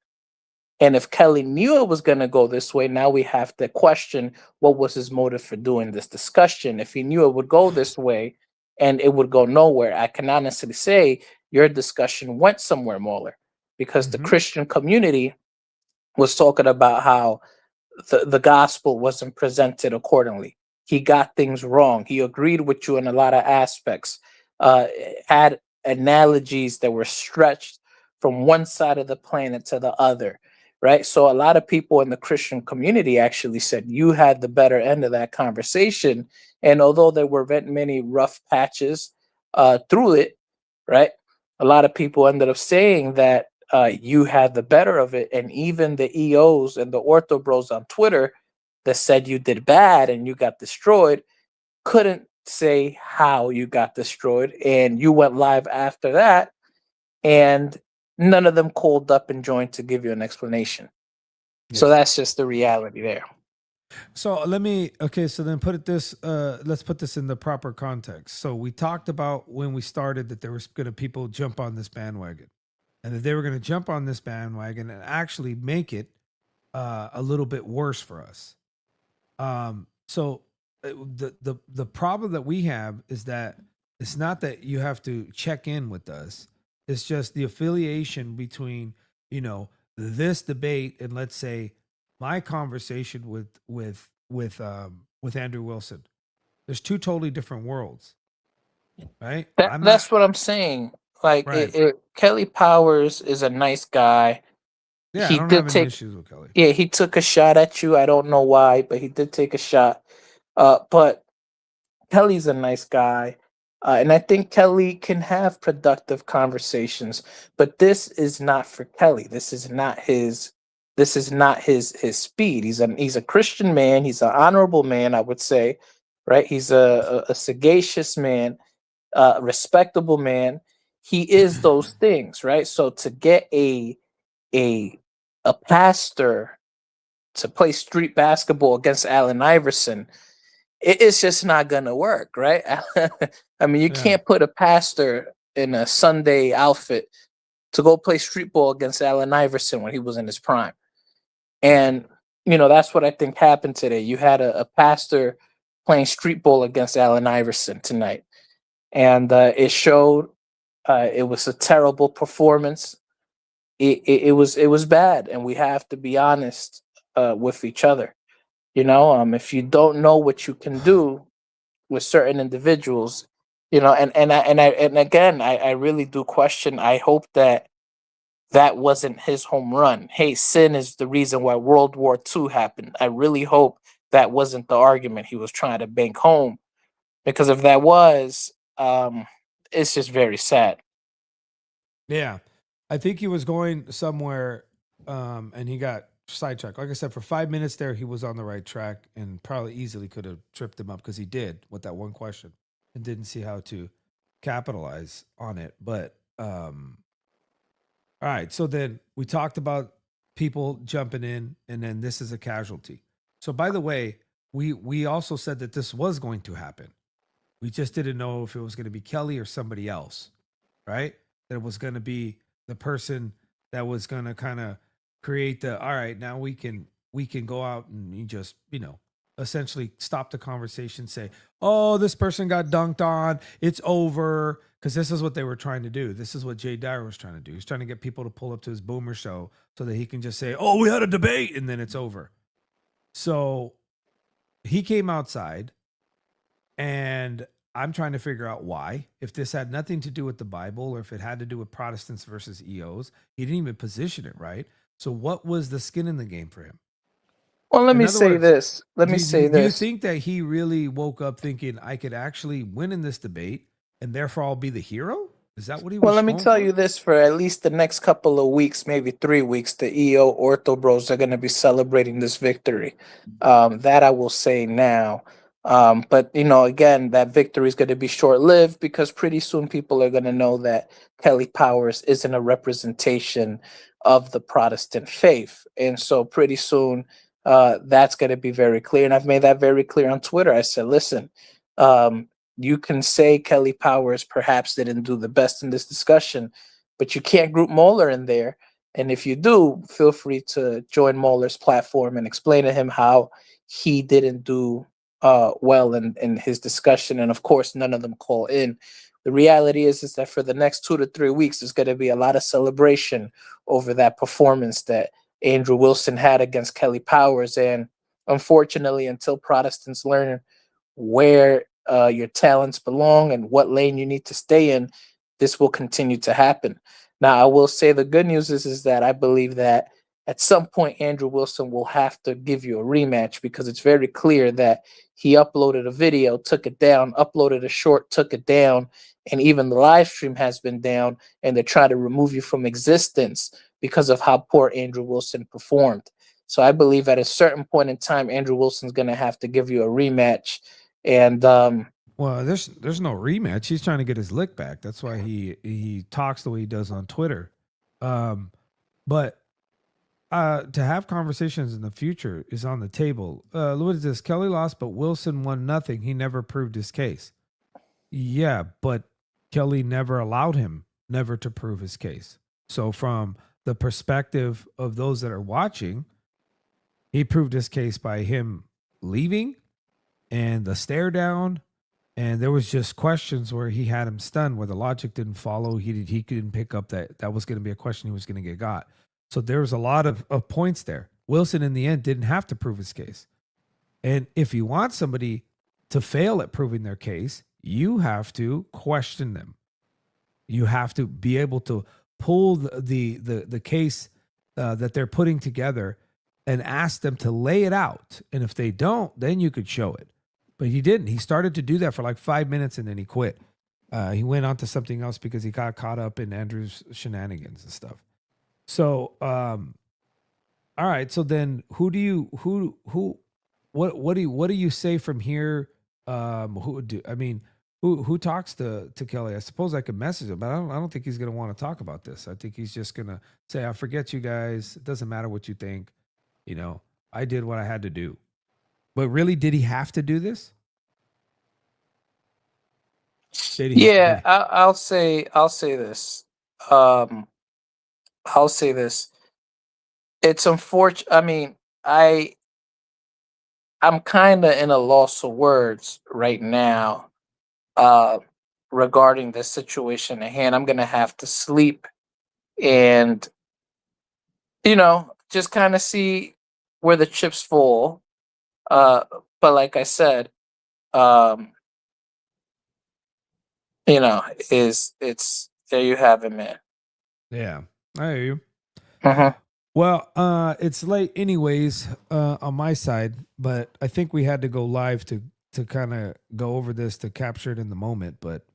[SPEAKER 7] And if Kelly knew it was going to go this way, now we have to question what was his motive for doing this discussion. If he knew it would go this way and it would go nowhere, I can honestly say your discussion went somewhere, Mauler, because the Christian community was talking about how the gospel wasn't presented accordingly. He got things wrong. He agreed with you in a lot of aspects, had analogies that were stretched from one side of the planet to the other, right? So a lot of people in the Christian community actually said you had the better end of that conversation. And although there were many rough patches through it, right? A lot of people ended up saying that you had the better of it. And even the EOs and the Ortho Bros on Twitter that said you did bad and you got destroyed couldn't say how you got destroyed. And you went live after that, and none of them called up and joined to give you an explanation.
[SPEAKER 4] Yes.
[SPEAKER 7] So that's just the reality there.
[SPEAKER 4] So so then let's put this in the proper context. So we talked about when we started that there was going to people jump on this bandwagon, and that they were going to jump on this bandwagon and actually make it a little bit worse for us. So the problem that we have is that it's not that you have to check in with us. It's just the affiliation between, this debate and, let's say, my conversation with Andrew Wilson. There's two totally different worlds, right?
[SPEAKER 7] That's what I'm saying. Like,
[SPEAKER 4] Right.
[SPEAKER 7] Kelly Powers is a nice guy.
[SPEAKER 4] Yeah,
[SPEAKER 7] He
[SPEAKER 4] I don't
[SPEAKER 7] did
[SPEAKER 4] have any
[SPEAKER 7] take-
[SPEAKER 4] issues with Kelly.
[SPEAKER 7] Yeah, he took a shot at you. I don't know why, but he did take a shot. But Kelly's a nice guy. And I think Kelly can have productive conversations, but this is not for Kelly. This is not his speed. He's a Christian man. He's an honorable man, I would say, right? He's a sagacious man, respectable man. He is those things, right? So to get a pastor to play street basketball against Allen Iverson, it's just not gonna work, right? I mean, you can't put a pastor in a Sunday outfit to go play street ball against Allen Iverson when he was in his prime. And that's what I think happened today. You had a pastor playing street ball against Allen Iverson tonight, and it showed. It was a terrible performance. It was bad, and we have to be honest with each other. If you don't know what you can do with certain individuals, and again, I really do question. I hope that wasn't his home run. Hey, sin is the reason why World War II happened. I really hope that wasn't the argument he was trying to bank home, because if that was, it's just very sad.
[SPEAKER 4] Yeah. I think he was going somewhere and he got sidetracked. Like I said, for 5 minutes there, he was on the right track and probably easily could have tripped him up, because he did with that one question and didn't see how to capitalize on it. But all right. So then we talked about people jumping in, and then this is a casualty. So by the way, we also said that this was going to happen. We just didn't know if it was going to be Kelly or somebody else, right? That it was going to be the person that was going to kind of create all right, now we can go out and you just, essentially stop the conversation, say, oh, this person got dunked on, it's over. Because this is what they were trying to do. This is what Jay Dyer was trying to do. He's trying to get people to pull up to his Boomer show so that he can just say, oh, we had a debate, and then it's over. So he came outside, and I'm trying to figure out why. If this had nothing to do with the Bible, or if it had to do with Protestants versus EOs, he didn't even position it right. So what was the skin in the game for him?
[SPEAKER 7] Well, let
[SPEAKER 4] In
[SPEAKER 7] me
[SPEAKER 4] other
[SPEAKER 7] say
[SPEAKER 4] words,
[SPEAKER 7] this. Let me say
[SPEAKER 4] Do you
[SPEAKER 7] this.
[SPEAKER 4] think that he really woke up thinking I could actually win in this debate, and therefore I'll be the hero? Is that what he was?
[SPEAKER 7] Well, let me
[SPEAKER 4] going
[SPEAKER 7] tell
[SPEAKER 4] for?
[SPEAKER 7] you this: for at least the next couple of weeks, maybe 3 weeks, the EO Ortho Bros are going to be celebrating this victory. That I will say now. But again, that victory is going to be short-lived because pretty soon people are going to know that Kelly Powers isn't a representation of the Protestant faith, and so pretty soon that's going to be very clear. And I've made that very clear on Twitter. I said, listen. You can say Kelly Powers perhaps didn't do the best in this discussion, but you can't group Moeller in there. And if you do, feel free to join Moeller's platform and explain to him how he didn't do well in his discussion. And of course, none of them call in. The reality is that for the next 2 to 3 weeks, there's going to be a lot of celebration over that performance that Andrew Wilson had against Kelly Powers. And unfortunately, until Protestants learn where your talents belong and what lane you need to stay in, this will continue to happen. Now, I will say the good news is that I believe that at some point Andrew Wilson will have to give you a rematch, because it's very clear that he uploaded a video, took it down, uploaded a short, took it down, and even the live stream has been down, and they're trying to remove you from existence because of how poor Andrew Wilson performed. So I believe at a certain point in time, Andrew Wilson's going to have to give you a rematch. And
[SPEAKER 4] well, there's no rematch. He's trying to get his lick back. That's why he talks the way he does on Twitter. But to have conversations in the future is on the table. What is this? Kelly lost, but Wilson won nothing. He never proved his case. Yeah, but Kelly never allowed him never to prove his case. So from the perspective of those that are watching, he proved his case by him leaving and the stare down. And there was just questions where he had him stunned, where the logic didn't follow. He couldn't pick up that was going to be a question he was going to get got. So there was a lot of points there. Wilson in the end didn't have to prove his case. And if you want somebody to fail at proving their case, you have to question them. You have to be able to pull the case that they're putting together and ask them to lay it out. And if they don't, then you could show it. But he didn't. He started to do that for like 5 minutes and then he quit. He went on to something else because he got caught up in Andrew's shenanigans and stuff. So, all right. So then what do you say from here? Who talks to Kelly? I suppose I could message him, but I don't think he's going to want to talk about this. I think he's just going to say, I forget you guys. It doesn't matter what you think. I did what I had to do. But really, did he have to do this?
[SPEAKER 7] I'll say this. I'll say this. It's unfortunate. I mean, I'm kind of in a loss of words right now regarding the situation at hand. I'm gonna have to sleep and just kind of see where the chips fall. But like I said, it's there you have it, man.
[SPEAKER 4] Yeah, I hear you.
[SPEAKER 7] Uh-huh.
[SPEAKER 4] Well, it's late anyways on my side, but I think we had to go live to kind of go over this to capture it in the moment. But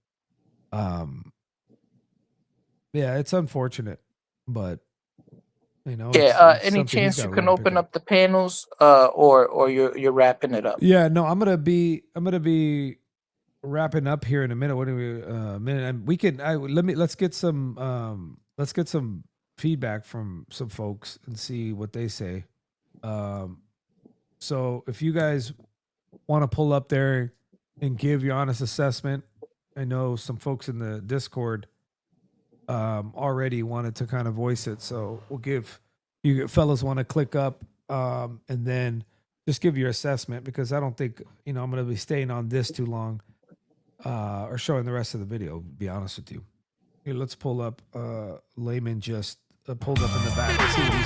[SPEAKER 4] yeah, it's unfortunate, but
[SPEAKER 7] any chance you can open up the panels, or you're wrapping it up?
[SPEAKER 4] Yeah, no, I'm gonna be wrapping up here in a minute. What do we minute? And we can let's get some feedback from some folks and see what they say. So if you guys want to pull up there and give your honest assessment, I know some folks in the Discord already wanted to kind of voice it. So we'll give you fellas want to click up and then just give your assessment, because I don't think I'm going to be staying on this too long, or showing the rest of the video. To be honest with you, here, let's pull up. Layman just pulled up in the back. Let's see what he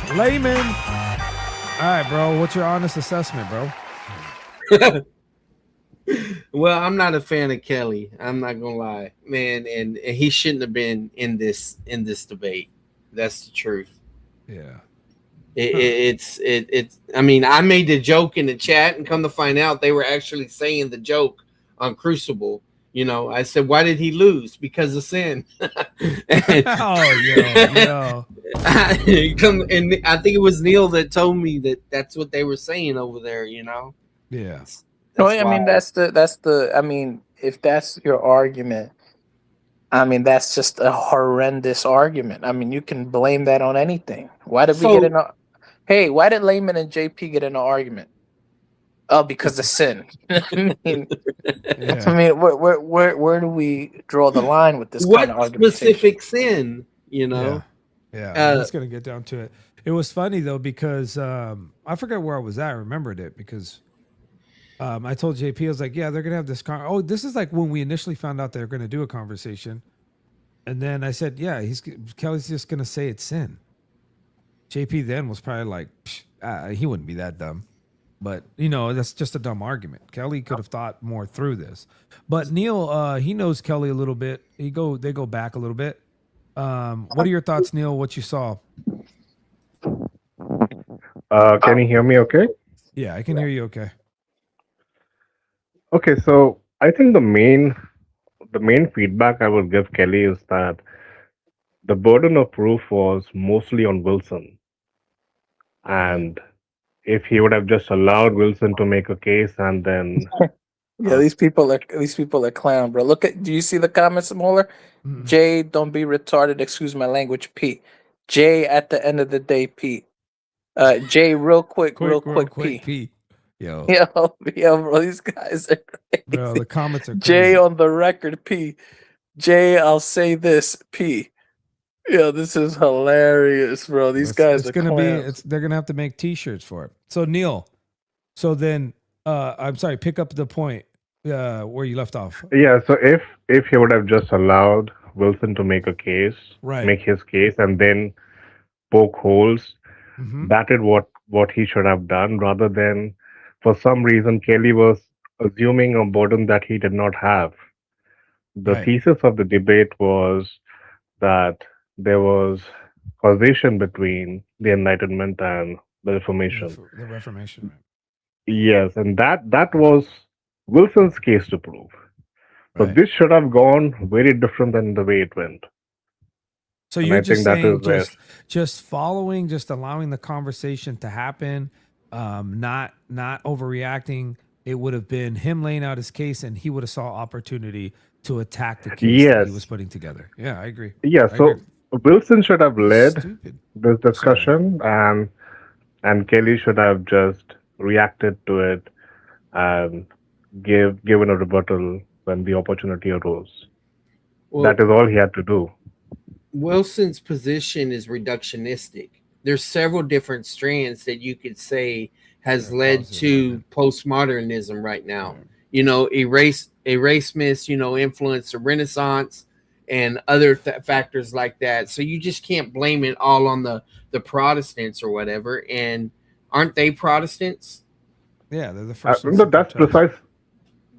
[SPEAKER 4] says. Layman, all right, bro. What's your honest assessment, bro?
[SPEAKER 8] Well, I'm not a fan of Kelly. I'm not gonna lie, man, and he shouldn't have been in this debate. That's the truth.
[SPEAKER 4] Yeah.
[SPEAKER 8] It's I mean, I made the joke in the chat, and come to find out, they were actually saying the joke on Crucible. You know, I said, why did he lose? Because of sin.
[SPEAKER 4] Oh, yo.
[SPEAKER 8] And I think it was Neil that told me that that's what they were saying over there. You know.
[SPEAKER 4] Yeah.
[SPEAKER 7] No, I mean that's the. I mean, if that's your argument, I mean that's just a horrendous argument. I mean, you can blame that on anything. Why did we get in a? Hey, why did Layman and JP get in an argument? Oh, because of sin. I mean, where do we draw the line with this kind of argument?
[SPEAKER 8] Specific sin? You know.
[SPEAKER 4] Yeah. Let's gonna get down to it. It was funny though, because I forgot where I was at. I remembered it because. I told JP, I was like, yeah, they're going to have this. This is like when we initially found out they were going to do a conversation. And then I said, yeah, Kelly's just going to say it's sin. JP then was probably like, he wouldn't be that dumb. But, that's just a dumb argument. Kelly could have thought more through this. But Neil, he knows Kelly a little bit. They go back a little bit. What are your thoughts, Neil, what you saw?
[SPEAKER 9] Can you hear me okay?
[SPEAKER 4] Yeah, I can hear you okay.
[SPEAKER 9] Okay, so I think the main feedback I would give Kelly is that the burden of proof was mostly on Wilson. And if he would have just allowed Wilson to make a case and then
[SPEAKER 7] yeah, these people are clown, bro. Do you see the comments, Moeller? Mm-hmm. Jay, don't be retarded, excuse my language, P. Jay, at the end of the day, P. Jay, real quick, P.
[SPEAKER 4] Yo,
[SPEAKER 7] bro, these guys are crazy.
[SPEAKER 4] Bro, the comments are crazy.
[SPEAKER 7] Jay on the record, P. Jay, I'll say this, P. Yo, this is hilarious, bro. These guys are clowns.
[SPEAKER 4] They're gonna have to make T-shirts for it. So Neil, then I'm sorry, pick up the point where you left off.
[SPEAKER 9] Yeah, so if he would have just allowed Wilson to make a case, make his case, and then poke holes, that is what he should have done, rather than. For some reason, Kelly was assuming a burden that he did not have. The thesis of the debate was that there was causation between the Enlightenment and the Reformation.
[SPEAKER 4] The Reformation.
[SPEAKER 9] Yes, and that was Wilson's case to prove. So this should have gone very different than the way it went.
[SPEAKER 4] So you're just saying just following, just allowing the conversation to happen, not overreacting. It would have been him laying out his case, and he would have saw opportunity to attack the case that he was putting together. Yeah, I agree.
[SPEAKER 9] Yeah, Wilson should have led this discussion, and Kelly should have just reacted to it and given a rebuttal when the opportunity arose. Well, that is all he had to do.
[SPEAKER 8] Wilson's position is reductionistic. There's several different strands that you could say has led to postmodernism right now. Erasmus, influence the Renaissance and other factors like that. So you just can't blame it all on the Protestants or whatever. And aren't they Protestants?
[SPEAKER 4] Yeah, they're the first.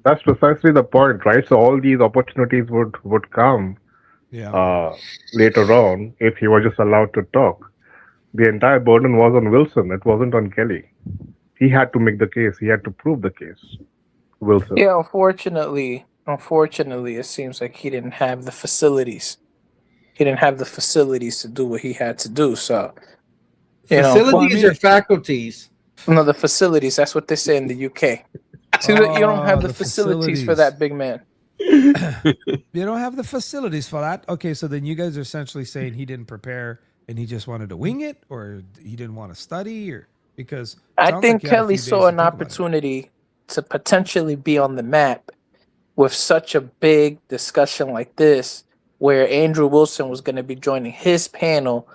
[SPEAKER 9] That's precisely the point, right? So all these opportunities would come later on if he was just allowed to talk. The entire burden was on Wilson. It wasn't on Kelly. He had to make the case. He had to prove the case. Wilson.
[SPEAKER 7] Yeah, unfortunately, it seems like he didn't have the facilities. He didn't have the facilities to do what he had to do. So,
[SPEAKER 8] facilities or faculties?
[SPEAKER 7] No, the facilities. That's what they say in the UK. Seems like you don't have the facilities for that, big man.
[SPEAKER 4] You don't have the facilities for that. Okay, so then you guys are essentially saying he didn't prepare and he just wanted to wing it, or he didn't want to study, or because
[SPEAKER 7] I think Kelly saw an opportunity to potentially be on the map with such a big discussion like this, where Andrew Wilson was going to be joining his panel,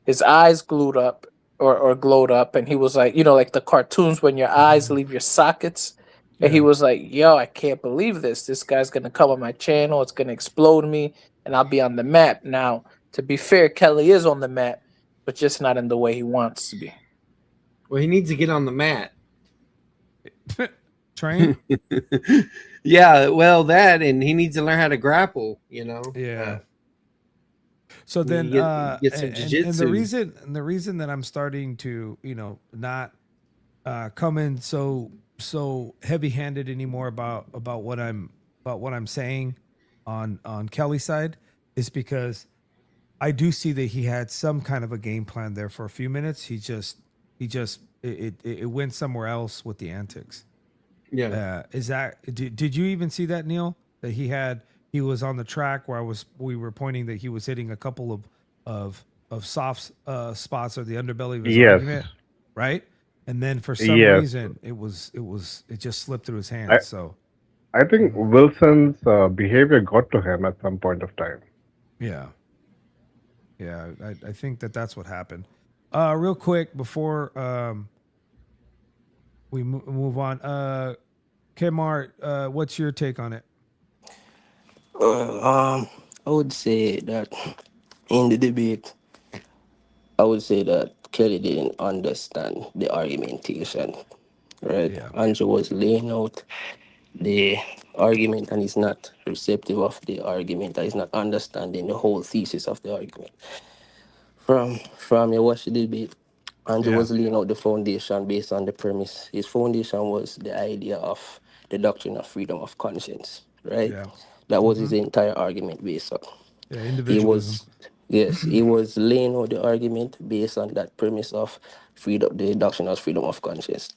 [SPEAKER 7] his eyes glued up, or glowed up, and he was like, you know, like the cartoons when your eyes leave your sockets. And he was like, yo, I can't believe this. This guy's gonna come on my channel, it's gonna explode me, and I'll be on the map. Now, to be fair, Kelly is on the map, but just not in the way he wants to be.
[SPEAKER 8] Well, he needs to get on the mat.
[SPEAKER 4] Train?
[SPEAKER 8] Yeah, well, that, and he needs to learn how to grapple, you know?
[SPEAKER 4] Yeah. So then,
[SPEAKER 8] get some
[SPEAKER 4] and
[SPEAKER 8] jiu-jitsu.
[SPEAKER 4] the reason that I'm starting to, you know, not come in so heavy-handed anymore about what I'm saying on Kelly's side is because I do see that he had some kind of a game plan there for a few minutes. He just it went somewhere else with the antics.
[SPEAKER 8] Yeah.
[SPEAKER 4] Is that did you even see that, Neil? That he was on the track where we were pointing that he was hitting a couple of soft spots or the underbelly of his argument, right? And then for some reason it just slipped through his hands.
[SPEAKER 9] I think Wilson's behavior got to him at some point of time.
[SPEAKER 4] Yeah. I think that's what happened. Real quick before we move on, Kmart, what's your take on it?
[SPEAKER 10] I would say that in the debate, I would say that Kelly didn't understand the argumentation, right?
[SPEAKER 4] Yeah.
[SPEAKER 10] Andrew was laying out the argument and he's not receptive of the argument. He's not understanding the whole thesis of the argument. From you watch the debate, Andrew was laying out the foundation based on the premise. His foundation was the idea of the doctrine of freedom of conscience, right?
[SPEAKER 4] Yeah.
[SPEAKER 10] That was his entire argument based on.
[SPEAKER 4] Yeah,
[SPEAKER 10] He
[SPEAKER 4] individualism.
[SPEAKER 10] he was laying out the argument based on that premise of freedom, the doctrine of freedom of conscience.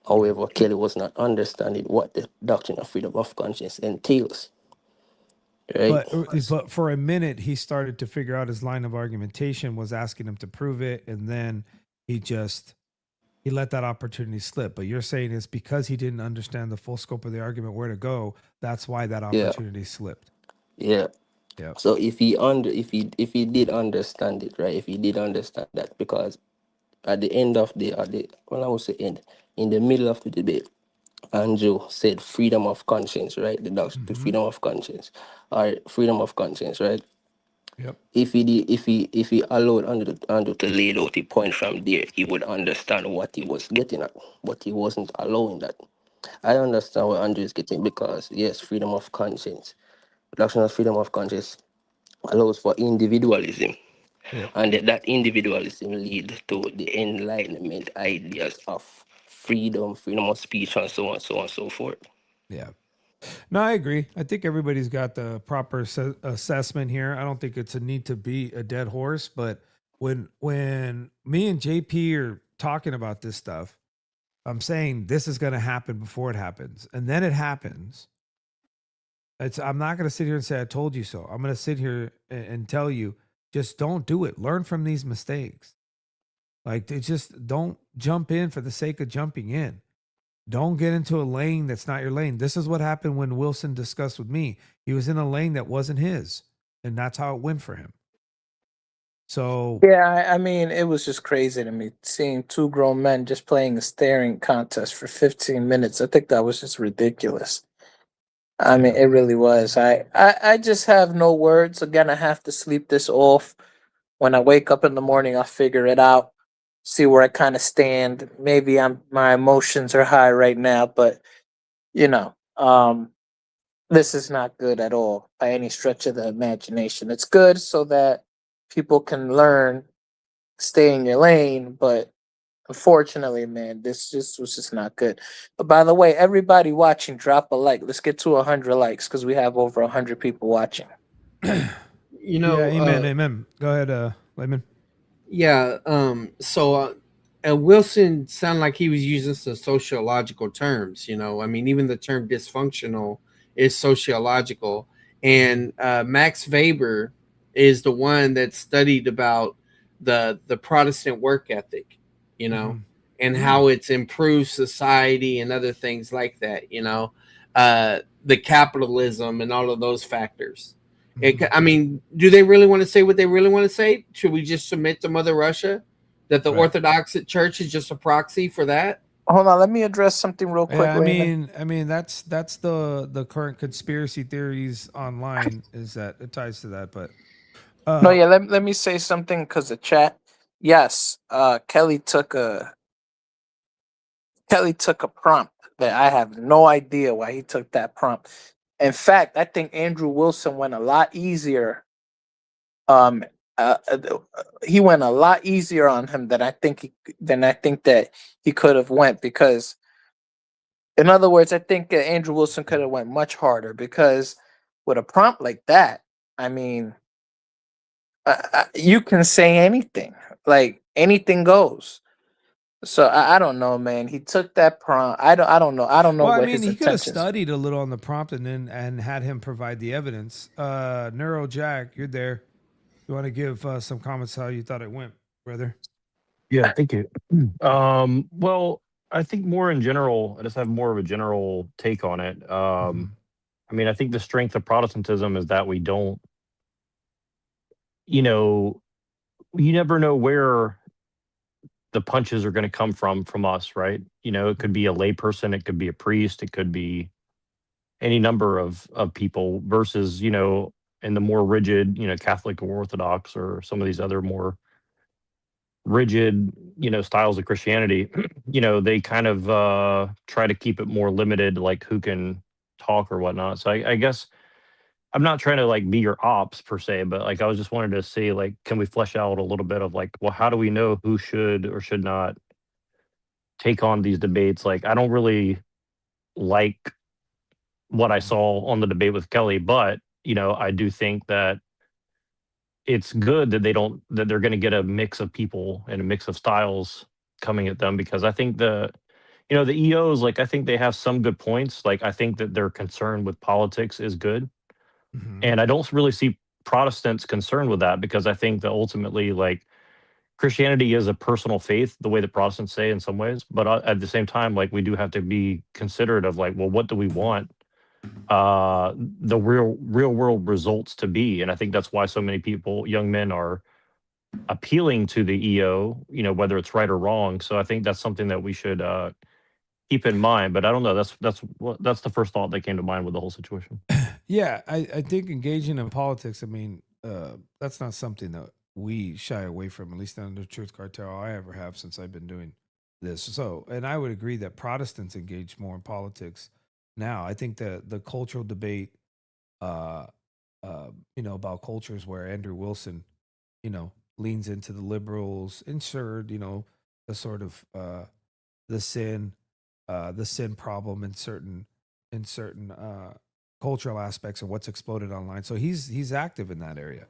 [SPEAKER 10] However, Kelly was not understanding what the doctrine of freedom of conscience entails. Right?
[SPEAKER 4] But for a minute, he started to figure out his line of argumentation, was asking him to prove it, and then he let that opportunity slip. But you're saying it's because he didn't understand the full scope of the argument, where to go. That's why that opportunity slipped.
[SPEAKER 10] Yeah.
[SPEAKER 4] Yeah.
[SPEAKER 10] So if he did understand it, right? If he did understand that, because at the end of I would say end, in the middle of the debate, Andrew said freedom of conscience, right? The freedom of conscience, or freedom of conscience, right?
[SPEAKER 4] Yep.
[SPEAKER 10] If he allowed Andrew to lay out the point from there, he would understand what he was getting at, but he wasn't allowing that. I understand what Andrew is getting, because yes, freedom of conscience, doctrine of freedom of conscience allows for individualism.
[SPEAKER 4] Yep.
[SPEAKER 10] And that individualism lead to the enlightenment ideas of freedom of speech, and so on, so on, so forth.
[SPEAKER 4] Yeah. No, I agree. I think everybody's got the proper assessment here. I don't think it's a need to be a dead horse, but when me and JP are talking about this stuff, I'm saying this is going to happen before it happens. And then it happens. I'm not going to sit here and say, I told you so. I'm going to sit here and tell you, just don't do it. Learn from these mistakes. Like, they just don't jump in for the sake of jumping in. Don't get into a lane that's not your lane. This is what happened when Wilson discussed with me. He was in a lane that wasn't his, and that's how it went for him. So
[SPEAKER 7] yeah, I mean, it was just crazy to me seeing two grown men just playing a staring contest for 15 minutes. I think that was just ridiculous. I mean, it really was. I just have no words. Again, I have to sleep this off. When I wake up in the morning, I'll figure it out, see where I kind of stand. Maybe my emotions are high right now, but you know, this is not good at all by any stretch of the imagination. It's good so that people can learn, stay in your lane, but unfortunately, man, this was just not good. But by the way, everybody watching, drop a like. Let's get to 100 likes because we have over 100 people watching.
[SPEAKER 8] You know,
[SPEAKER 4] yeah, amen. Go ahead, Layman.
[SPEAKER 8] Yeah. So Wilson sounded like he was using some sociological terms. You know, I mean, even the term dysfunctional is sociological. And Max Weber is the one that studied about the Protestant work ethic, you know, and how it's improved society and other things like that, you know, the capitalism and all of those factors. I mean, do they really want to say what they really want to say? Should we just submit to Mother Russia? That the
[SPEAKER 4] Right.
[SPEAKER 8] Orthodox Church is just a proxy for that?
[SPEAKER 7] Hold on, let me address something real quick.
[SPEAKER 4] Yeah,
[SPEAKER 7] Raymond.
[SPEAKER 4] I mean that's the current conspiracy theories online is that it ties to that, but
[SPEAKER 7] No, yeah, let me say something because the chat. Yes, Kelly took a prompt that I have no idea why he took that prompt. In fact, I think Andrew Wilson went a lot easier. He went a lot easier on him than I think that he could have went, because, in other words, I think Andrew Wilson could have went much harder, because with a prompt like that, I mean, you can say anything, like anything goes. So I don't know, man. He took that prompt. I don't know. I don't know
[SPEAKER 4] well, I
[SPEAKER 7] what
[SPEAKER 4] mean,
[SPEAKER 7] his
[SPEAKER 4] he could have
[SPEAKER 7] intentions.
[SPEAKER 4] studied a little on the prompt and had him provide the evidence. Neuro Jack, you're there. You want to give some comments how you thought it went, brother?
[SPEAKER 11] Yeah, thank you. Well, I think more in general, I just have more of a general take on it. I mean, I think the strength of Protestantism is that we don't, you know, you never know where the punches are going to come from us, right? You know, it could be a layperson, it could be a priest, it could be any number of people versus, you know, in the more rigid, you know, Catholic or Orthodox or some of these other more rigid, you know, styles of Christianity, you know, they kind of try to keep it more limited, like who can talk or whatnot. So I guess I'm not trying to like be your ops per se, but like I was just wanted to see like, can we flesh out a little bit of like, well, how do we know who should or should not take on these debates? Like, I don't really like what I saw on the debate with Kelly, but you know, I do think that it's good that they're going to get a mix of people and a mix of styles coming at them, because I think the EOs, like, I think they have some good points. Like, I think that their concern with politics is good. And I don't really see Protestants concerned with that, because I think that ultimately, like, Christianity is a personal faith, the way that Protestants say in some ways. But at the same time, like, we do have to be considerate of like, well, what do we want the real world results to be? And I think that's why so many people, young men, are appealing to the EO, you know, whether it's right or wrong. So I think that's something that we should keep in mind. But I don't know. That's the first thought that came to mind with the whole situation.
[SPEAKER 4] Yeah, I think engaging in politics, I mean, that's not something that we shy away from, at least under Truth Cartel I ever have since I've been doing this. So, and I would agree that Protestants engage more in politics now. I think the cultural debate, you know, about cultures where Andrew Wilson, you know, leans into the liberals, insert, you know, the sort of the sin problem in certain cultural aspects of what's exploded online. So he's active in that area.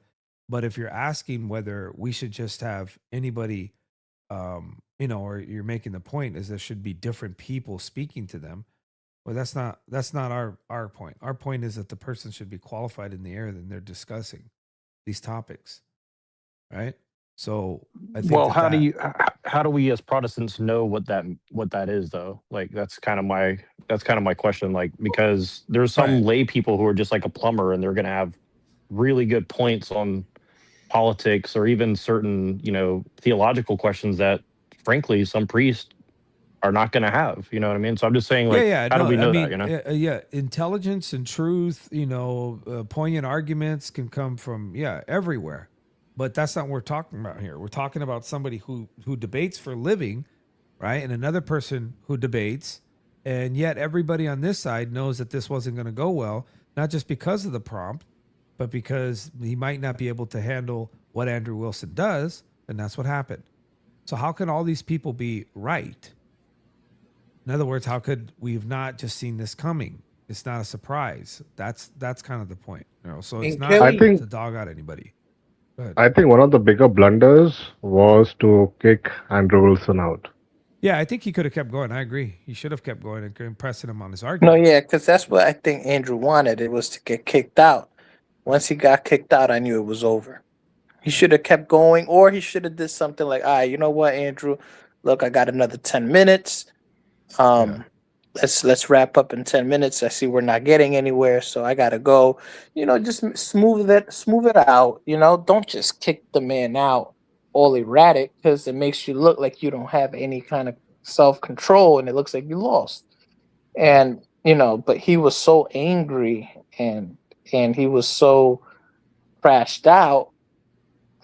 [SPEAKER 4] But if you're asking whether we should just have anybody, you know, or you're making the point is there should be different people speaking to them. Well, that's not our point. Our point is that the person should be qualified in the area that they're discussing these topics, right? So I think.
[SPEAKER 11] Well, how do we as Protestants know what that is though? Like that's kind of my question. Like, because there's some lay people who are just like a plumber and they're going to have really good points on politics or even certain, you know, theological questions that frankly some priests are not going to have, you know what I mean? So I'm just saying, like, how do we know that, you know?
[SPEAKER 4] Yeah, intelligence and truth, you know, poignant arguments can come from, everywhere. But that's not what we're talking about here. We're talking about somebody who debates for a living, right? And another person who debates, and yet everybody on this side knows that this wasn't going to go well, not just because of the prompt, but because he might not be able to handle what Andrew Wilson does, and that's what happened. So how can all these people be right? In other words, how could we have not just seen this coming? It's not a surprise. That's kind of the point. You know? So it's not to dog out anybody.
[SPEAKER 9] I think one of the bigger blunders was to kick Andrew Wilson out.
[SPEAKER 4] Yeah, I think he could have kept going. I agree. He should have kept going and pressing him on his argument.
[SPEAKER 7] No, yeah, because that's what I think Andrew wanted. It was to get kicked out. Once he got kicked out, I knew it was over. He should have kept going, or he should have did something like, all right, you know what, Andrew? Look, I got another 10 minutes. Let's wrap up in 10 minutes. I see we're not getting anywhere, so I gotta go. You know, just smooth it out. You know, don't just kick the man out all erratic because it makes you look like you don't have any kind of self control, and it looks like you lost. And but he was so angry and he was so crashed out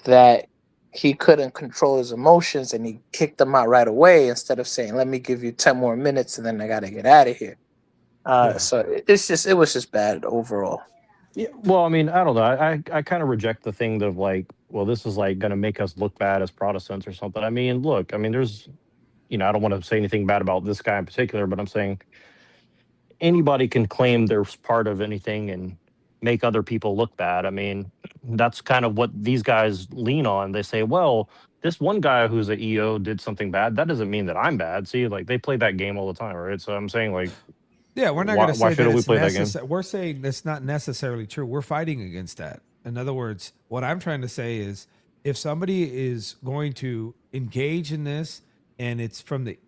[SPEAKER 7] that he couldn't control his emotions, and he kicked them out right away instead of saying, "Let me give you 10 more minutes, and then I got to get out of here." So it was just bad overall.
[SPEAKER 11] Yeah, well, I mean, I don't know. I kind of reject the thing of like, well, this is like going to make us look bad as Protestants or something. I mean, look, I mean, there's, I don't want to say anything bad about this guy in particular, but I'm saying anybody can claim they're part of anything and make other people look bad. I mean, that's kind of what these guys lean on. They say, well, this one guy who's an EO did something bad. That doesn't mean that I'm bad. See, like they play that game all the time, right? So I'm saying, like,
[SPEAKER 4] yeah, we're not going to say that
[SPEAKER 11] we
[SPEAKER 4] it's
[SPEAKER 11] play that game?
[SPEAKER 4] necessary. We're saying that's not necessarily true. We're fighting against that. In other words, what I'm trying to say is, if somebody is going to engage in this, and it's from the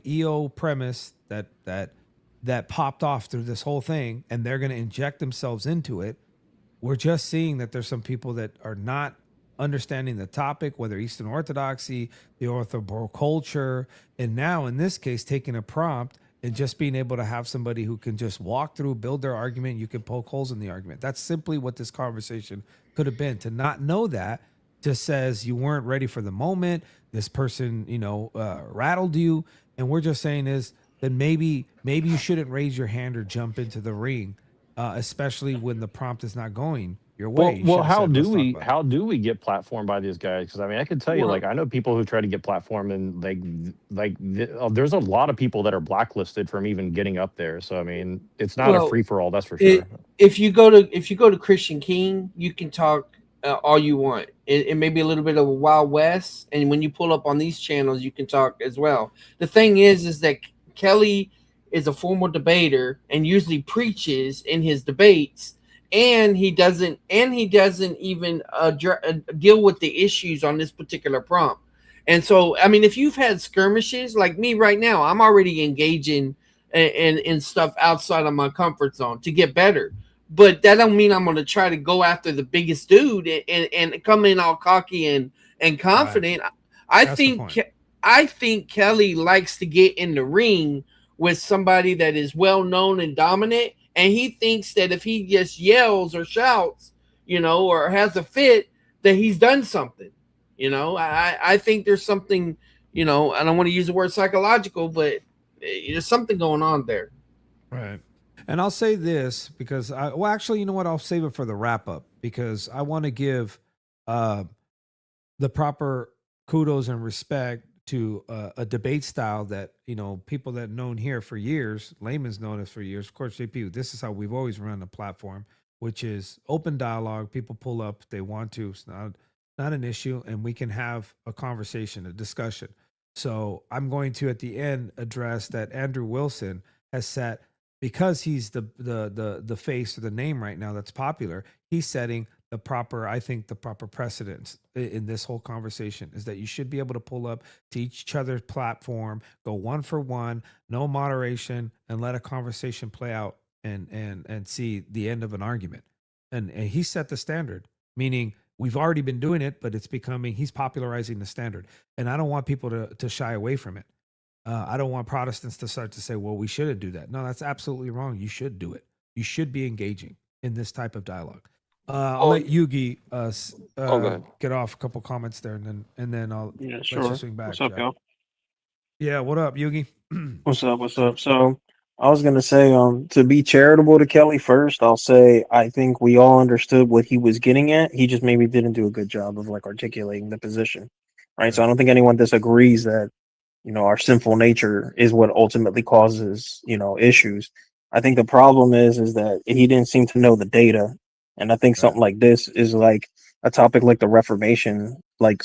[SPEAKER 4] EO premise that popped off through this whole thing, and they're going to inject themselves into it, we're just seeing that there's some people that are not understanding the topic, whether Eastern Orthodoxy, the Orthodox culture, and now in this case, taking a prompt and just being able to have somebody who can just walk through, build their argument. You can poke holes in the argument. That's simply what this conversation could have been. To not know that just says you weren't ready for the moment. This person, rattled you. And we're just saying is that maybe you shouldn't raise your hand or jump into the ring, especially when the prompt is not going your way.
[SPEAKER 11] Well, how do we get platformed by these guys? Because I mean, I can tell you, like, I know people who try to get platformed, and there's a lot of people that are blacklisted from even getting up there. So I mean, it's not a free for all. That's for sure.
[SPEAKER 8] If you go to Christian King, you can talk all you want. It may be a little bit of a Wild West, and when you pull up on these channels, you can talk as well. The thing is that Kelly is a formal debater and usually preaches in his debates. And he doesn't even deal with the issues on this particular prompt. And so, I mean, if you've had skirmishes like me right now, I'm already engaging in stuff outside of my comfort zone to get better. But that don't mean I'm going to try to go after the biggest dude and come in all cocky and confident. Right. I think Kelly likes to get in the ring with somebody that is well known and dominant. And he thinks that if he just yells or shouts, or has a fit, that he's done something. I think there's something, I don't want to use the word psychological, but there's something going on there.
[SPEAKER 4] Right. And I'll say this because actually, you know what? I'll save it for the wrap up because I want to give the proper kudos and respect to a debate style that, people that known here for years, layman's known us for years. Of course, JP, this is how we've always run the platform, which is open dialogue. People pull up if they want to. It's not an issue, and we can have a conversation, a discussion. So I'm going to, at the end, address that Andrew Wilson has set, because he's the face or the name right now that's popular, he's setting the proper precedence in this whole conversation is that you should be able to pull up to each other's platform, go one for one, no moderation, and let a conversation play out and see the end of an argument. And he set the standard, meaning we've already been doing it, but he's popularizing the standard. And I don't want people to shy away from it. I don't want Protestants to start to say, well, we shouldn't do that. No, that's absolutely wrong. You should do it. You should be engaging in this type of dialogue. I'll let Yugi get off a couple comments there, and then I'll let you swing back.
[SPEAKER 12] What's up, y'all?
[SPEAKER 4] Yeah, what up, Yugi?
[SPEAKER 12] What's up? So I was gonna say, to be charitable to Kelly first, I'll say I think we all understood what he was getting at. He just maybe didn't do a good job of articulating the position, right? So I don't think anyone disagrees that our sinful nature is what ultimately causes issues. I think the problem is that he didn't seem to know the data. And I think something like this is like a topic like the Reformation, like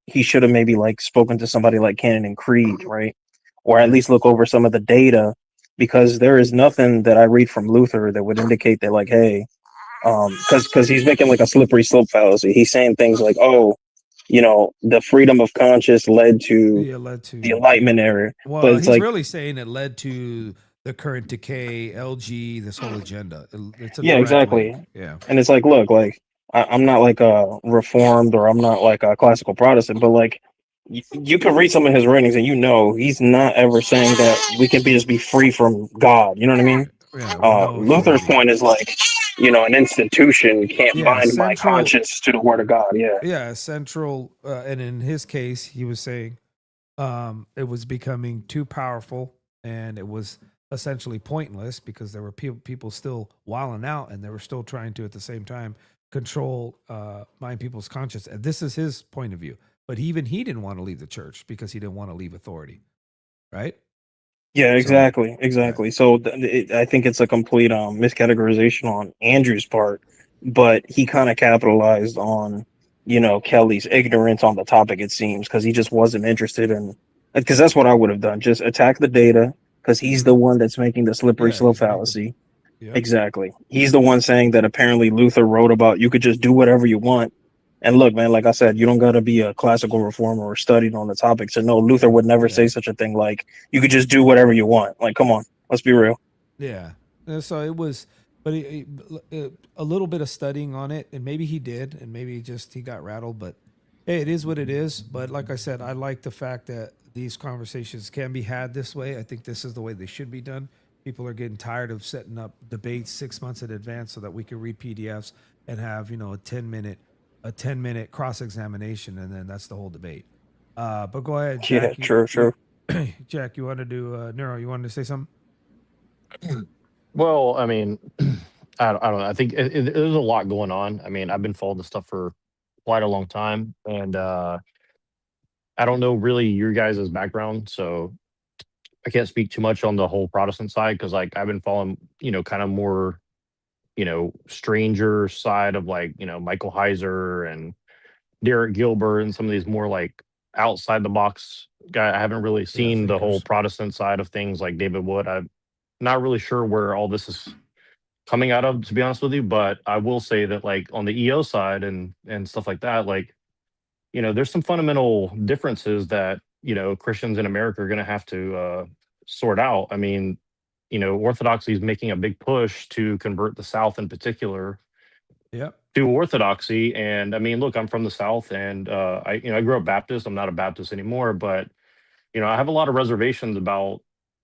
[SPEAKER 12] he should have maybe spoken to somebody like Canon and Creed, right? Or at least look over some of the data, because there is nothing that I read from Luther that would indicate that hey, because he's making a slippery slope fallacy. He's saying things like, the freedom of conscience led to the Enlightenment era.
[SPEAKER 4] Well, but he's really saying it led to the current decay, LG, this whole agenda. It's a
[SPEAKER 12] exactly.
[SPEAKER 4] Yeah.
[SPEAKER 12] And it's look, I'm not like a reformed or I'm not like a classical Protestant, but like you can read some of his writings and he's not ever saying that we can just be free from God. You know what I mean?
[SPEAKER 4] Yeah, we know
[SPEAKER 12] Luther's
[SPEAKER 4] authority.
[SPEAKER 12] point is like, an institution can't
[SPEAKER 4] Yeah,
[SPEAKER 12] bind my
[SPEAKER 4] central.
[SPEAKER 12] conscience to the word of God. Yeah.
[SPEAKER 4] Yeah, central. And in his case, he was saying it was becoming too powerful and it was essentially pointless because there were people still wilding out and they were still trying to at the same time control mind people's conscience. And this is his point of view. But he didn't want to leave the church because he didn't want to leave authority, right?
[SPEAKER 12] Yeah,
[SPEAKER 4] So
[SPEAKER 12] exactly. So I think it's a complete miscategorization on Andrew's part, but he kind of capitalized on, Kelly's ignorance on the topic, it seems, because he just wasn't interested in, because that's what I would have done, just attack the data, because he's the one that's making the slippery
[SPEAKER 4] yeah,
[SPEAKER 12] slope
[SPEAKER 4] he's making,
[SPEAKER 12] fallacy.
[SPEAKER 4] yep.
[SPEAKER 12] Exactly. He's the one saying that apparently Luther wrote about you could just do whatever you want. And look, man, like I said, you don't got to be a classical reformer or studied on the topic to know Luther would never say such a thing like you could just do whatever you want. Like, come on, let's be real.
[SPEAKER 4] Yeah. So it was, but a little bit of studying on it, and maybe he did, and maybe he got rattled. But hey, it is what it is. But like I said, I like the fact that these conversations can be had this way. I think this is the way they should be done. People are getting tired of setting up debates 6 months in advance so that we can read PDFs and have a 10-minute cross-examination, and then that's the whole debate. But go ahead, Jack.
[SPEAKER 12] Yeah, sure.
[SPEAKER 4] Jack, you want to do Neuro? You wanted to say something?
[SPEAKER 11] Well, I mean, I don't know. I think there's a lot going on. I mean, I've been following this stuff for quite a long time, and I don't know really your guys' background, so I can't speak too much on the whole Protestant side because, like, I've been following, kind of more, stranger side of like, Michael Heiser and Derek Gilbert and some of these more like outside the box guy. I haven't really seen the whole Protestant side of things like David Wood. I'm not really sure where all this is coming out of, to be honest with you. But I will say that like on the EO side and stuff like that, like, there's some fundamental differences that, Christians in America are going to have to sort out. I mean, Orthodoxy is making a big push to convert the South in particular to Orthodoxy. And I mean, look, I'm from the South and I grew up Baptist. I'm not a Baptist anymore, but, I have a lot of reservations about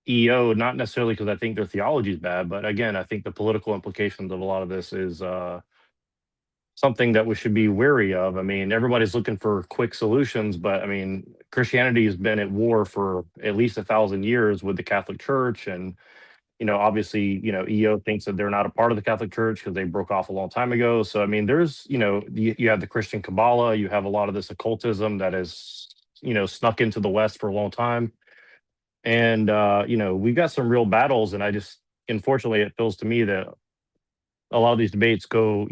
[SPEAKER 11] EO, not necessarily because I think their theology is bad, but again, I think the political implications of a lot of this is something that we should be wary of. I mean, everybody's looking for quick solutions, but I mean, Christianity has been at war for at least 1,000 years with the Catholic Church. And, obviously, EO thinks that they're not a part of the Catholic Church because they broke off a long time ago. So, I mean, there's, you have the Christian Kabbalah, you have a lot of this occultism that is, snuck into the West for a long time. And, we've got some real battles. And unfortunately, it feels to me that a lot of these debates go,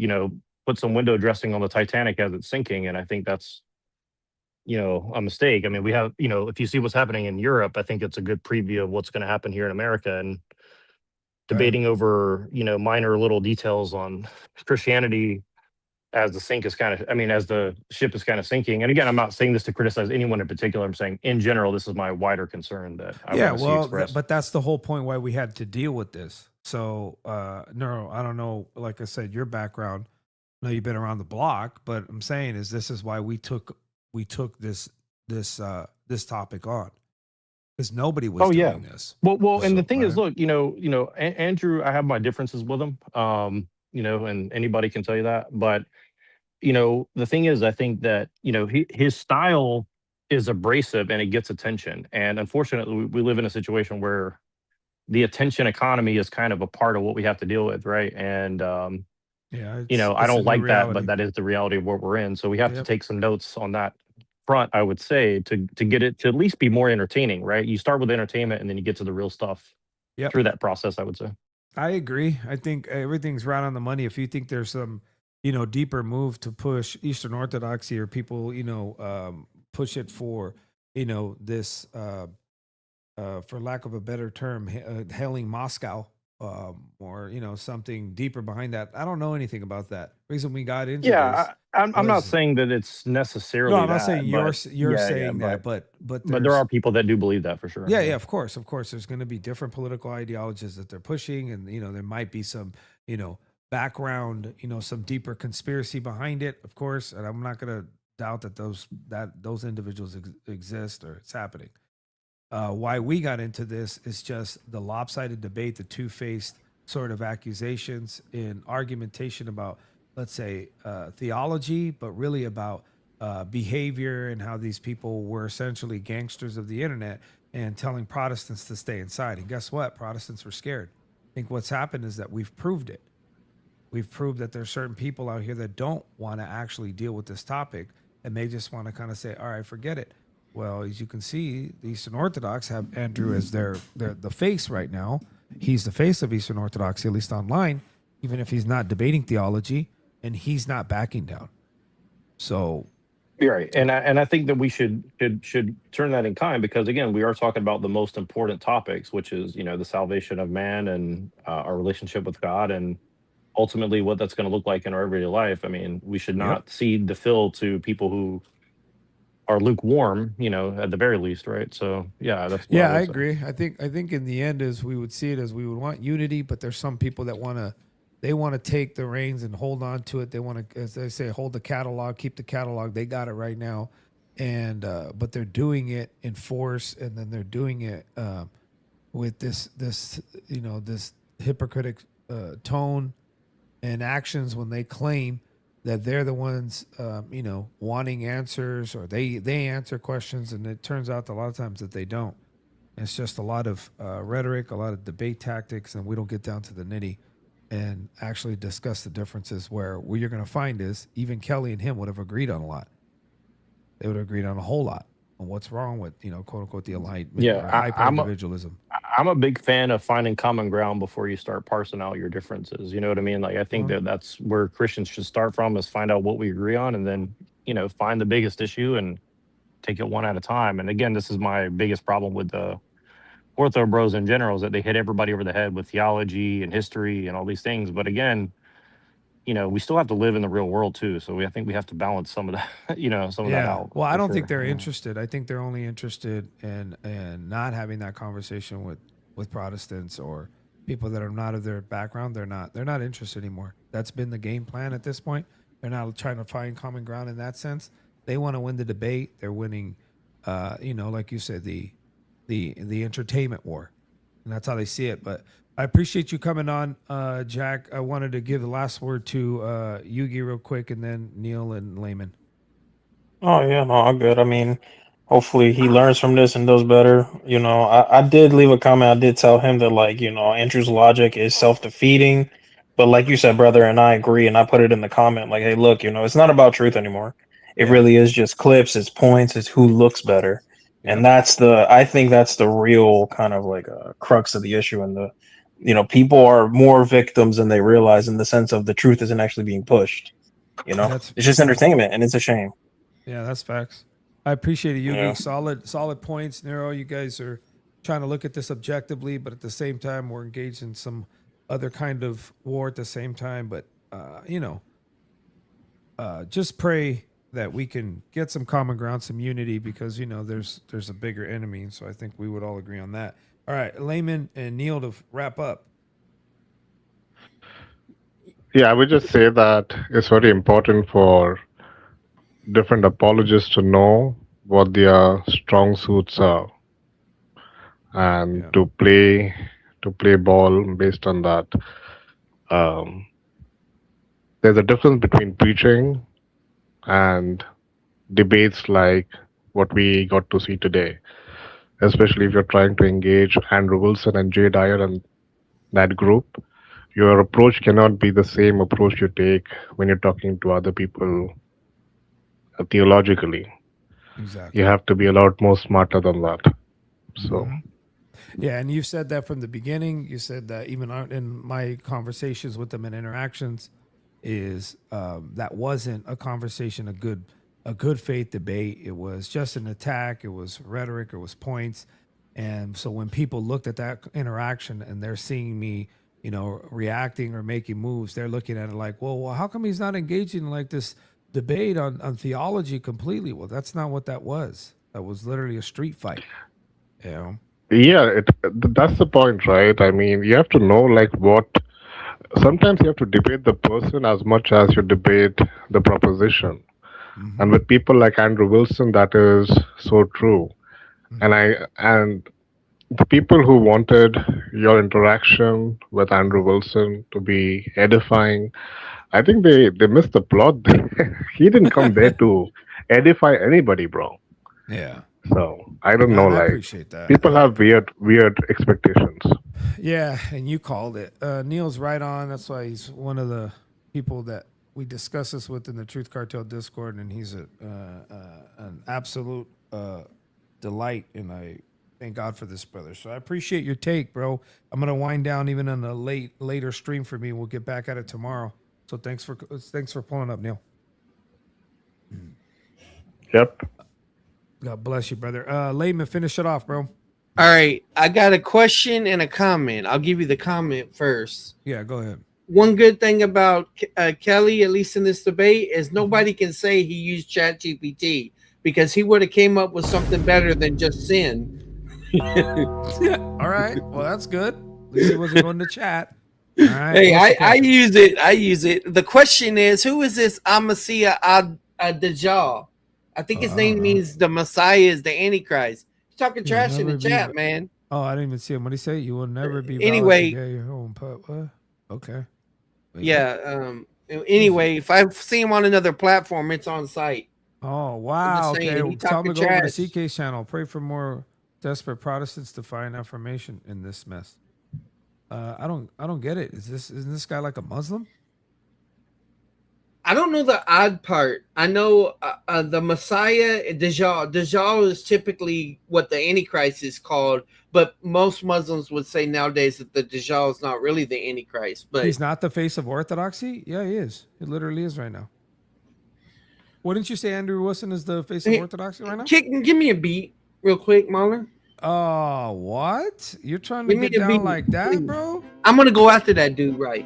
[SPEAKER 11] put some window dressing on the Titanic as it's sinking. And I think that's, a mistake. I mean, we have, if you see what's happening in Europe, I think it's a good preview of what's going to happen here in America. And debating over, minor little details on Christianity as the as the ship is kind of sinking. And again, I'm not saying this to criticize anyone in particular. I'm saying in general, this is my wider concern that I want to see expressed.
[SPEAKER 4] But that's the whole point why we had to deal with this. So, Neuro, I don't know, like I said, your background, I know you've been around the block, but I'm saying this is why we took this topic on. Because nobody was doing this.
[SPEAKER 11] Well, and the thing is, look, Andrew, I have my differences with him, and anybody can tell you that. But, the thing is, I think that, his style is abrasive and it gets attention. And unfortunately, we live in a situation where the attention economy is kind of a part of what we have to deal with, right? And, I don't like that, but that is the reality of what we're in. So we have to take some notes on that front, I would say, to get it to at least be more entertaining, right? You start with entertainment and then you get to the real stuff through that process, I would say.
[SPEAKER 4] I agree. I think everything's right on the money. If you think there's some, deeper move to push Eastern Orthodoxy or people, push it for, this, for lack of a better term, hailing Moscow, or something deeper behind that. I don't know anything about that. Reason we got into this.
[SPEAKER 11] I'm not saying that it's necessarily.
[SPEAKER 4] No, I'm not saying you're saying that, but
[SPEAKER 11] there are people that do believe that for sure.
[SPEAKER 4] Yeah, of course. There's going to be different political ideologies that they're pushing, and there might be some background, some deeper conspiracy behind it, of course, and I'm not going to doubt that those individuals exist or it's happening. Why we got into this is just the lopsided debate, the two-faced sort of accusations in argumentation about, let's say, theology, but really about behavior and how these people were essentially gangsters of the internet and telling Protestants to stay inside. And guess what? Protestants were scared. I think what's happened is that we've proved it. We've proved that there's certain people out here that don't want to actually deal with this topic, and they just want to kind of say, all right, forget it. Well, as you can see, the Eastern Orthodox have Andrew as the face right now. He's the face of Eastern Orthodoxy, at least online, even if he's not debating theology, and he's not backing down. So
[SPEAKER 11] you're right, and I think that we should turn that in kind, because again, we are talking about the most important topics, which is the salvation of man and our relationship with God, and ultimately what that's going to look like in our everyday life. I mean, we should not cede the fill to people who are lukewarm, at the very least, right? So yeah, that's what
[SPEAKER 4] I agree. I think in the end is we would see it as we would want unity, but there's some people that want to take the reins and hold on to it. They want to, as they say, hold the catalog, keep the catalog. They got it right now, and but they're doing it in force, and then they're doing it with this hypocritic tone and actions when they claim that they're the ones, wanting answers, or they answer questions, and it turns out a lot of times that they don't. It's just a lot of rhetoric, a lot of debate tactics, and we don't get down to the nitty and actually discuss the differences. Where what you're going to find is even Kelly and him would have agreed on a lot. They would have agreed on a whole lot on what's wrong with, quote unquote, the enlightenment, hyper-individualism.
[SPEAKER 11] I'm a big fan of finding common ground before you start parsing out your differences. You know what I mean? Like, I think that's where Christians should start from, is find out what we agree on, and then, find the biggest issue and take it one at a time. And again, this is my biggest problem with the Ortho Bros in general, is that they hit everybody over the head with theology and history and all these things. But again, we still have to live in the real world too. So I think we have to balance some of that, some of that out.
[SPEAKER 4] Well, I don't think they're interested. I think they're only interested in not having that conversation with Protestants or people that are not of their background. They're not interested anymore. That's been the game plan at this point. They're not trying to find common ground in that sense. They want to win the debate. They're winning, like you said, the entertainment war, and that's how they see it. But I appreciate you coming on, Jack. I wanted to give the last word to Yugi real quick, and then Neil and Layman.
[SPEAKER 12] Oh yeah, no, all good. I mean, hopefully he learns from this and does better. I did leave a comment. I did tell him that, like, Andrew's logic is self-defeating, but like you said, brother, and I agree, and I put it in the comment, like, hey, look, it's not about truth anymore. It really is just clips, it's points, it's who looks better. And I think that's the real kind of like crux of the issue. And people are more victims than they realize, in the sense of the truth isn't actually being pushed. It's just entertainment, and it's a shame.
[SPEAKER 4] Yeah, that's facts. I appreciate it, Yugi. Solid points, Nero. You guys are trying to look at this objectively, but at the same time, we're engaged in some other kind of war at the same time. But just pray that we can get some common ground, some unity, because there's a bigger enemy. And so I think we would all agree on that. All right, Layman and Neil, to wrap up.
[SPEAKER 9] Yeah, I would just say that it's very important for different apologists to know what their strong suits are, and to play ball based on that. There's a difference between preaching and debates like what we got to see today, especially if you're trying to engage Andrew Wilson and Jay Dyer and that group. Your approach cannot be the same approach you take when you're talking to other people theologically.
[SPEAKER 4] Exactly.
[SPEAKER 9] You have to be a lot more smarter than that. So
[SPEAKER 4] yeah, and you said that from the beginning. You said that even in my conversations with them and interactions, is that wasn't a conversation, a good faith debate. It was just an attack. It was rhetoric. It was points. And so when people looked at that interaction and they're seeing me, reacting or making moves, they're looking at it like, well, how come he's not engaging in like this debate on theology completely? Well, that's not what that was. That was literally a street fight.
[SPEAKER 9] Yeah, that's the point, right? I mean, you have to know like what sometimes you have to debate the person as much as you debate the proposition. And with people like Andrew Wilson, that is so true. And the people who wanted your interaction with Andrew Wilson to be edifying, I think they missed the plot. He didn't come there to edify anybody, bro.
[SPEAKER 4] Yeah.
[SPEAKER 9] So I don't know.
[SPEAKER 4] I
[SPEAKER 9] Like,
[SPEAKER 4] appreciate that.
[SPEAKER 9] people have weird expectations.
[SPEAKER 4] Yeah, and you called it. Neil's right on. That's why he's one of the people that we discuss this with in the Truth Cartel Discord, and he's an absolute delight, and I thank God for this, brother. So I appreciate your take, bro. I'm gonna wind down even on a later stream for me. We'll get back at it tomorrow. So thanks for pulling up, Neil.
[SPEAKER 9] Yep.
[SPEAKER 4] God bless you, brother. Layman, finish it off, bro.
[SPEAKER 8] All right, I got a question and a comment. I'll give you the comment first.
[SPEAKER 4] Yeah, go ahead.
[SPEAKER 8] One good thing about Kelly, at least in this debate, is nobody can say he used ChatGPT, because he would have came up with something better than just sin.
[SPEAKER 4] Yeah. All right. Well, that's good. At least he wasn't going to chat. All right.
[SPEAKER 8] Hey, I use it. I use it. The question is, who is this Amasia Dajjal? I think his name means the Messiah is the Antichrist. He's talking trash in the chat, man.
[SPEAKER 4] Oh, I didn't even see him. What did he say? You will never be
[SPEAKER 8] anyway.
[SPEAKER 4] Your own pup. What? Okay.
[SPEAKER 8] Yeah. Anyway, if I see him on another platform, it's on site.
[SPEAKER 4] Oh wow. Okay. Tell me to go over
[SPEAKER 8] trash.
[SPEAKER 4] to CK's channel. Pray for more desperate Protestants to find affirmation in this mess. I don't get it. Isn't this guy like a Muslim?
[SPEAKER 8] I don't know the odd part. I know the Messiah, Dajjal is typically what the Antichrist is called, but most Muslims would say nowadays that the Dajjal is not really the Antichrist. But
[SPEAKER 4] he's not the face of orthodoxy? Yeah, he is. He literally is right now. Wouldn't you say Andrew Wilson is the face of orthodoxy right now?
[SPEAKER 8] Give me a beat real quick, Mahler.
[SPEAKER 4] Oh, what? You're trying to get down like that, bro?
[SPEAKER 8] I'm going to go after that dude, right?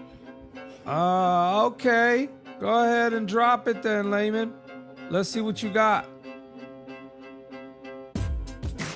[SPEAKER 4] Okay. Go ahead and drop it then, Layman. Let's see what you got.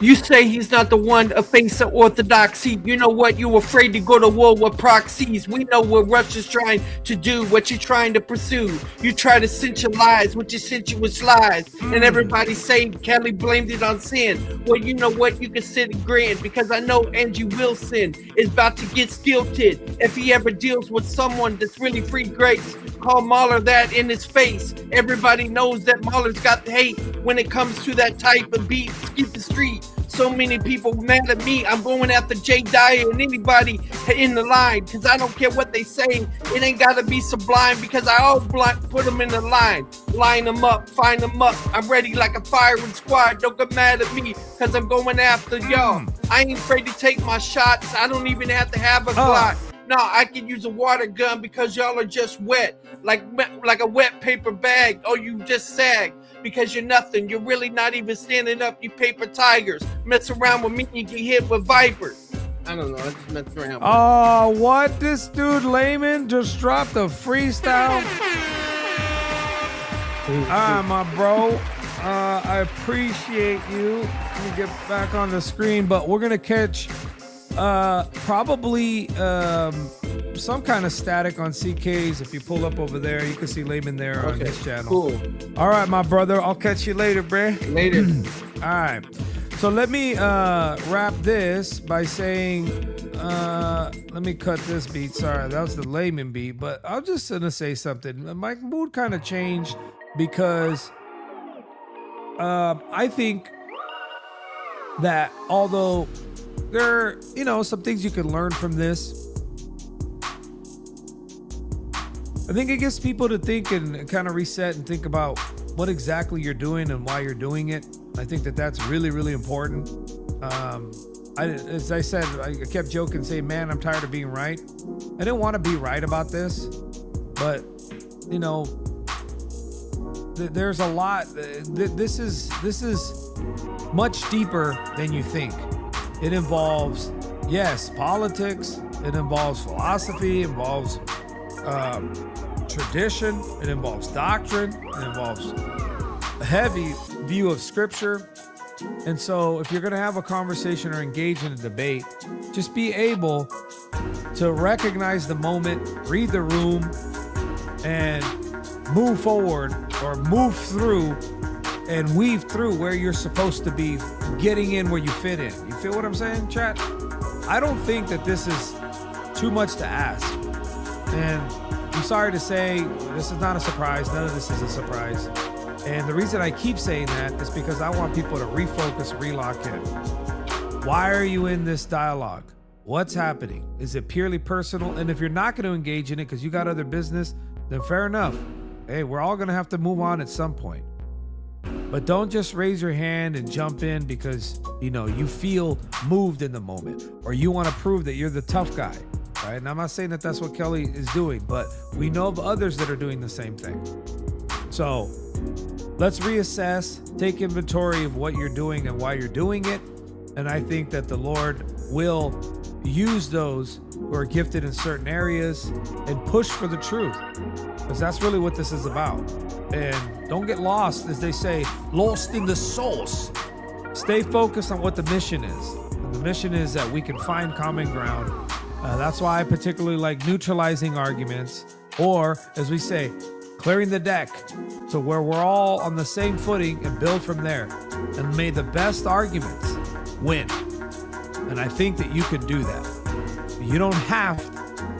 [SPEAKER 8] You say he's not the one to face of orthodoxy. You know what? You're afraid to go to war with proxies. We know what Russia's trying to do, what you're trying to pursue. You try to sensualize what your sensuous lies. And everybody say Kelly blamed it on sin. Well, you know what? You can sit and grin, because I know Andrew Wilson is about to get stilted if he ever deals with someone that's really free grace. Call Mahler that in his face. Everybody knows that Mahler's got the hate when it comes to that type of beat. Skip the street. So many people mad at me. I'm going after Jay Dyer and anybody in the line, because I don't care what they say. It ain't got to be sublime, because I all put them in the line. Line them up, find them up. I'm ready like a firing squad. Don't get mad at me, because I'm going after y'all. I ain't afraid to take my shots. I don't even have to have a Glock. No, I can use a water gun, because y'all are just wet, like a wet paper bag. Oh, you just sag, because you're nothing. You're really not even standing up, you paper tigers. Mess around with me, you get hit with vipers. I don't know, I just messed around.
[SPEAKER 4] Oh, what? This dude Layman just dropped a freestyle? My bro. I appreciate you. Let me get back on the screen, but we're going to catch probably some kind of static on CK's. If you pull up over there, you can see Layman there on his channel.
[SPEAKER 8] Cool.
[SPEAKER 4] All right, my brother. I'll catch you later, bruh.
[SPEAKER 8] Later.
[SPEAKER 4] All right. So let me wrap this by saying, let me cut this beat. Sorry, that was the Layman beat, but I'm just going to say something. My mood kind of changed because I think that although there are, some things you can learn from this, I think it gets people to think and kind of reset and think about what exactly you're doing and why you're doing it. I think that that's really, really important. As I said, I kept joking, saying, man, I'm tired of being right. I didn't want to be right about this, but, there's a lot. This is much deeper than you think. It involves, yes, politics. It involves philosophy. It involves tradition. It involves doctrine. It involves a heavy view of scripture. And so if you're going to have a conversation or engage in a debate, just be able to recognize the moment, read the room, and move forward or move through and weave through where you're supposed to be, getting in where you fit in. You feel what I'm saying, chat? I don't think that this is too much to ask. And I'm sorry to say, this is not a surprise. None of this is a surprise. And the reason I keep saying that is because I want people to refocus, relock in. Why are you in this dialogue? What's happening? Is it purely personal? And if you're not going to engage in it because you got other business, then fair enough. Hey, we're all going to have to move on at some point. But don't just raise your hand and jump in because, you know, you feel moved in the moment or you want to prove that you're the tough guy, right? And I'm not saying that that's what Kelly is doing, but we know of others that are doing the same thing. So let's reassess, take inventory of what you're doing and why you're doing it. And I think that the Lord will use those who are gifted in certain areas and push for the truth, because that's really what this is about. And don't get lost, as they say, lost in the sauce. Stay focused on what the mission is. And the mission is that we can find common ground. That's why I particularly like neutralizing arguments, or as we say, clearing the deck to where we're all on the same footing and build from there. And may the best arguments win. And I think that you can do that. You don't have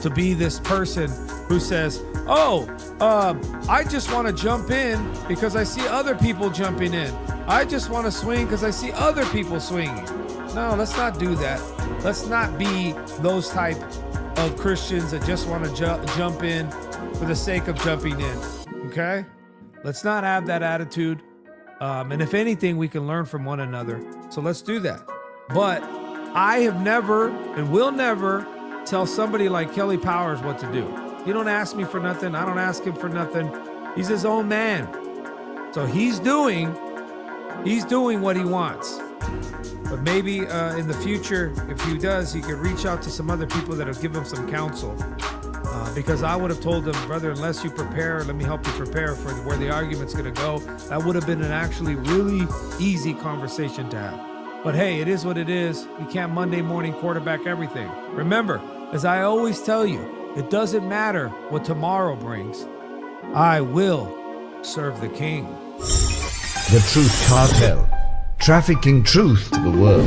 [SPEAKER 4] to be this person who says, I just want to jump in because I see other people jumping in. I just want to swing because I see other people swinging. No, let's not do that. Let's not be those type of Christians that just want to jump in for the sake of jumping in. Okay? Let's not have that attitude. And if anything, we can learn from one another. So let's do that. But I have never and will never tell somebody like Kelly Powers what to do. He don't ask me for nothing. I don't ask him for nothing. He's his own man. So he's doing what he wants. But maybe in the future, if he does, he could reach out to some other people that have given him some counsel. Because I would have told them, brother, unless you prepare, let me help you prepare for where the argument's going to go. That would have been an actually really easy conversation to have. But hey, it is what it is. We can't Monday morning quarterback everything. Remember, as I always tell you, it doesn't matter what tomorrow brings. I will serve the King.
[SPEAKER 13] The Truth Cartel. Trafficking truth to the world.